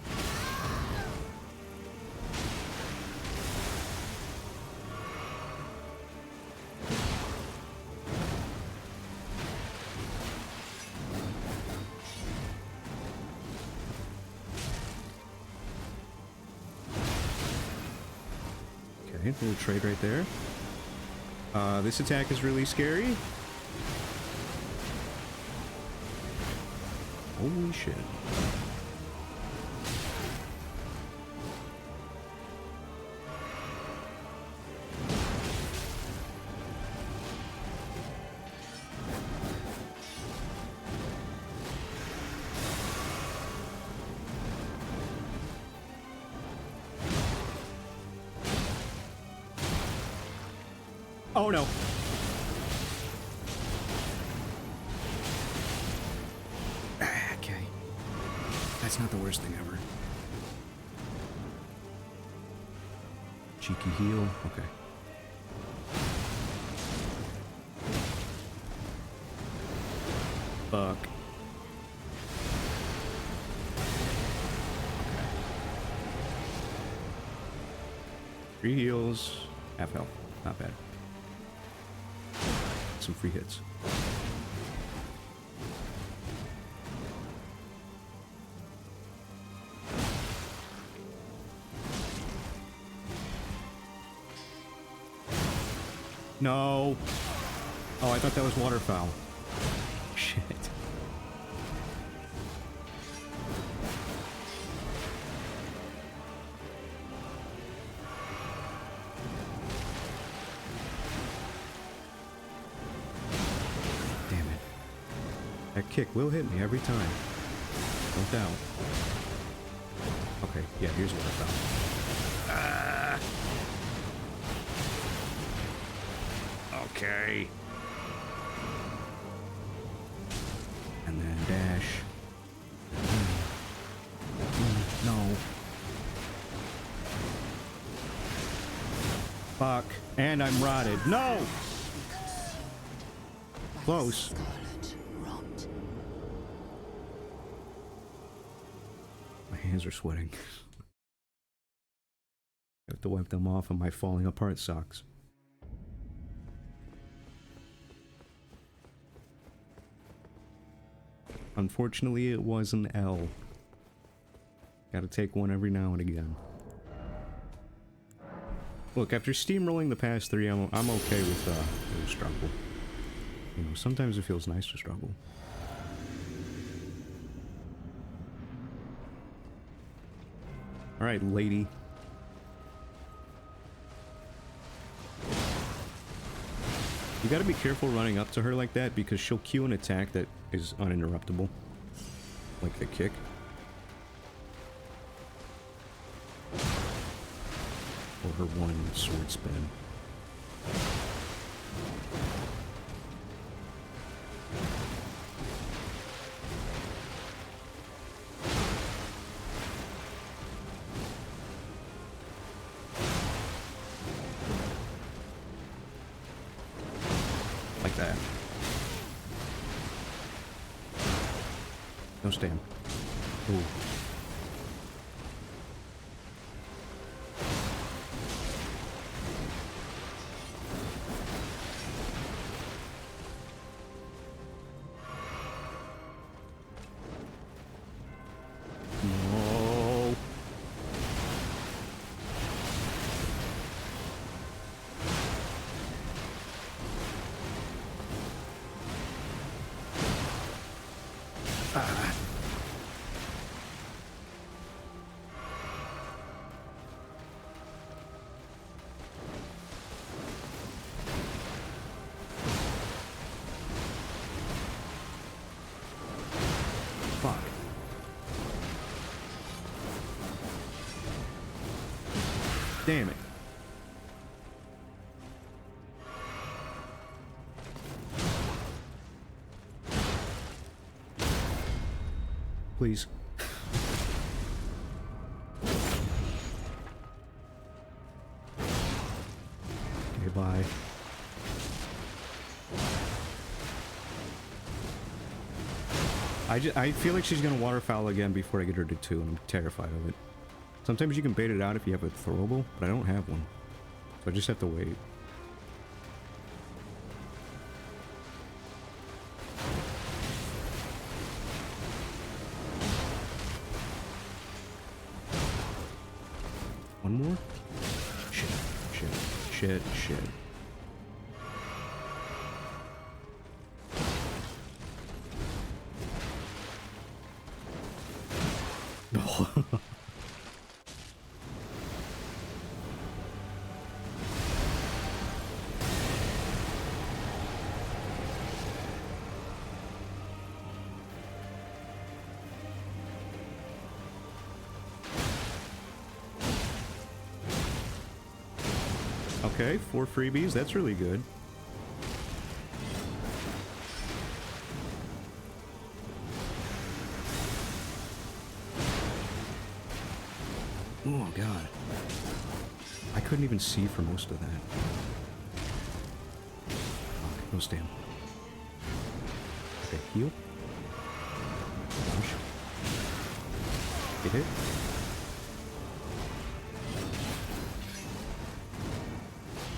Okay, little trade right there. This attack is really scary. Holy shit. Oh no. Okay. That's not the worst thing ever. Cheeky heal. Okay. Fuck. Okay. 3 heals. Half health. Not bad. Some free hits. No. Oh, I thought that was waterfowl. Shit. Damn it. That kick will hit me every time. No doubt. Okay, yeah, here's waterfowl. Ah! Okay. And then dash. No. Fuck. And I'm rotted. No! Close. My hands are sweating. I have to wipe them off on my falling apart socks. Unfortunately, it was an L. Gotta take one every now and again. Look, after steamrolling the past three, I'm okay with the struggle. You know, sometimes it feels nice to struggle. Alright, lady. You gotta be careful running up to her like that because she'll cue an attack that is uninterruptible. Like the kick. Or her one sword spin. Like that. No stam. Ooh. No. Ah. Fuck. Damn it. Please. Okay, bye. I feel like she's gonna waterfowl again before I get her to 2, and I'm terrified of it. Sometimes you can bait it out if you have a throwable, but I don't have one. So I just have to wait. One more? Shit, shit, shit, shit. No. Okay, 4 freebies, that's really good. Oh god. I couldn't even see for most of that. Fuck, no stam. Okay, heal. Push. Get hit.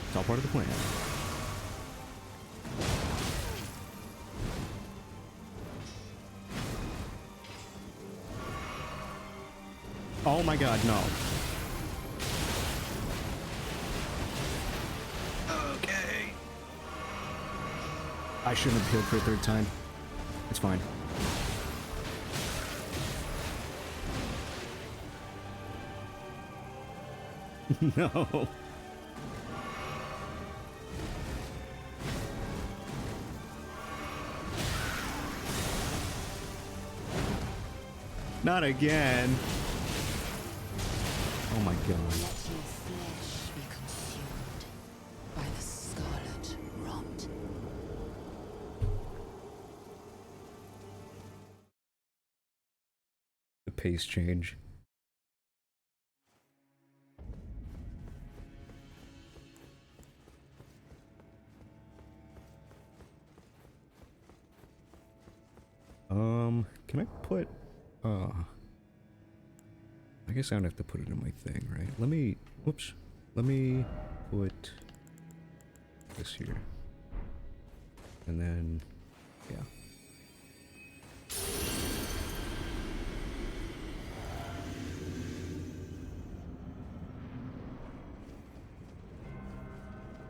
It's all part of the plan. Oh my god, no. Okay. I shouldn't have healed for a third time. It's fine. No. Not again. Oh my god. Let your flesh be consumed by the scarlet rot. The pace change. Can I put, I guess I don't have to put it in my thing, right? Let me, whoops. Let me put this here. And then, yeah.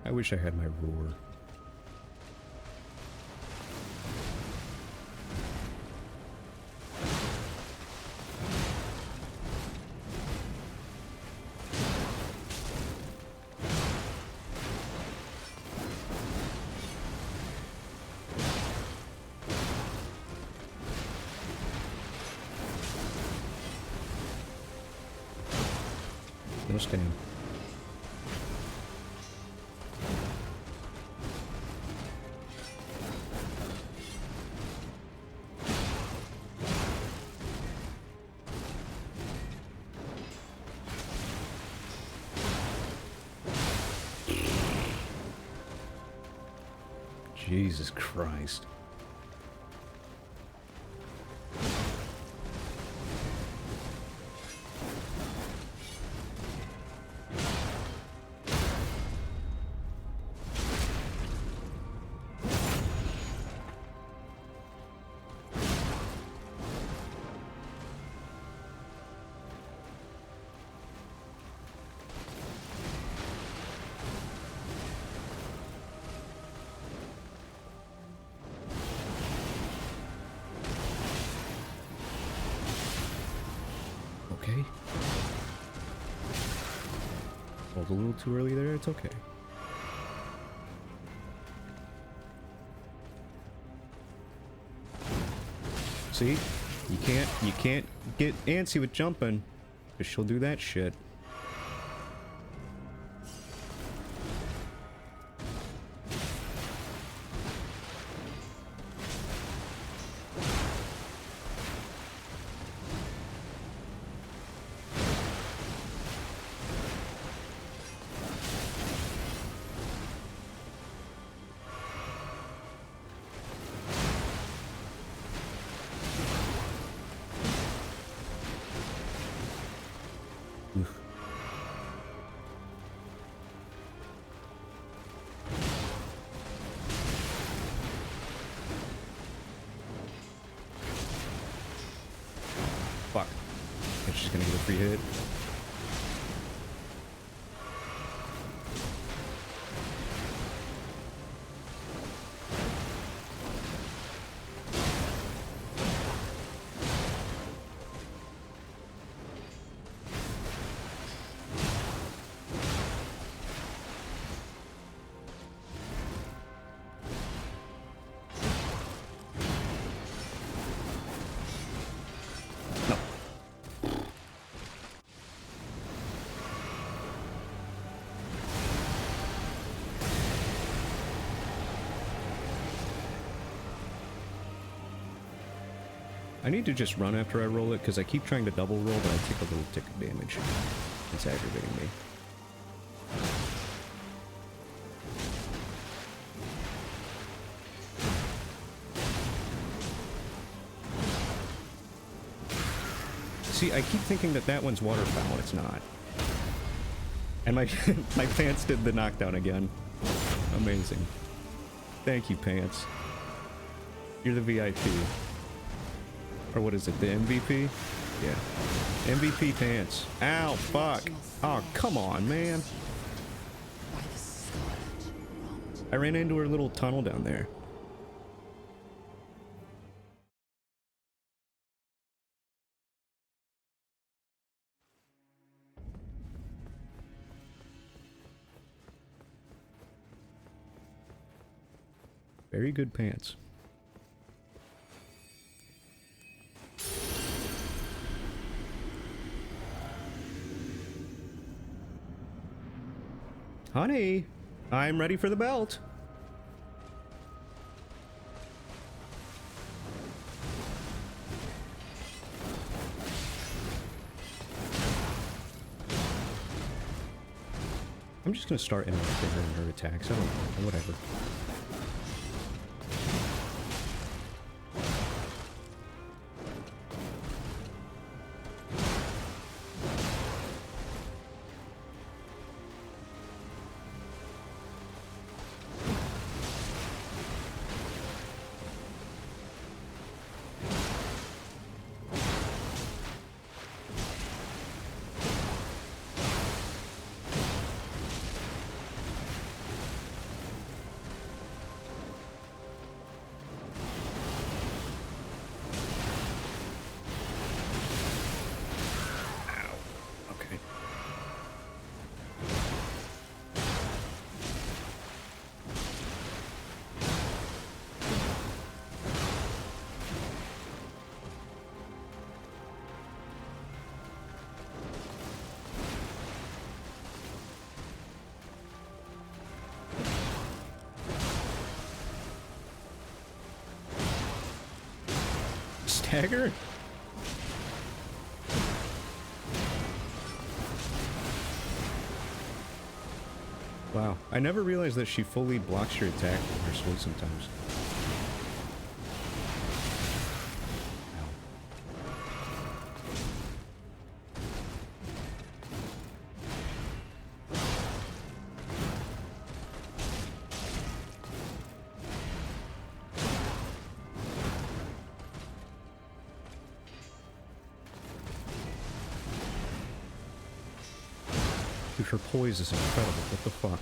I wish I had my roar. No stam. Jesus Christ. Okay. Rolled a little too early there, it's okay. See? You can't get antsy with jumping, because she'll do that shit. Oof. Fuck. It's just gonna get a free hit. I need to just run after I roll it, because I keep trying to double roll, but I take a little tick of damage. It's aggravating me. See, I keep thinking that that one's waterfowl, it's not. And my my Pants did the knockdown again. Amazing. Thank you, Pants. You're the VIP. Or what is it, the MVP? Yeah. MVP Pants. Ow, fuck. Oh, come on, man. I ran into her little tunnel down there. Very good pants. Honey, I'm ready for the belt. I'm just gonna start interrupting her in her attacks. I don't know, whatever. Okay. Stagger? Wow, I never realized that she fully blocks your attack with her swing sometimes. Dude, her poise is incredible. What the fuck?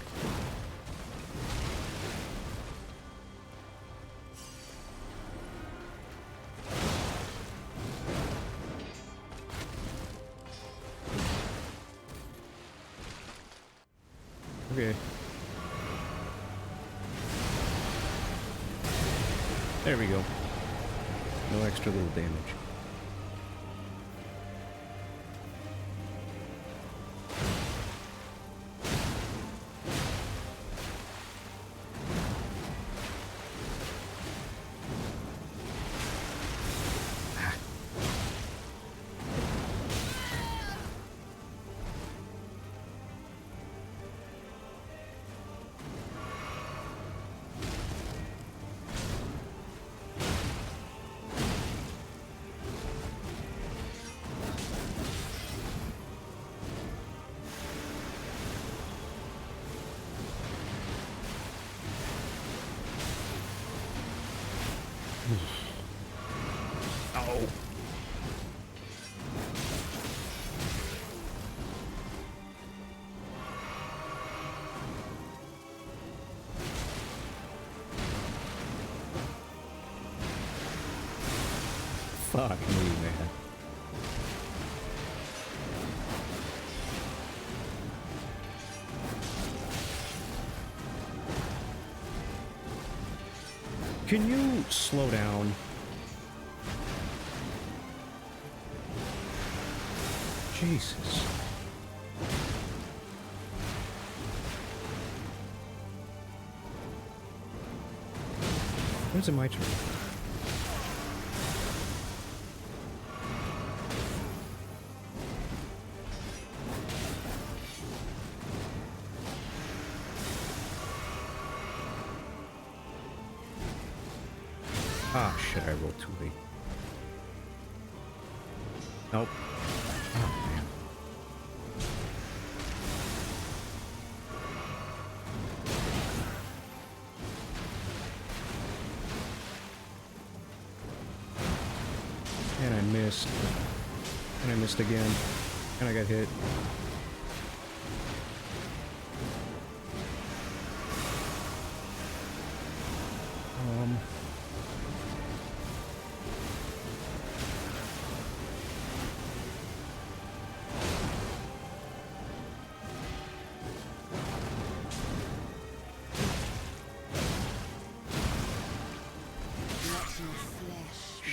Okay. There we go. No extra little damage. Ow. Fuck me, man. Can you slow down? Jesus. When's it my turn? Ah, shit, I rolled too late. Nope. Oh, man. And I missed. And I missed again. And I got hit.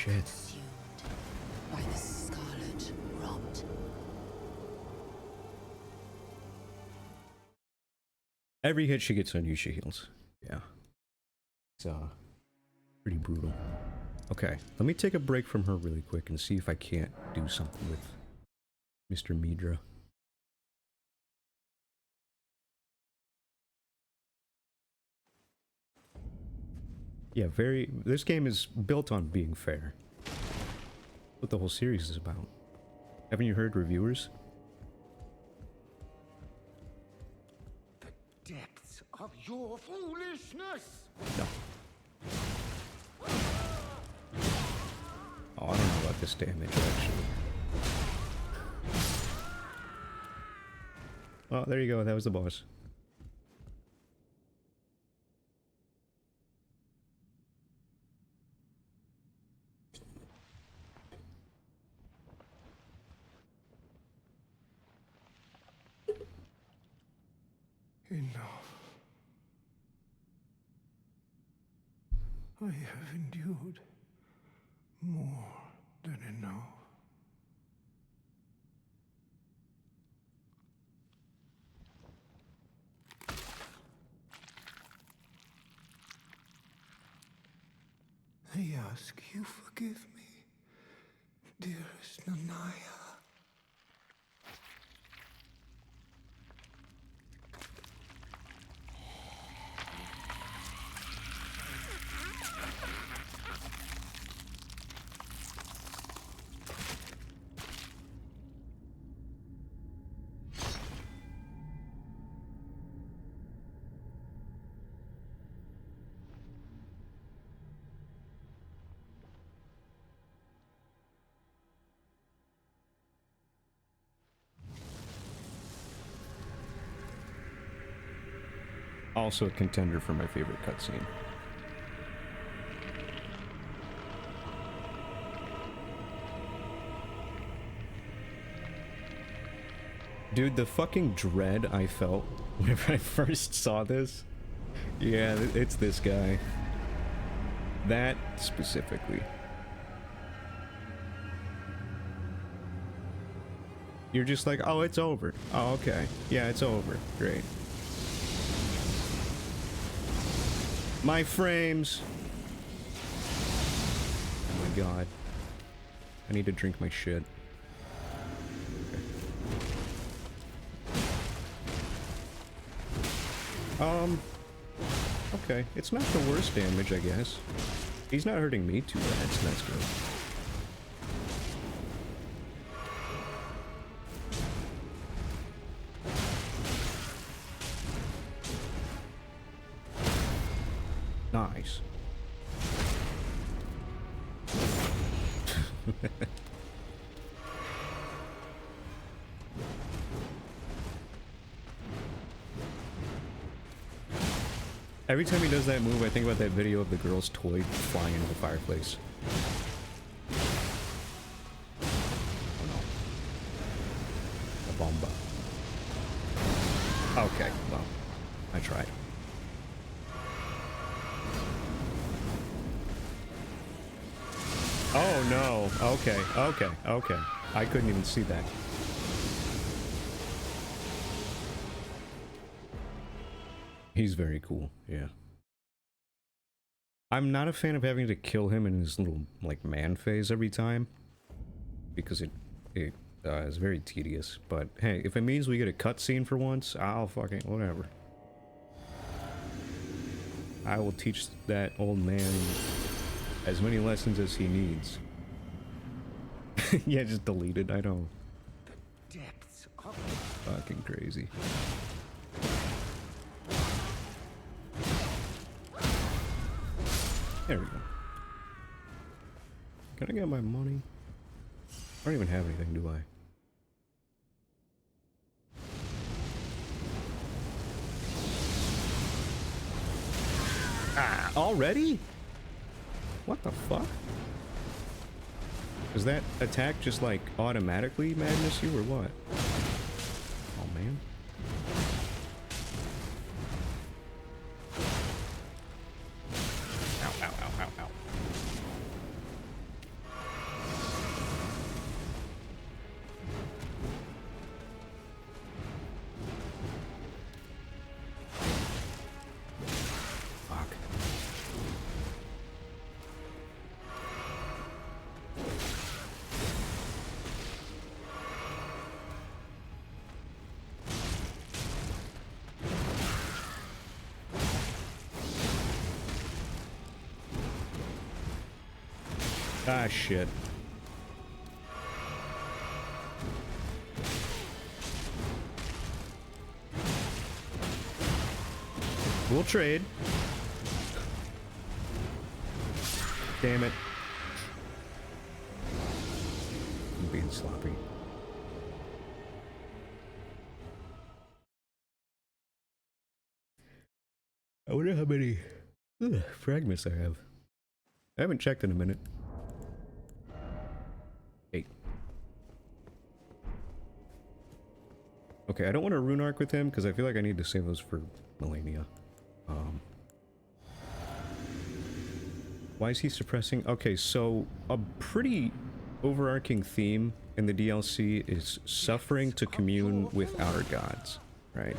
shit. Consumed by the scarlet rot. Every hit she gets on you, she heals. Yeah. It's pretty brutal. Okay, let me take a break from her really quick and see if I can't do something with Mr. Midra. Yeah, this game is built on being fair. What the whole series is about. Haven't you heard reviewers? The depths of your foolishness! No. Oh, I don't know about this damage, actually. Oh, there you go. That was the boss. Enough. I have endured more than enough. I ask you forgive me, dearest Nanaya. Also a contender for my favorite cutscene. Dude, the fucking dread I felt whenever I first saw this. Yeah, it's this guy. That specifically. You're just like, oh, it's over. Oh, okay. Yeah, it's over. Great. My frames. Oh my god. I need to drink my shit. Okay. Okay. It's not the worst damage, I guess. He's not hurting me too bad, so that's good. Nice. Every time he does that move, I think about that video of the girl's toy flying into the fireplace. Oh no. A bomba. Okay, well, I tried. Oh no. Okay, okay, okay. I couldn't even see that. He's very cool, yeah. I'm not a fan of having to kill him in his little, like, man phase every time. Because it is very tedious. But, hey, if it means we get a cutscene for once, I'll fucking, whatever. I will teach that old man as many lessons as he needs. Yeah, just delete it, I know. The depths of Fucking crazy. There we go. Can I get my money? I don't even have anything, do I? Ah, already? What the fuck? Does that attack just like automatically madness you or what? Oh man. Ow, ow, ow, ow, ow. Ah, shit. We'll trade. Damn it. I'm being sloppy. I wonder how many fragments I have. I haven't checked in a minute. 8. Okay, I don't want to rune arc with him because I feel like I need to save those for Melania. Why is he suppressing? Okay, so a pretty overarching theme in the DLC is suffering to commune with outer gods, right?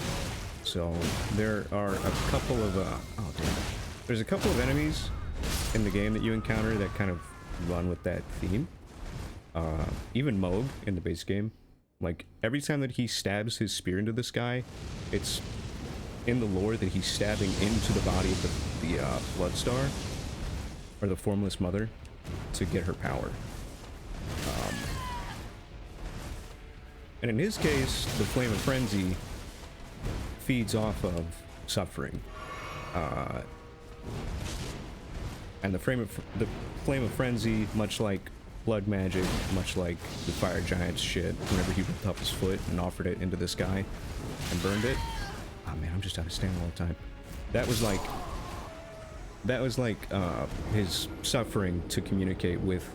So there are a couple of oh damn it. There's a couple of enemies in the game that you encounter that kind of run with that theme. Even Moog in the base game, like every time that he stabs his spear into the sky, it's in the lore that he's stabbing into the body of the Bloodstar, or the Formless Mother, to get her power. And in his case, the Flame of Frenzy feeds off of suffering. And the Flame of Frenzy, much like blood magic, much like the Fire Giant's shit, whenever he ripped off his foot and offered it into the sky and burned it. Oh man, I'm just out of stamina all the time. That was like his suffering to communicate with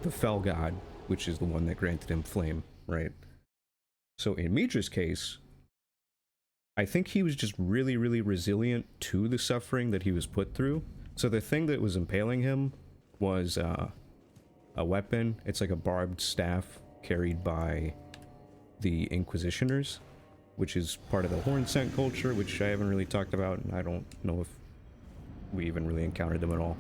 the Fell God, which is the one that granted him flame, right? So in Midra's case, I think he was just really, really resilient to the suffering that he was put through. So the thing that was impaling him was a weapon. It's like a barbed staff carried by the Inquisitioners, which is part of the Horn Scent culture, which I haven't really talked about, and I don't know if we even really encountered them at all.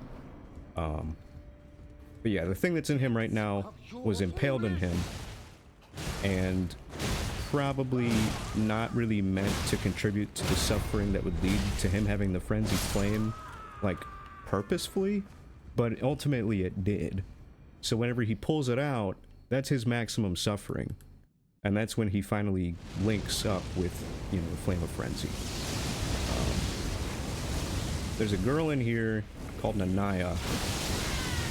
But yeah, the thing that's in him right now was impaled in him, and probably not really meant to contribute to the suffering that would lead to him having the frenzied flame, like, purposefully, but ultimately it did. So whenever he pulls it out, that's his maximum suffering. And that's when he finally links up with, you know, the Flame of Frenzy. There's a girl in here called Nanaya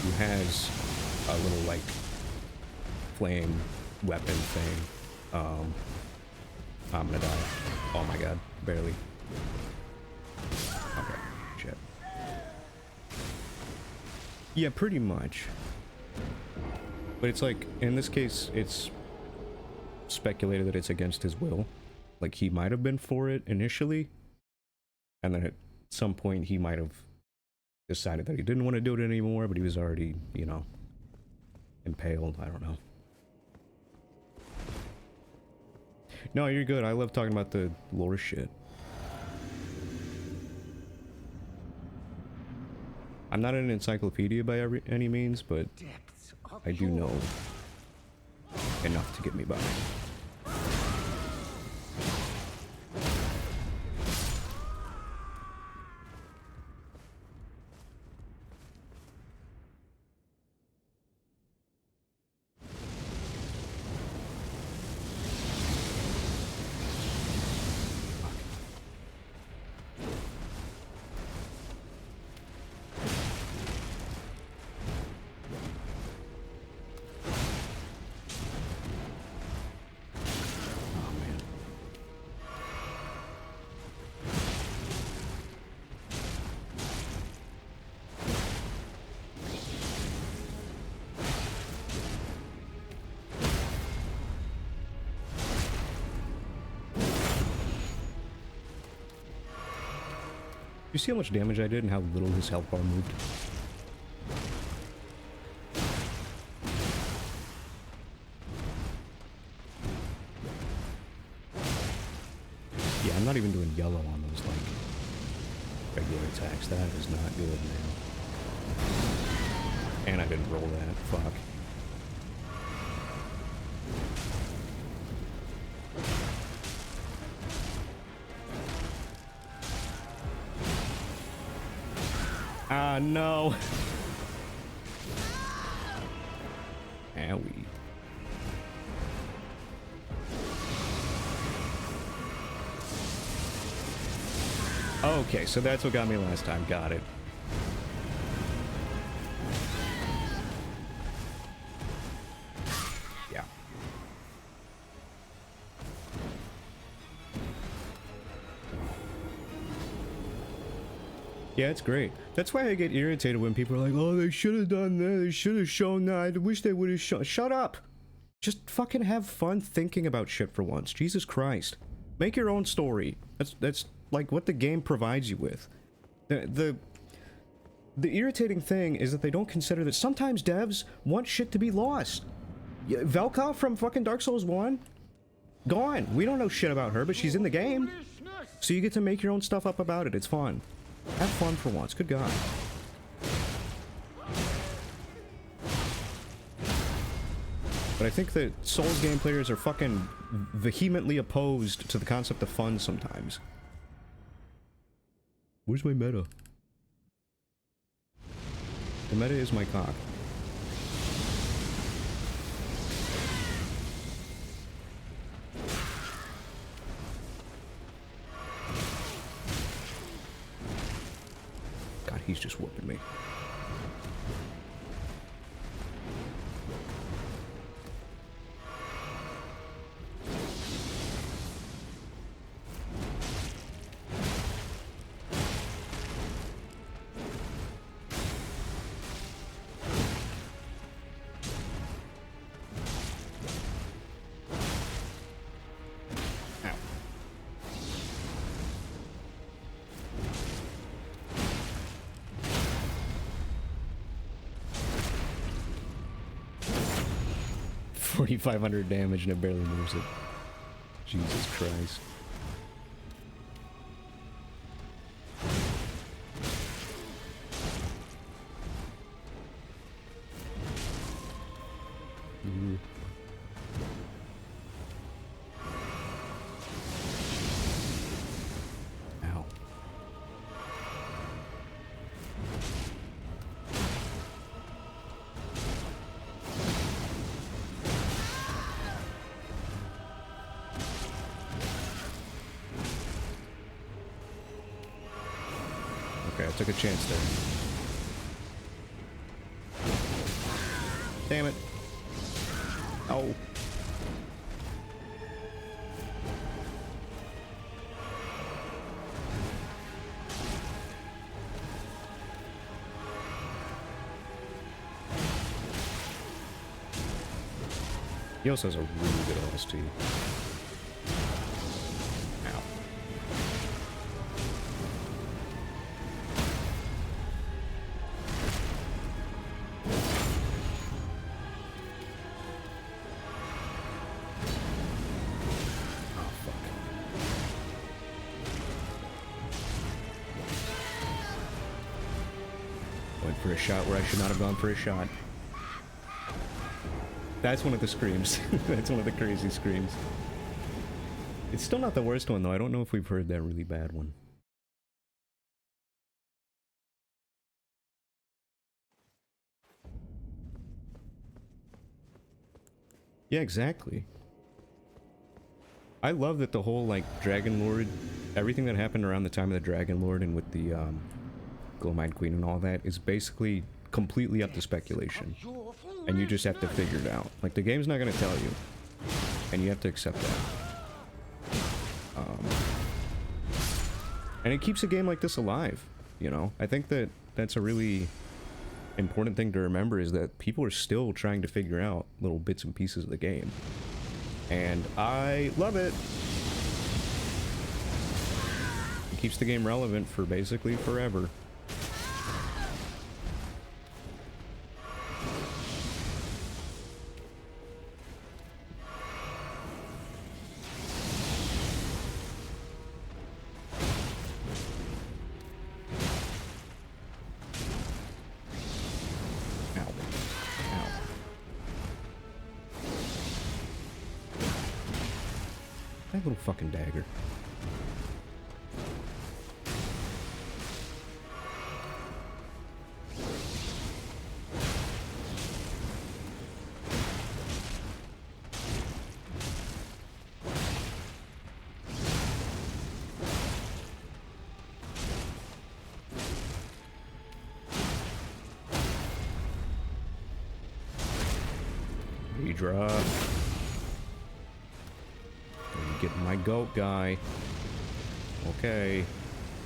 who has a little, like, flame weapon thing. I'm gonna die. Oh my god, barely. Okay, shit. Yeah, pretty much. But it's like, in this case, it's speculated that it's against his will. Like, he might have been for it initially, and then at some point he might have decided that he didn't want to do it anymore, but he was already, you know, impaled. I don't know. No, you're good. I love talking about the lore shit. I'm not an encyclopedia by any means, but I do know enough to get me by. You see how much damage I did and how little his health bar moved? Yeah, I'm not even doing yellow on those, like, regular attacks. That is not good, man. And I didn't roll that. Fuck. No. Okay, so that's what got me last time. Got it. Yeah. Yeah, it's great. That's why I get irritated when people are like, oh, they should have done that, they should have shown that, I wish they would have shown... Shut up! Just fucking have fun thinking about shit for once. Jesus Christ. Make your own story. That's like what the game provides you with. The irritating thing is that they don't consider that sometimes devs want shit to be lost. Velka from fucking Dark Souls 1? Gone. We don't know shit about her, but she's in the game. So you get to make your own stuff up about it. It's fun. Have fun for once. Good God. But I think that Souls game players are fucking vehemently opposed to the concept of fun sometimes. Where's my meta? The meta is my cock. God, he's just whooping me. Ow. 4,500 damage and it barely moves it. Jesus Christ. Ooh. Ow. Okay, I took a chance there. Damn it. Oh. He also has a really good LST. Ow. Oh, fuck. Went for a shot where I should not have gone for a shot. That's one of the screams. That's one of the crazy screams. It's still not the worst one, though. I don't know if we've heard that really bad one. Yeah, exactly. I love that the whole, like, Dragon Lord, everything that happened around the time of the Dragon Lord and with the, Glowmine Queen and all that is basically completely up to speculation. And you just have to figure it out. Like, the game's not gonna tell you. And you have to accept that. And it keeps a game like this alive, you know? I think that that's a really important thing to remember, is that people are still trying to figure out little bits and pieces of the game. And I love it! It keeps the game relevant for basically forever. That little fucking dagger. Midra. I'm getting my goat guy. Okay.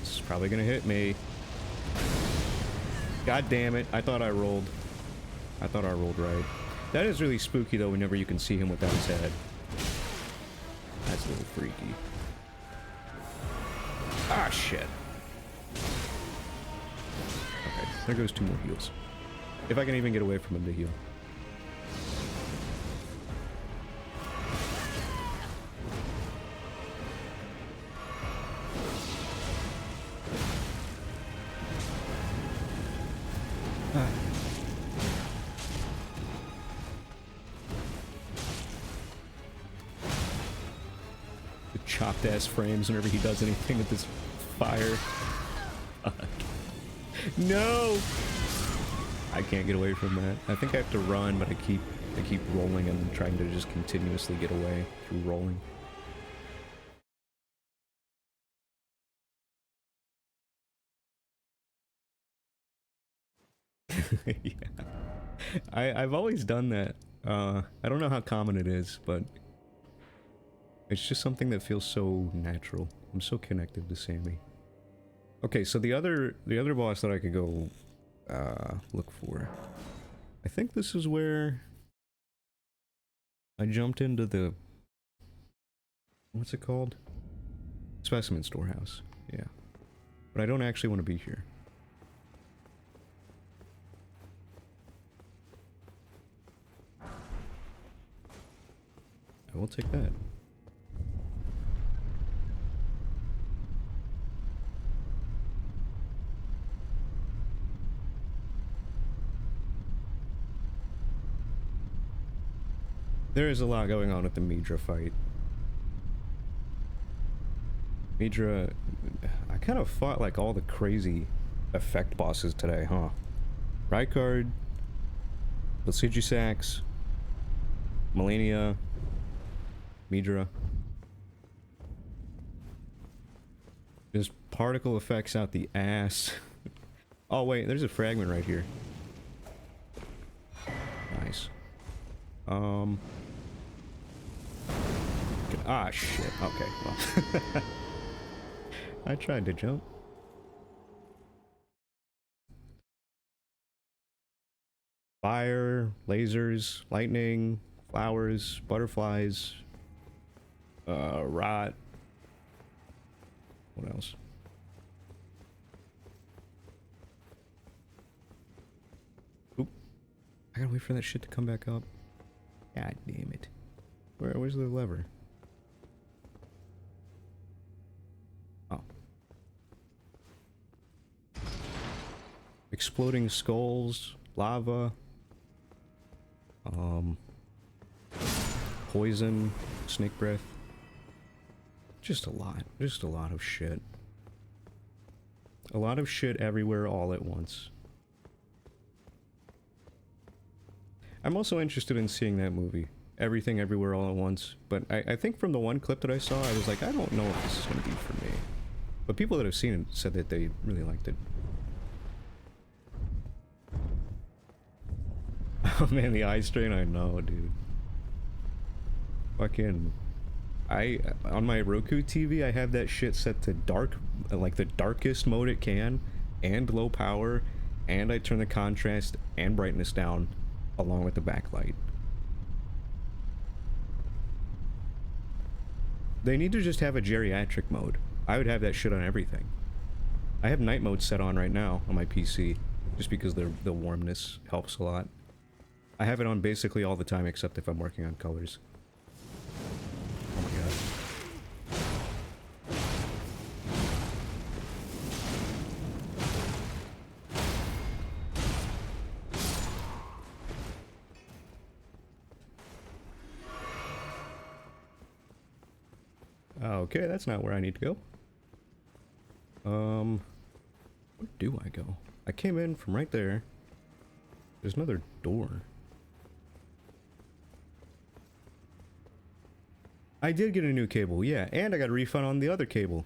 This is probably gonna hit me. God damn it. I thought I rolled. I thought I rolled right. That is really spooky though whenever you can see him without his head. That's a little freaky. Ah, shit. Okay, there goes 2 more heals. If I can even get away from him to heal. The chopped ass frames whenever he does anything with this fire. No! I can't get away from that. I think I have to run, but I keep rolling and trying to just continuously get away through rolling. Yeah. I've always done that. I don't know how common it is, but it's just something that feels so natural. I'm so connected to Sammy. Okay, so the other boss that I could go look for. I think this is where I jumped into the, what's it called? Specimen storehouse. Yeah. But I don't actually want to be here. I will take that. There is a lot going on with the Midra fight. Midra, I kind of fought like all the crazy effect bosses today, huh? Rykard, Lysigisax, Melania, Midra. Just particle effects out the ass. Oh wait, there's a fragment right here. Nice. Ah, shit. Okay, well. I tried to jump. Fire, lasers, lightning, flowers, butterflies, rot. What else? Oop. I gotta wait for that shit to come back up. God damn it. Where's the lever? Oh. Exploding skulls, lava, poison, snake breath. Just a lot of shit. A lot of shit everywhere all at once. I'm also interested in seeing that movie, Everything Everywhere All at Once, but I think from the one clip that I saw, I was like, I don't know if this is going to be for me. But people that have seen it said that they really liked it. Oh man, the eye strain, I know, dude. Fucking... on my Roku TV, I have that shit set to dark, like the darkest mode it can, and low power, and I turn the contrast and brightness down, along with the backlight. They need to just have a geriatric mode. I would have that shit on everything. I have night mode set on right now on my PC, just because the warmness helps a lot. I have it on basically all the time except if I'm working on colors. Oh my god. Okay, that's not where I need to go. Where do I go? I came in from right there. There's another door. I did get a new cable, yeah, and I got a refund on the other cable.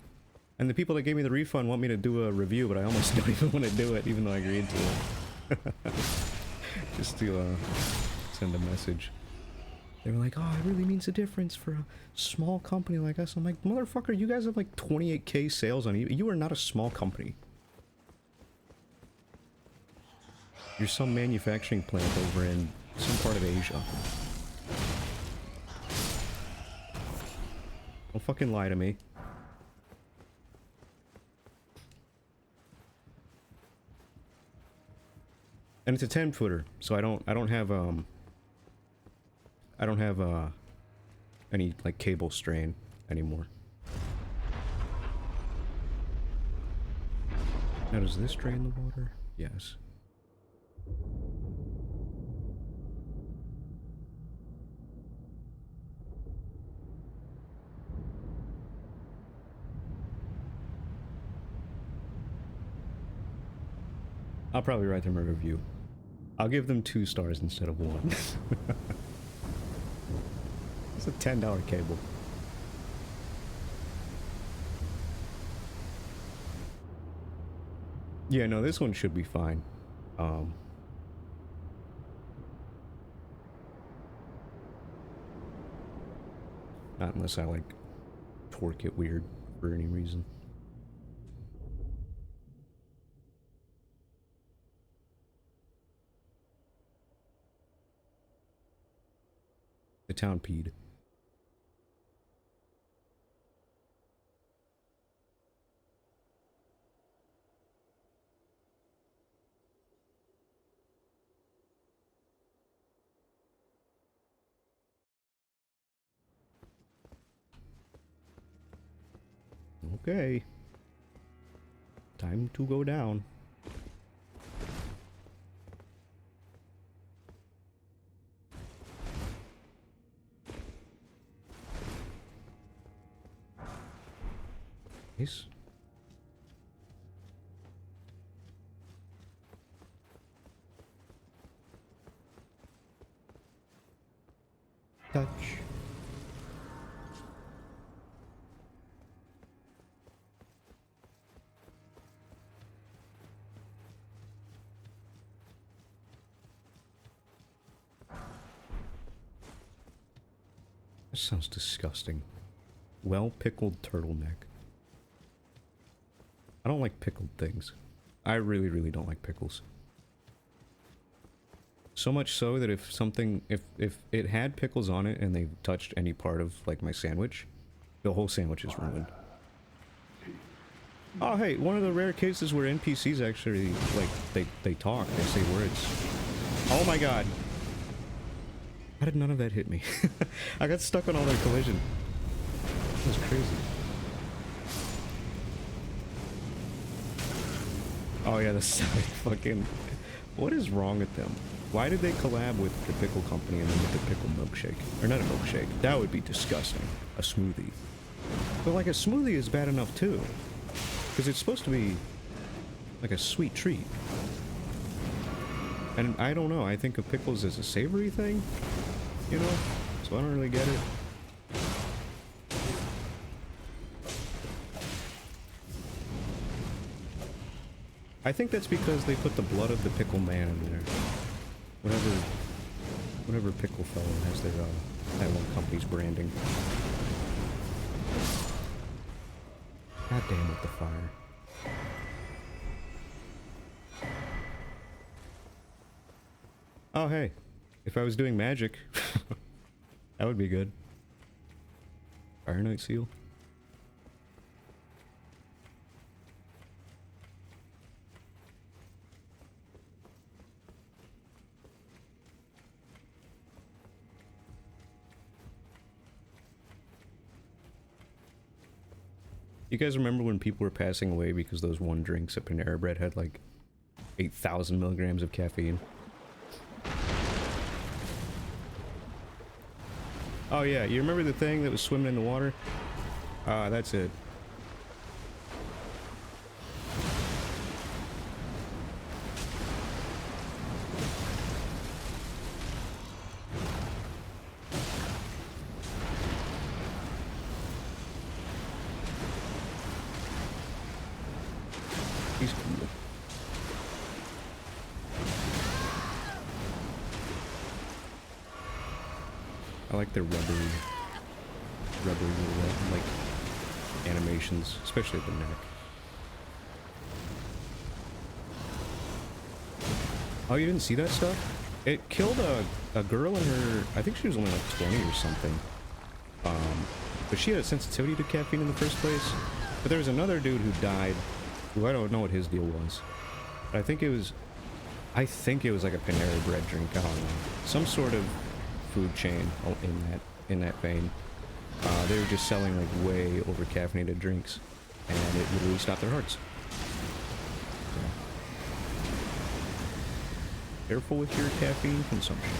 And the people that gave me the refund want me to do a review, but I almost don't even want to do it, even though I agreed to it. Just to, send a message. They were like, oh, it really means a difference for a small company like us. I'm like, motherfucker, you guys have like 28K sales on eBay. You are not a small company. You're some manufacturing plant over in some part of Asia. Don't fucking lie to me. And it's a 10-footer, so I don't have any like cable strain anymore. Now does this drain the water? Yes. I'll probably write them a review. I'll give them 2 stars instead of 1. It's a $10 cable. Yeah, no, this one should be fine. Not unless I, like, torque it weird for any reason. The town peed. Okay. Time to go down. Nice. Touch. That sounds disgusting. Well-pickled turtleneck. I don't like pickled things. I really, really don't like pickles. So much so that if something, if it had pickles on it and they touched any part of, like, my sandwich, the whole sandwich is ruined. Oh, hey, one of the rare cases where NPCs actually, like, they talk, they say words. Oh my god. How did none of that hit me? I got stuck on all that collision. That was crazy. Oh yeah, the side fucking... What is wrong with them? Why did they collab with the pickle company and then with the pickle milkshake? Or not a milkshake. That would be disgusting. A smoothie. But like a smoothie is bad enough too. Because it's supposed to be like a sweet treat. And I don't know, I think of pickles as a savory thing, you know? So I don't really get it. I think that's because they put the blood of the pickle man in there. Whatever pickle fellow has their, that one company's branding. God damn with the fire. Oh hey, if I was doing magic, that would be good. Fire Knight Seal. You guys remember when people were passing away because those one drinks at Panera Bread had like 8,000 milligrams of caffeine? Oh yeah, you remember the thing that was swimming in the water? That's it. He's cool. I like their rubbery little, like, animations, especially at the neck. Oh, you didn't see that stuff? It killed a girl in her, I think she was only like 20 or something. But she had a sensitivity to caffeine in the first place. But there was another dude who died, who I don't know what his deal was. But I think it was like a Panera Bread drink, I don't know. Some sort of food chain in that vein. They were just selling like way over caffeinated drinks, and it literally stopped their hearts. So, careful with your caffeine consumption.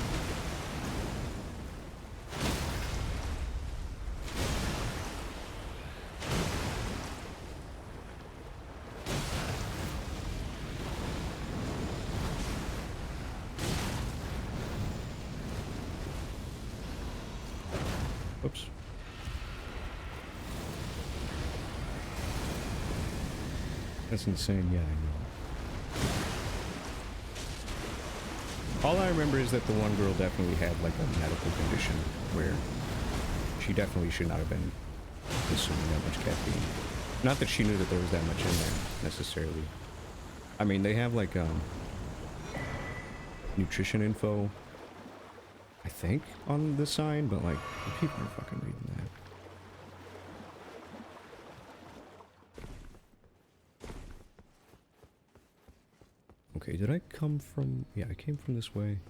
Oops. That's insane, yeah, I know. All I remember is that the one girl definitely had like a medical condition where she definitely should not have been consuming that much caffeine. Not that she knew that there was that much in there, necessarily. I mean, they have like, nutrition info, I think, on the sign, but like, people are fucking reading that. Okay, did I come from... Yeah, I came from this way.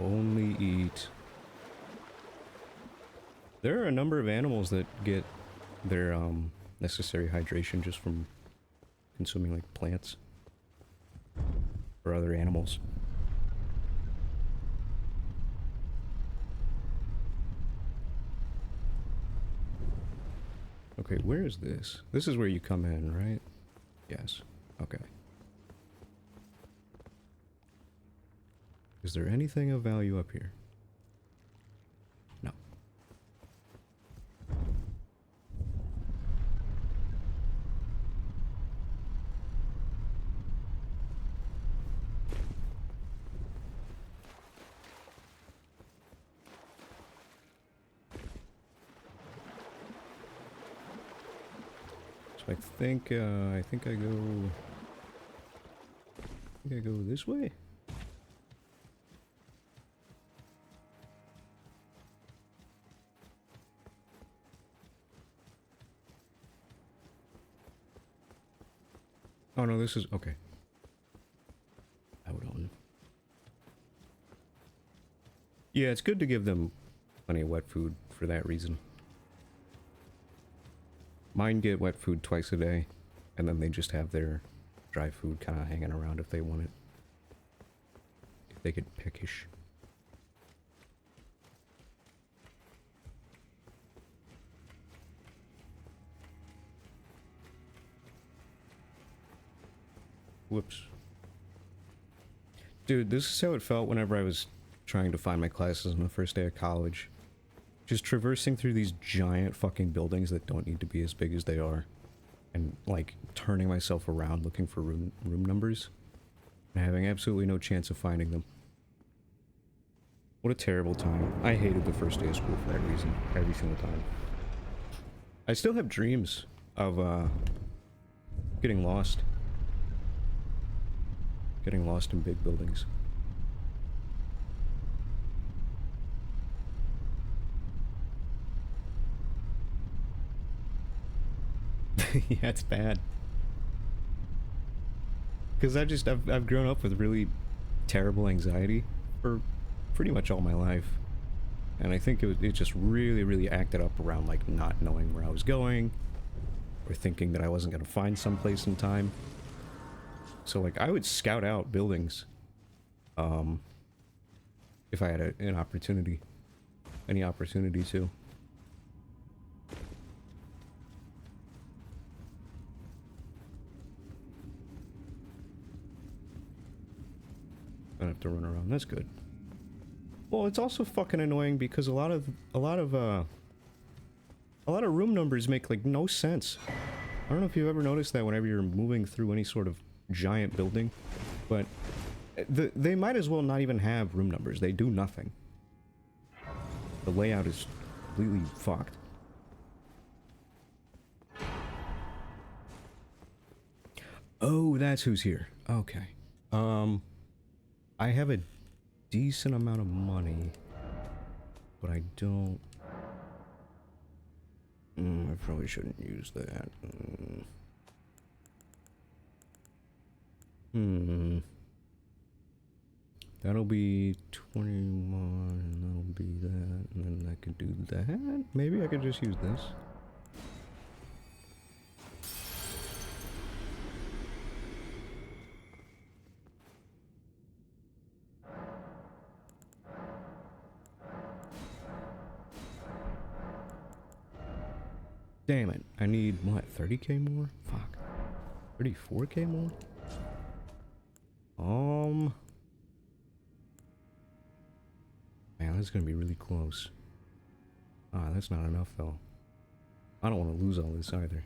Only eat. There are a number of animals that get their necessary hydration just from consuming like plants or other animals. Okay, where is this? This is where you come in, right? Yes. Okay. Is there anything of value up here? No. So I think I go this way. Oh no, this is okay. Out on. Yeah, it's good to give them plenty of wet food for that reason. Mine get wet food twice a day, and then they just have their dry food kind of hanging around if they want it. If they get peckish. Whoops. Dude, this is how it felt whenever I was trying to find my classes on the first day of college. Just traversing through these giant fucking buildings that don't need to be as big as they are. And, like, turning myself around looking for room numbers. And having absolutely no chance of finding them. What a terrible time. I hated the first day of school for that reason. Every single time. I still have dreams of, getting lost. Getting lost in big buildings. Yeah, it's bad. Because I've grown up with really terrible anxiety for pretty much all my life. And I think it just really acted up around like not knowing where I was going. Or thinking that I wasn't going to find someplace in time. So like I would scout out buildings. If I had an opportunity. Any opportunity to. I don't have to run around. That's good. Well, it's also fucking annoying because a lot of room numbers make like no sense. I don't know if you've ever noticed that whenever you're moving through any sort of giant building, but they might as well not even have room numbers. They do nothing. The layout is completely fucked. Oh, that's who's here. Okay. I have a decent amount of money, but I don't... I probably shouldn't use that. That'll be 21, and that'll be that, and then I could do that. Maybe I could just use this. Damn it. I need, what, 30k more? Fuck. 34k more? Man, that's gonna be really close. Ah, that's not enough, though. I don't want to lose all this, either.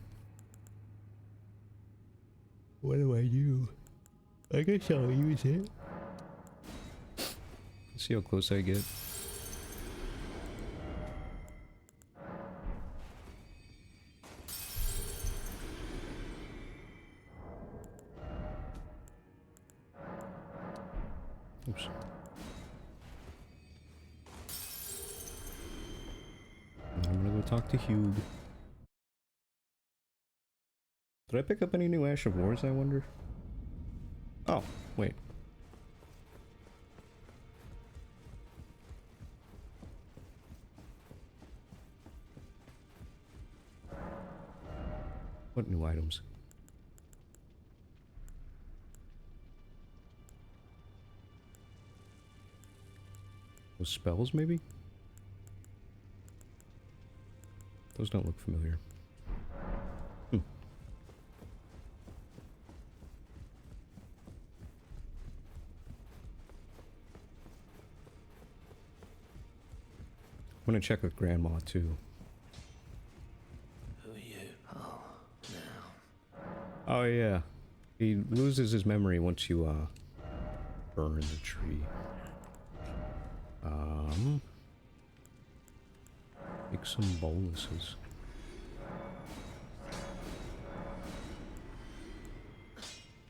What do I do? I guess I'll use it. Let's see how close I get. Oops. I'm gonna go talk to Hugh. Did I pick up any new Ash of Wars, I wonder? Oh, wait. What new items? Those spells, maybe? Those don't look familiar. I'm gonna check with Grandma, too. Who are you? Oh, now. Oh, yeah. He loses his memory once you, burn the tree. Make some boluses.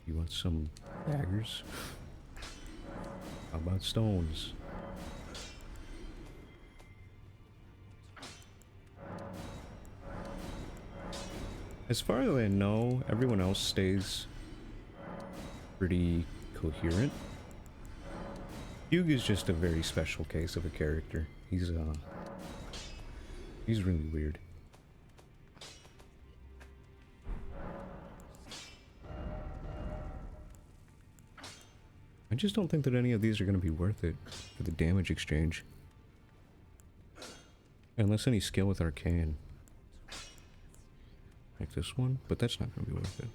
You want some daggers? How about stones? As far as I know, everyone else stays pretty coherent. Hugh is just a very special case of a character. He's really weird. I just don't think that any of these are going to be worth it for the damage exchange. Unless any skill with Arcane. Like this one, but that's not going to be worth it.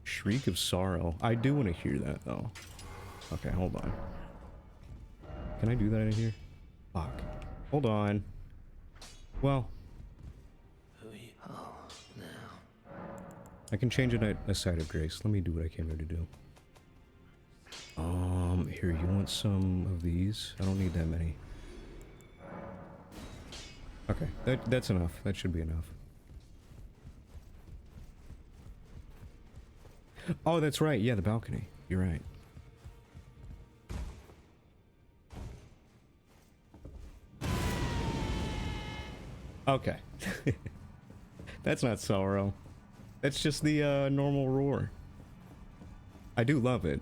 Shriek of Sorrow. I do want to hear that, though. Okay, hold on. Can I do that in here? Fuck. Hold on. Well. Who are you? Oh, now. I can change it at a side of grace. Let me do what I came here to do. Here, you want some of these? I don't need that many. Okay, that's enough. That should be enough. Oh, that's right. Yeah, the balcony. You're right. Okay. That's not sorrow. That's just the normal roar. I do love it.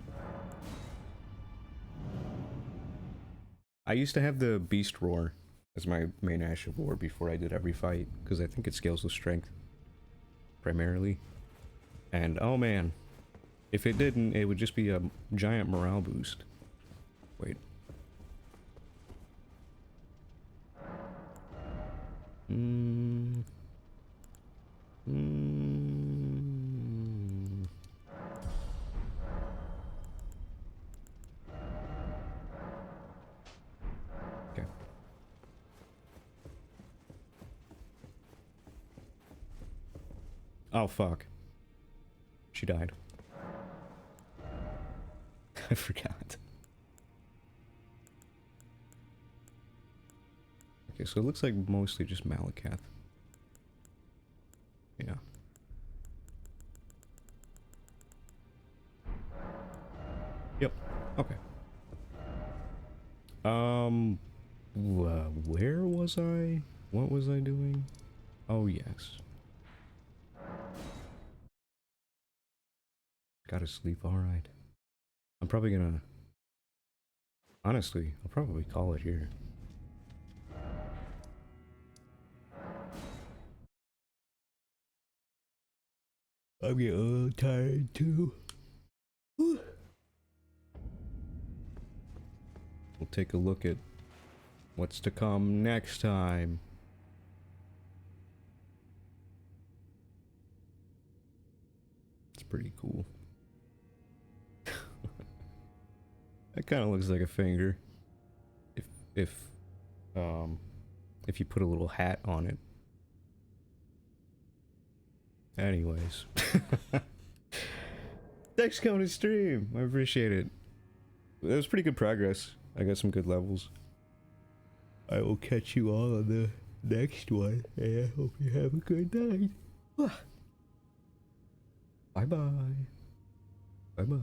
I used to have the beast roar as my main Ash of War before I did every fight, because I think it scales with strength primarily. And oh man, if it didn't, it would just be a giant morale boost. Wait. Okay. Oh fuck. She died. I forgot. Okay, so it looks like mostly just Malakath. Yeah. Yep. Okay. Where was I? What was I doing? Oh, yes. Gotta sleep, alright. I'm probably gonna... Honestly, I'll probably call it here. I'm getting a little tired, too. We'll take a look at what's to come next time. It's pretty cool. That kind of looks like a finger. If if you put a little hat on it. Anyways. Thanks for coming to stream. I appreciate it. That was pretty good progress. I got some good levels. I will catch you all on the next one. And I hope you have a good night. Bye bye. Bye bye.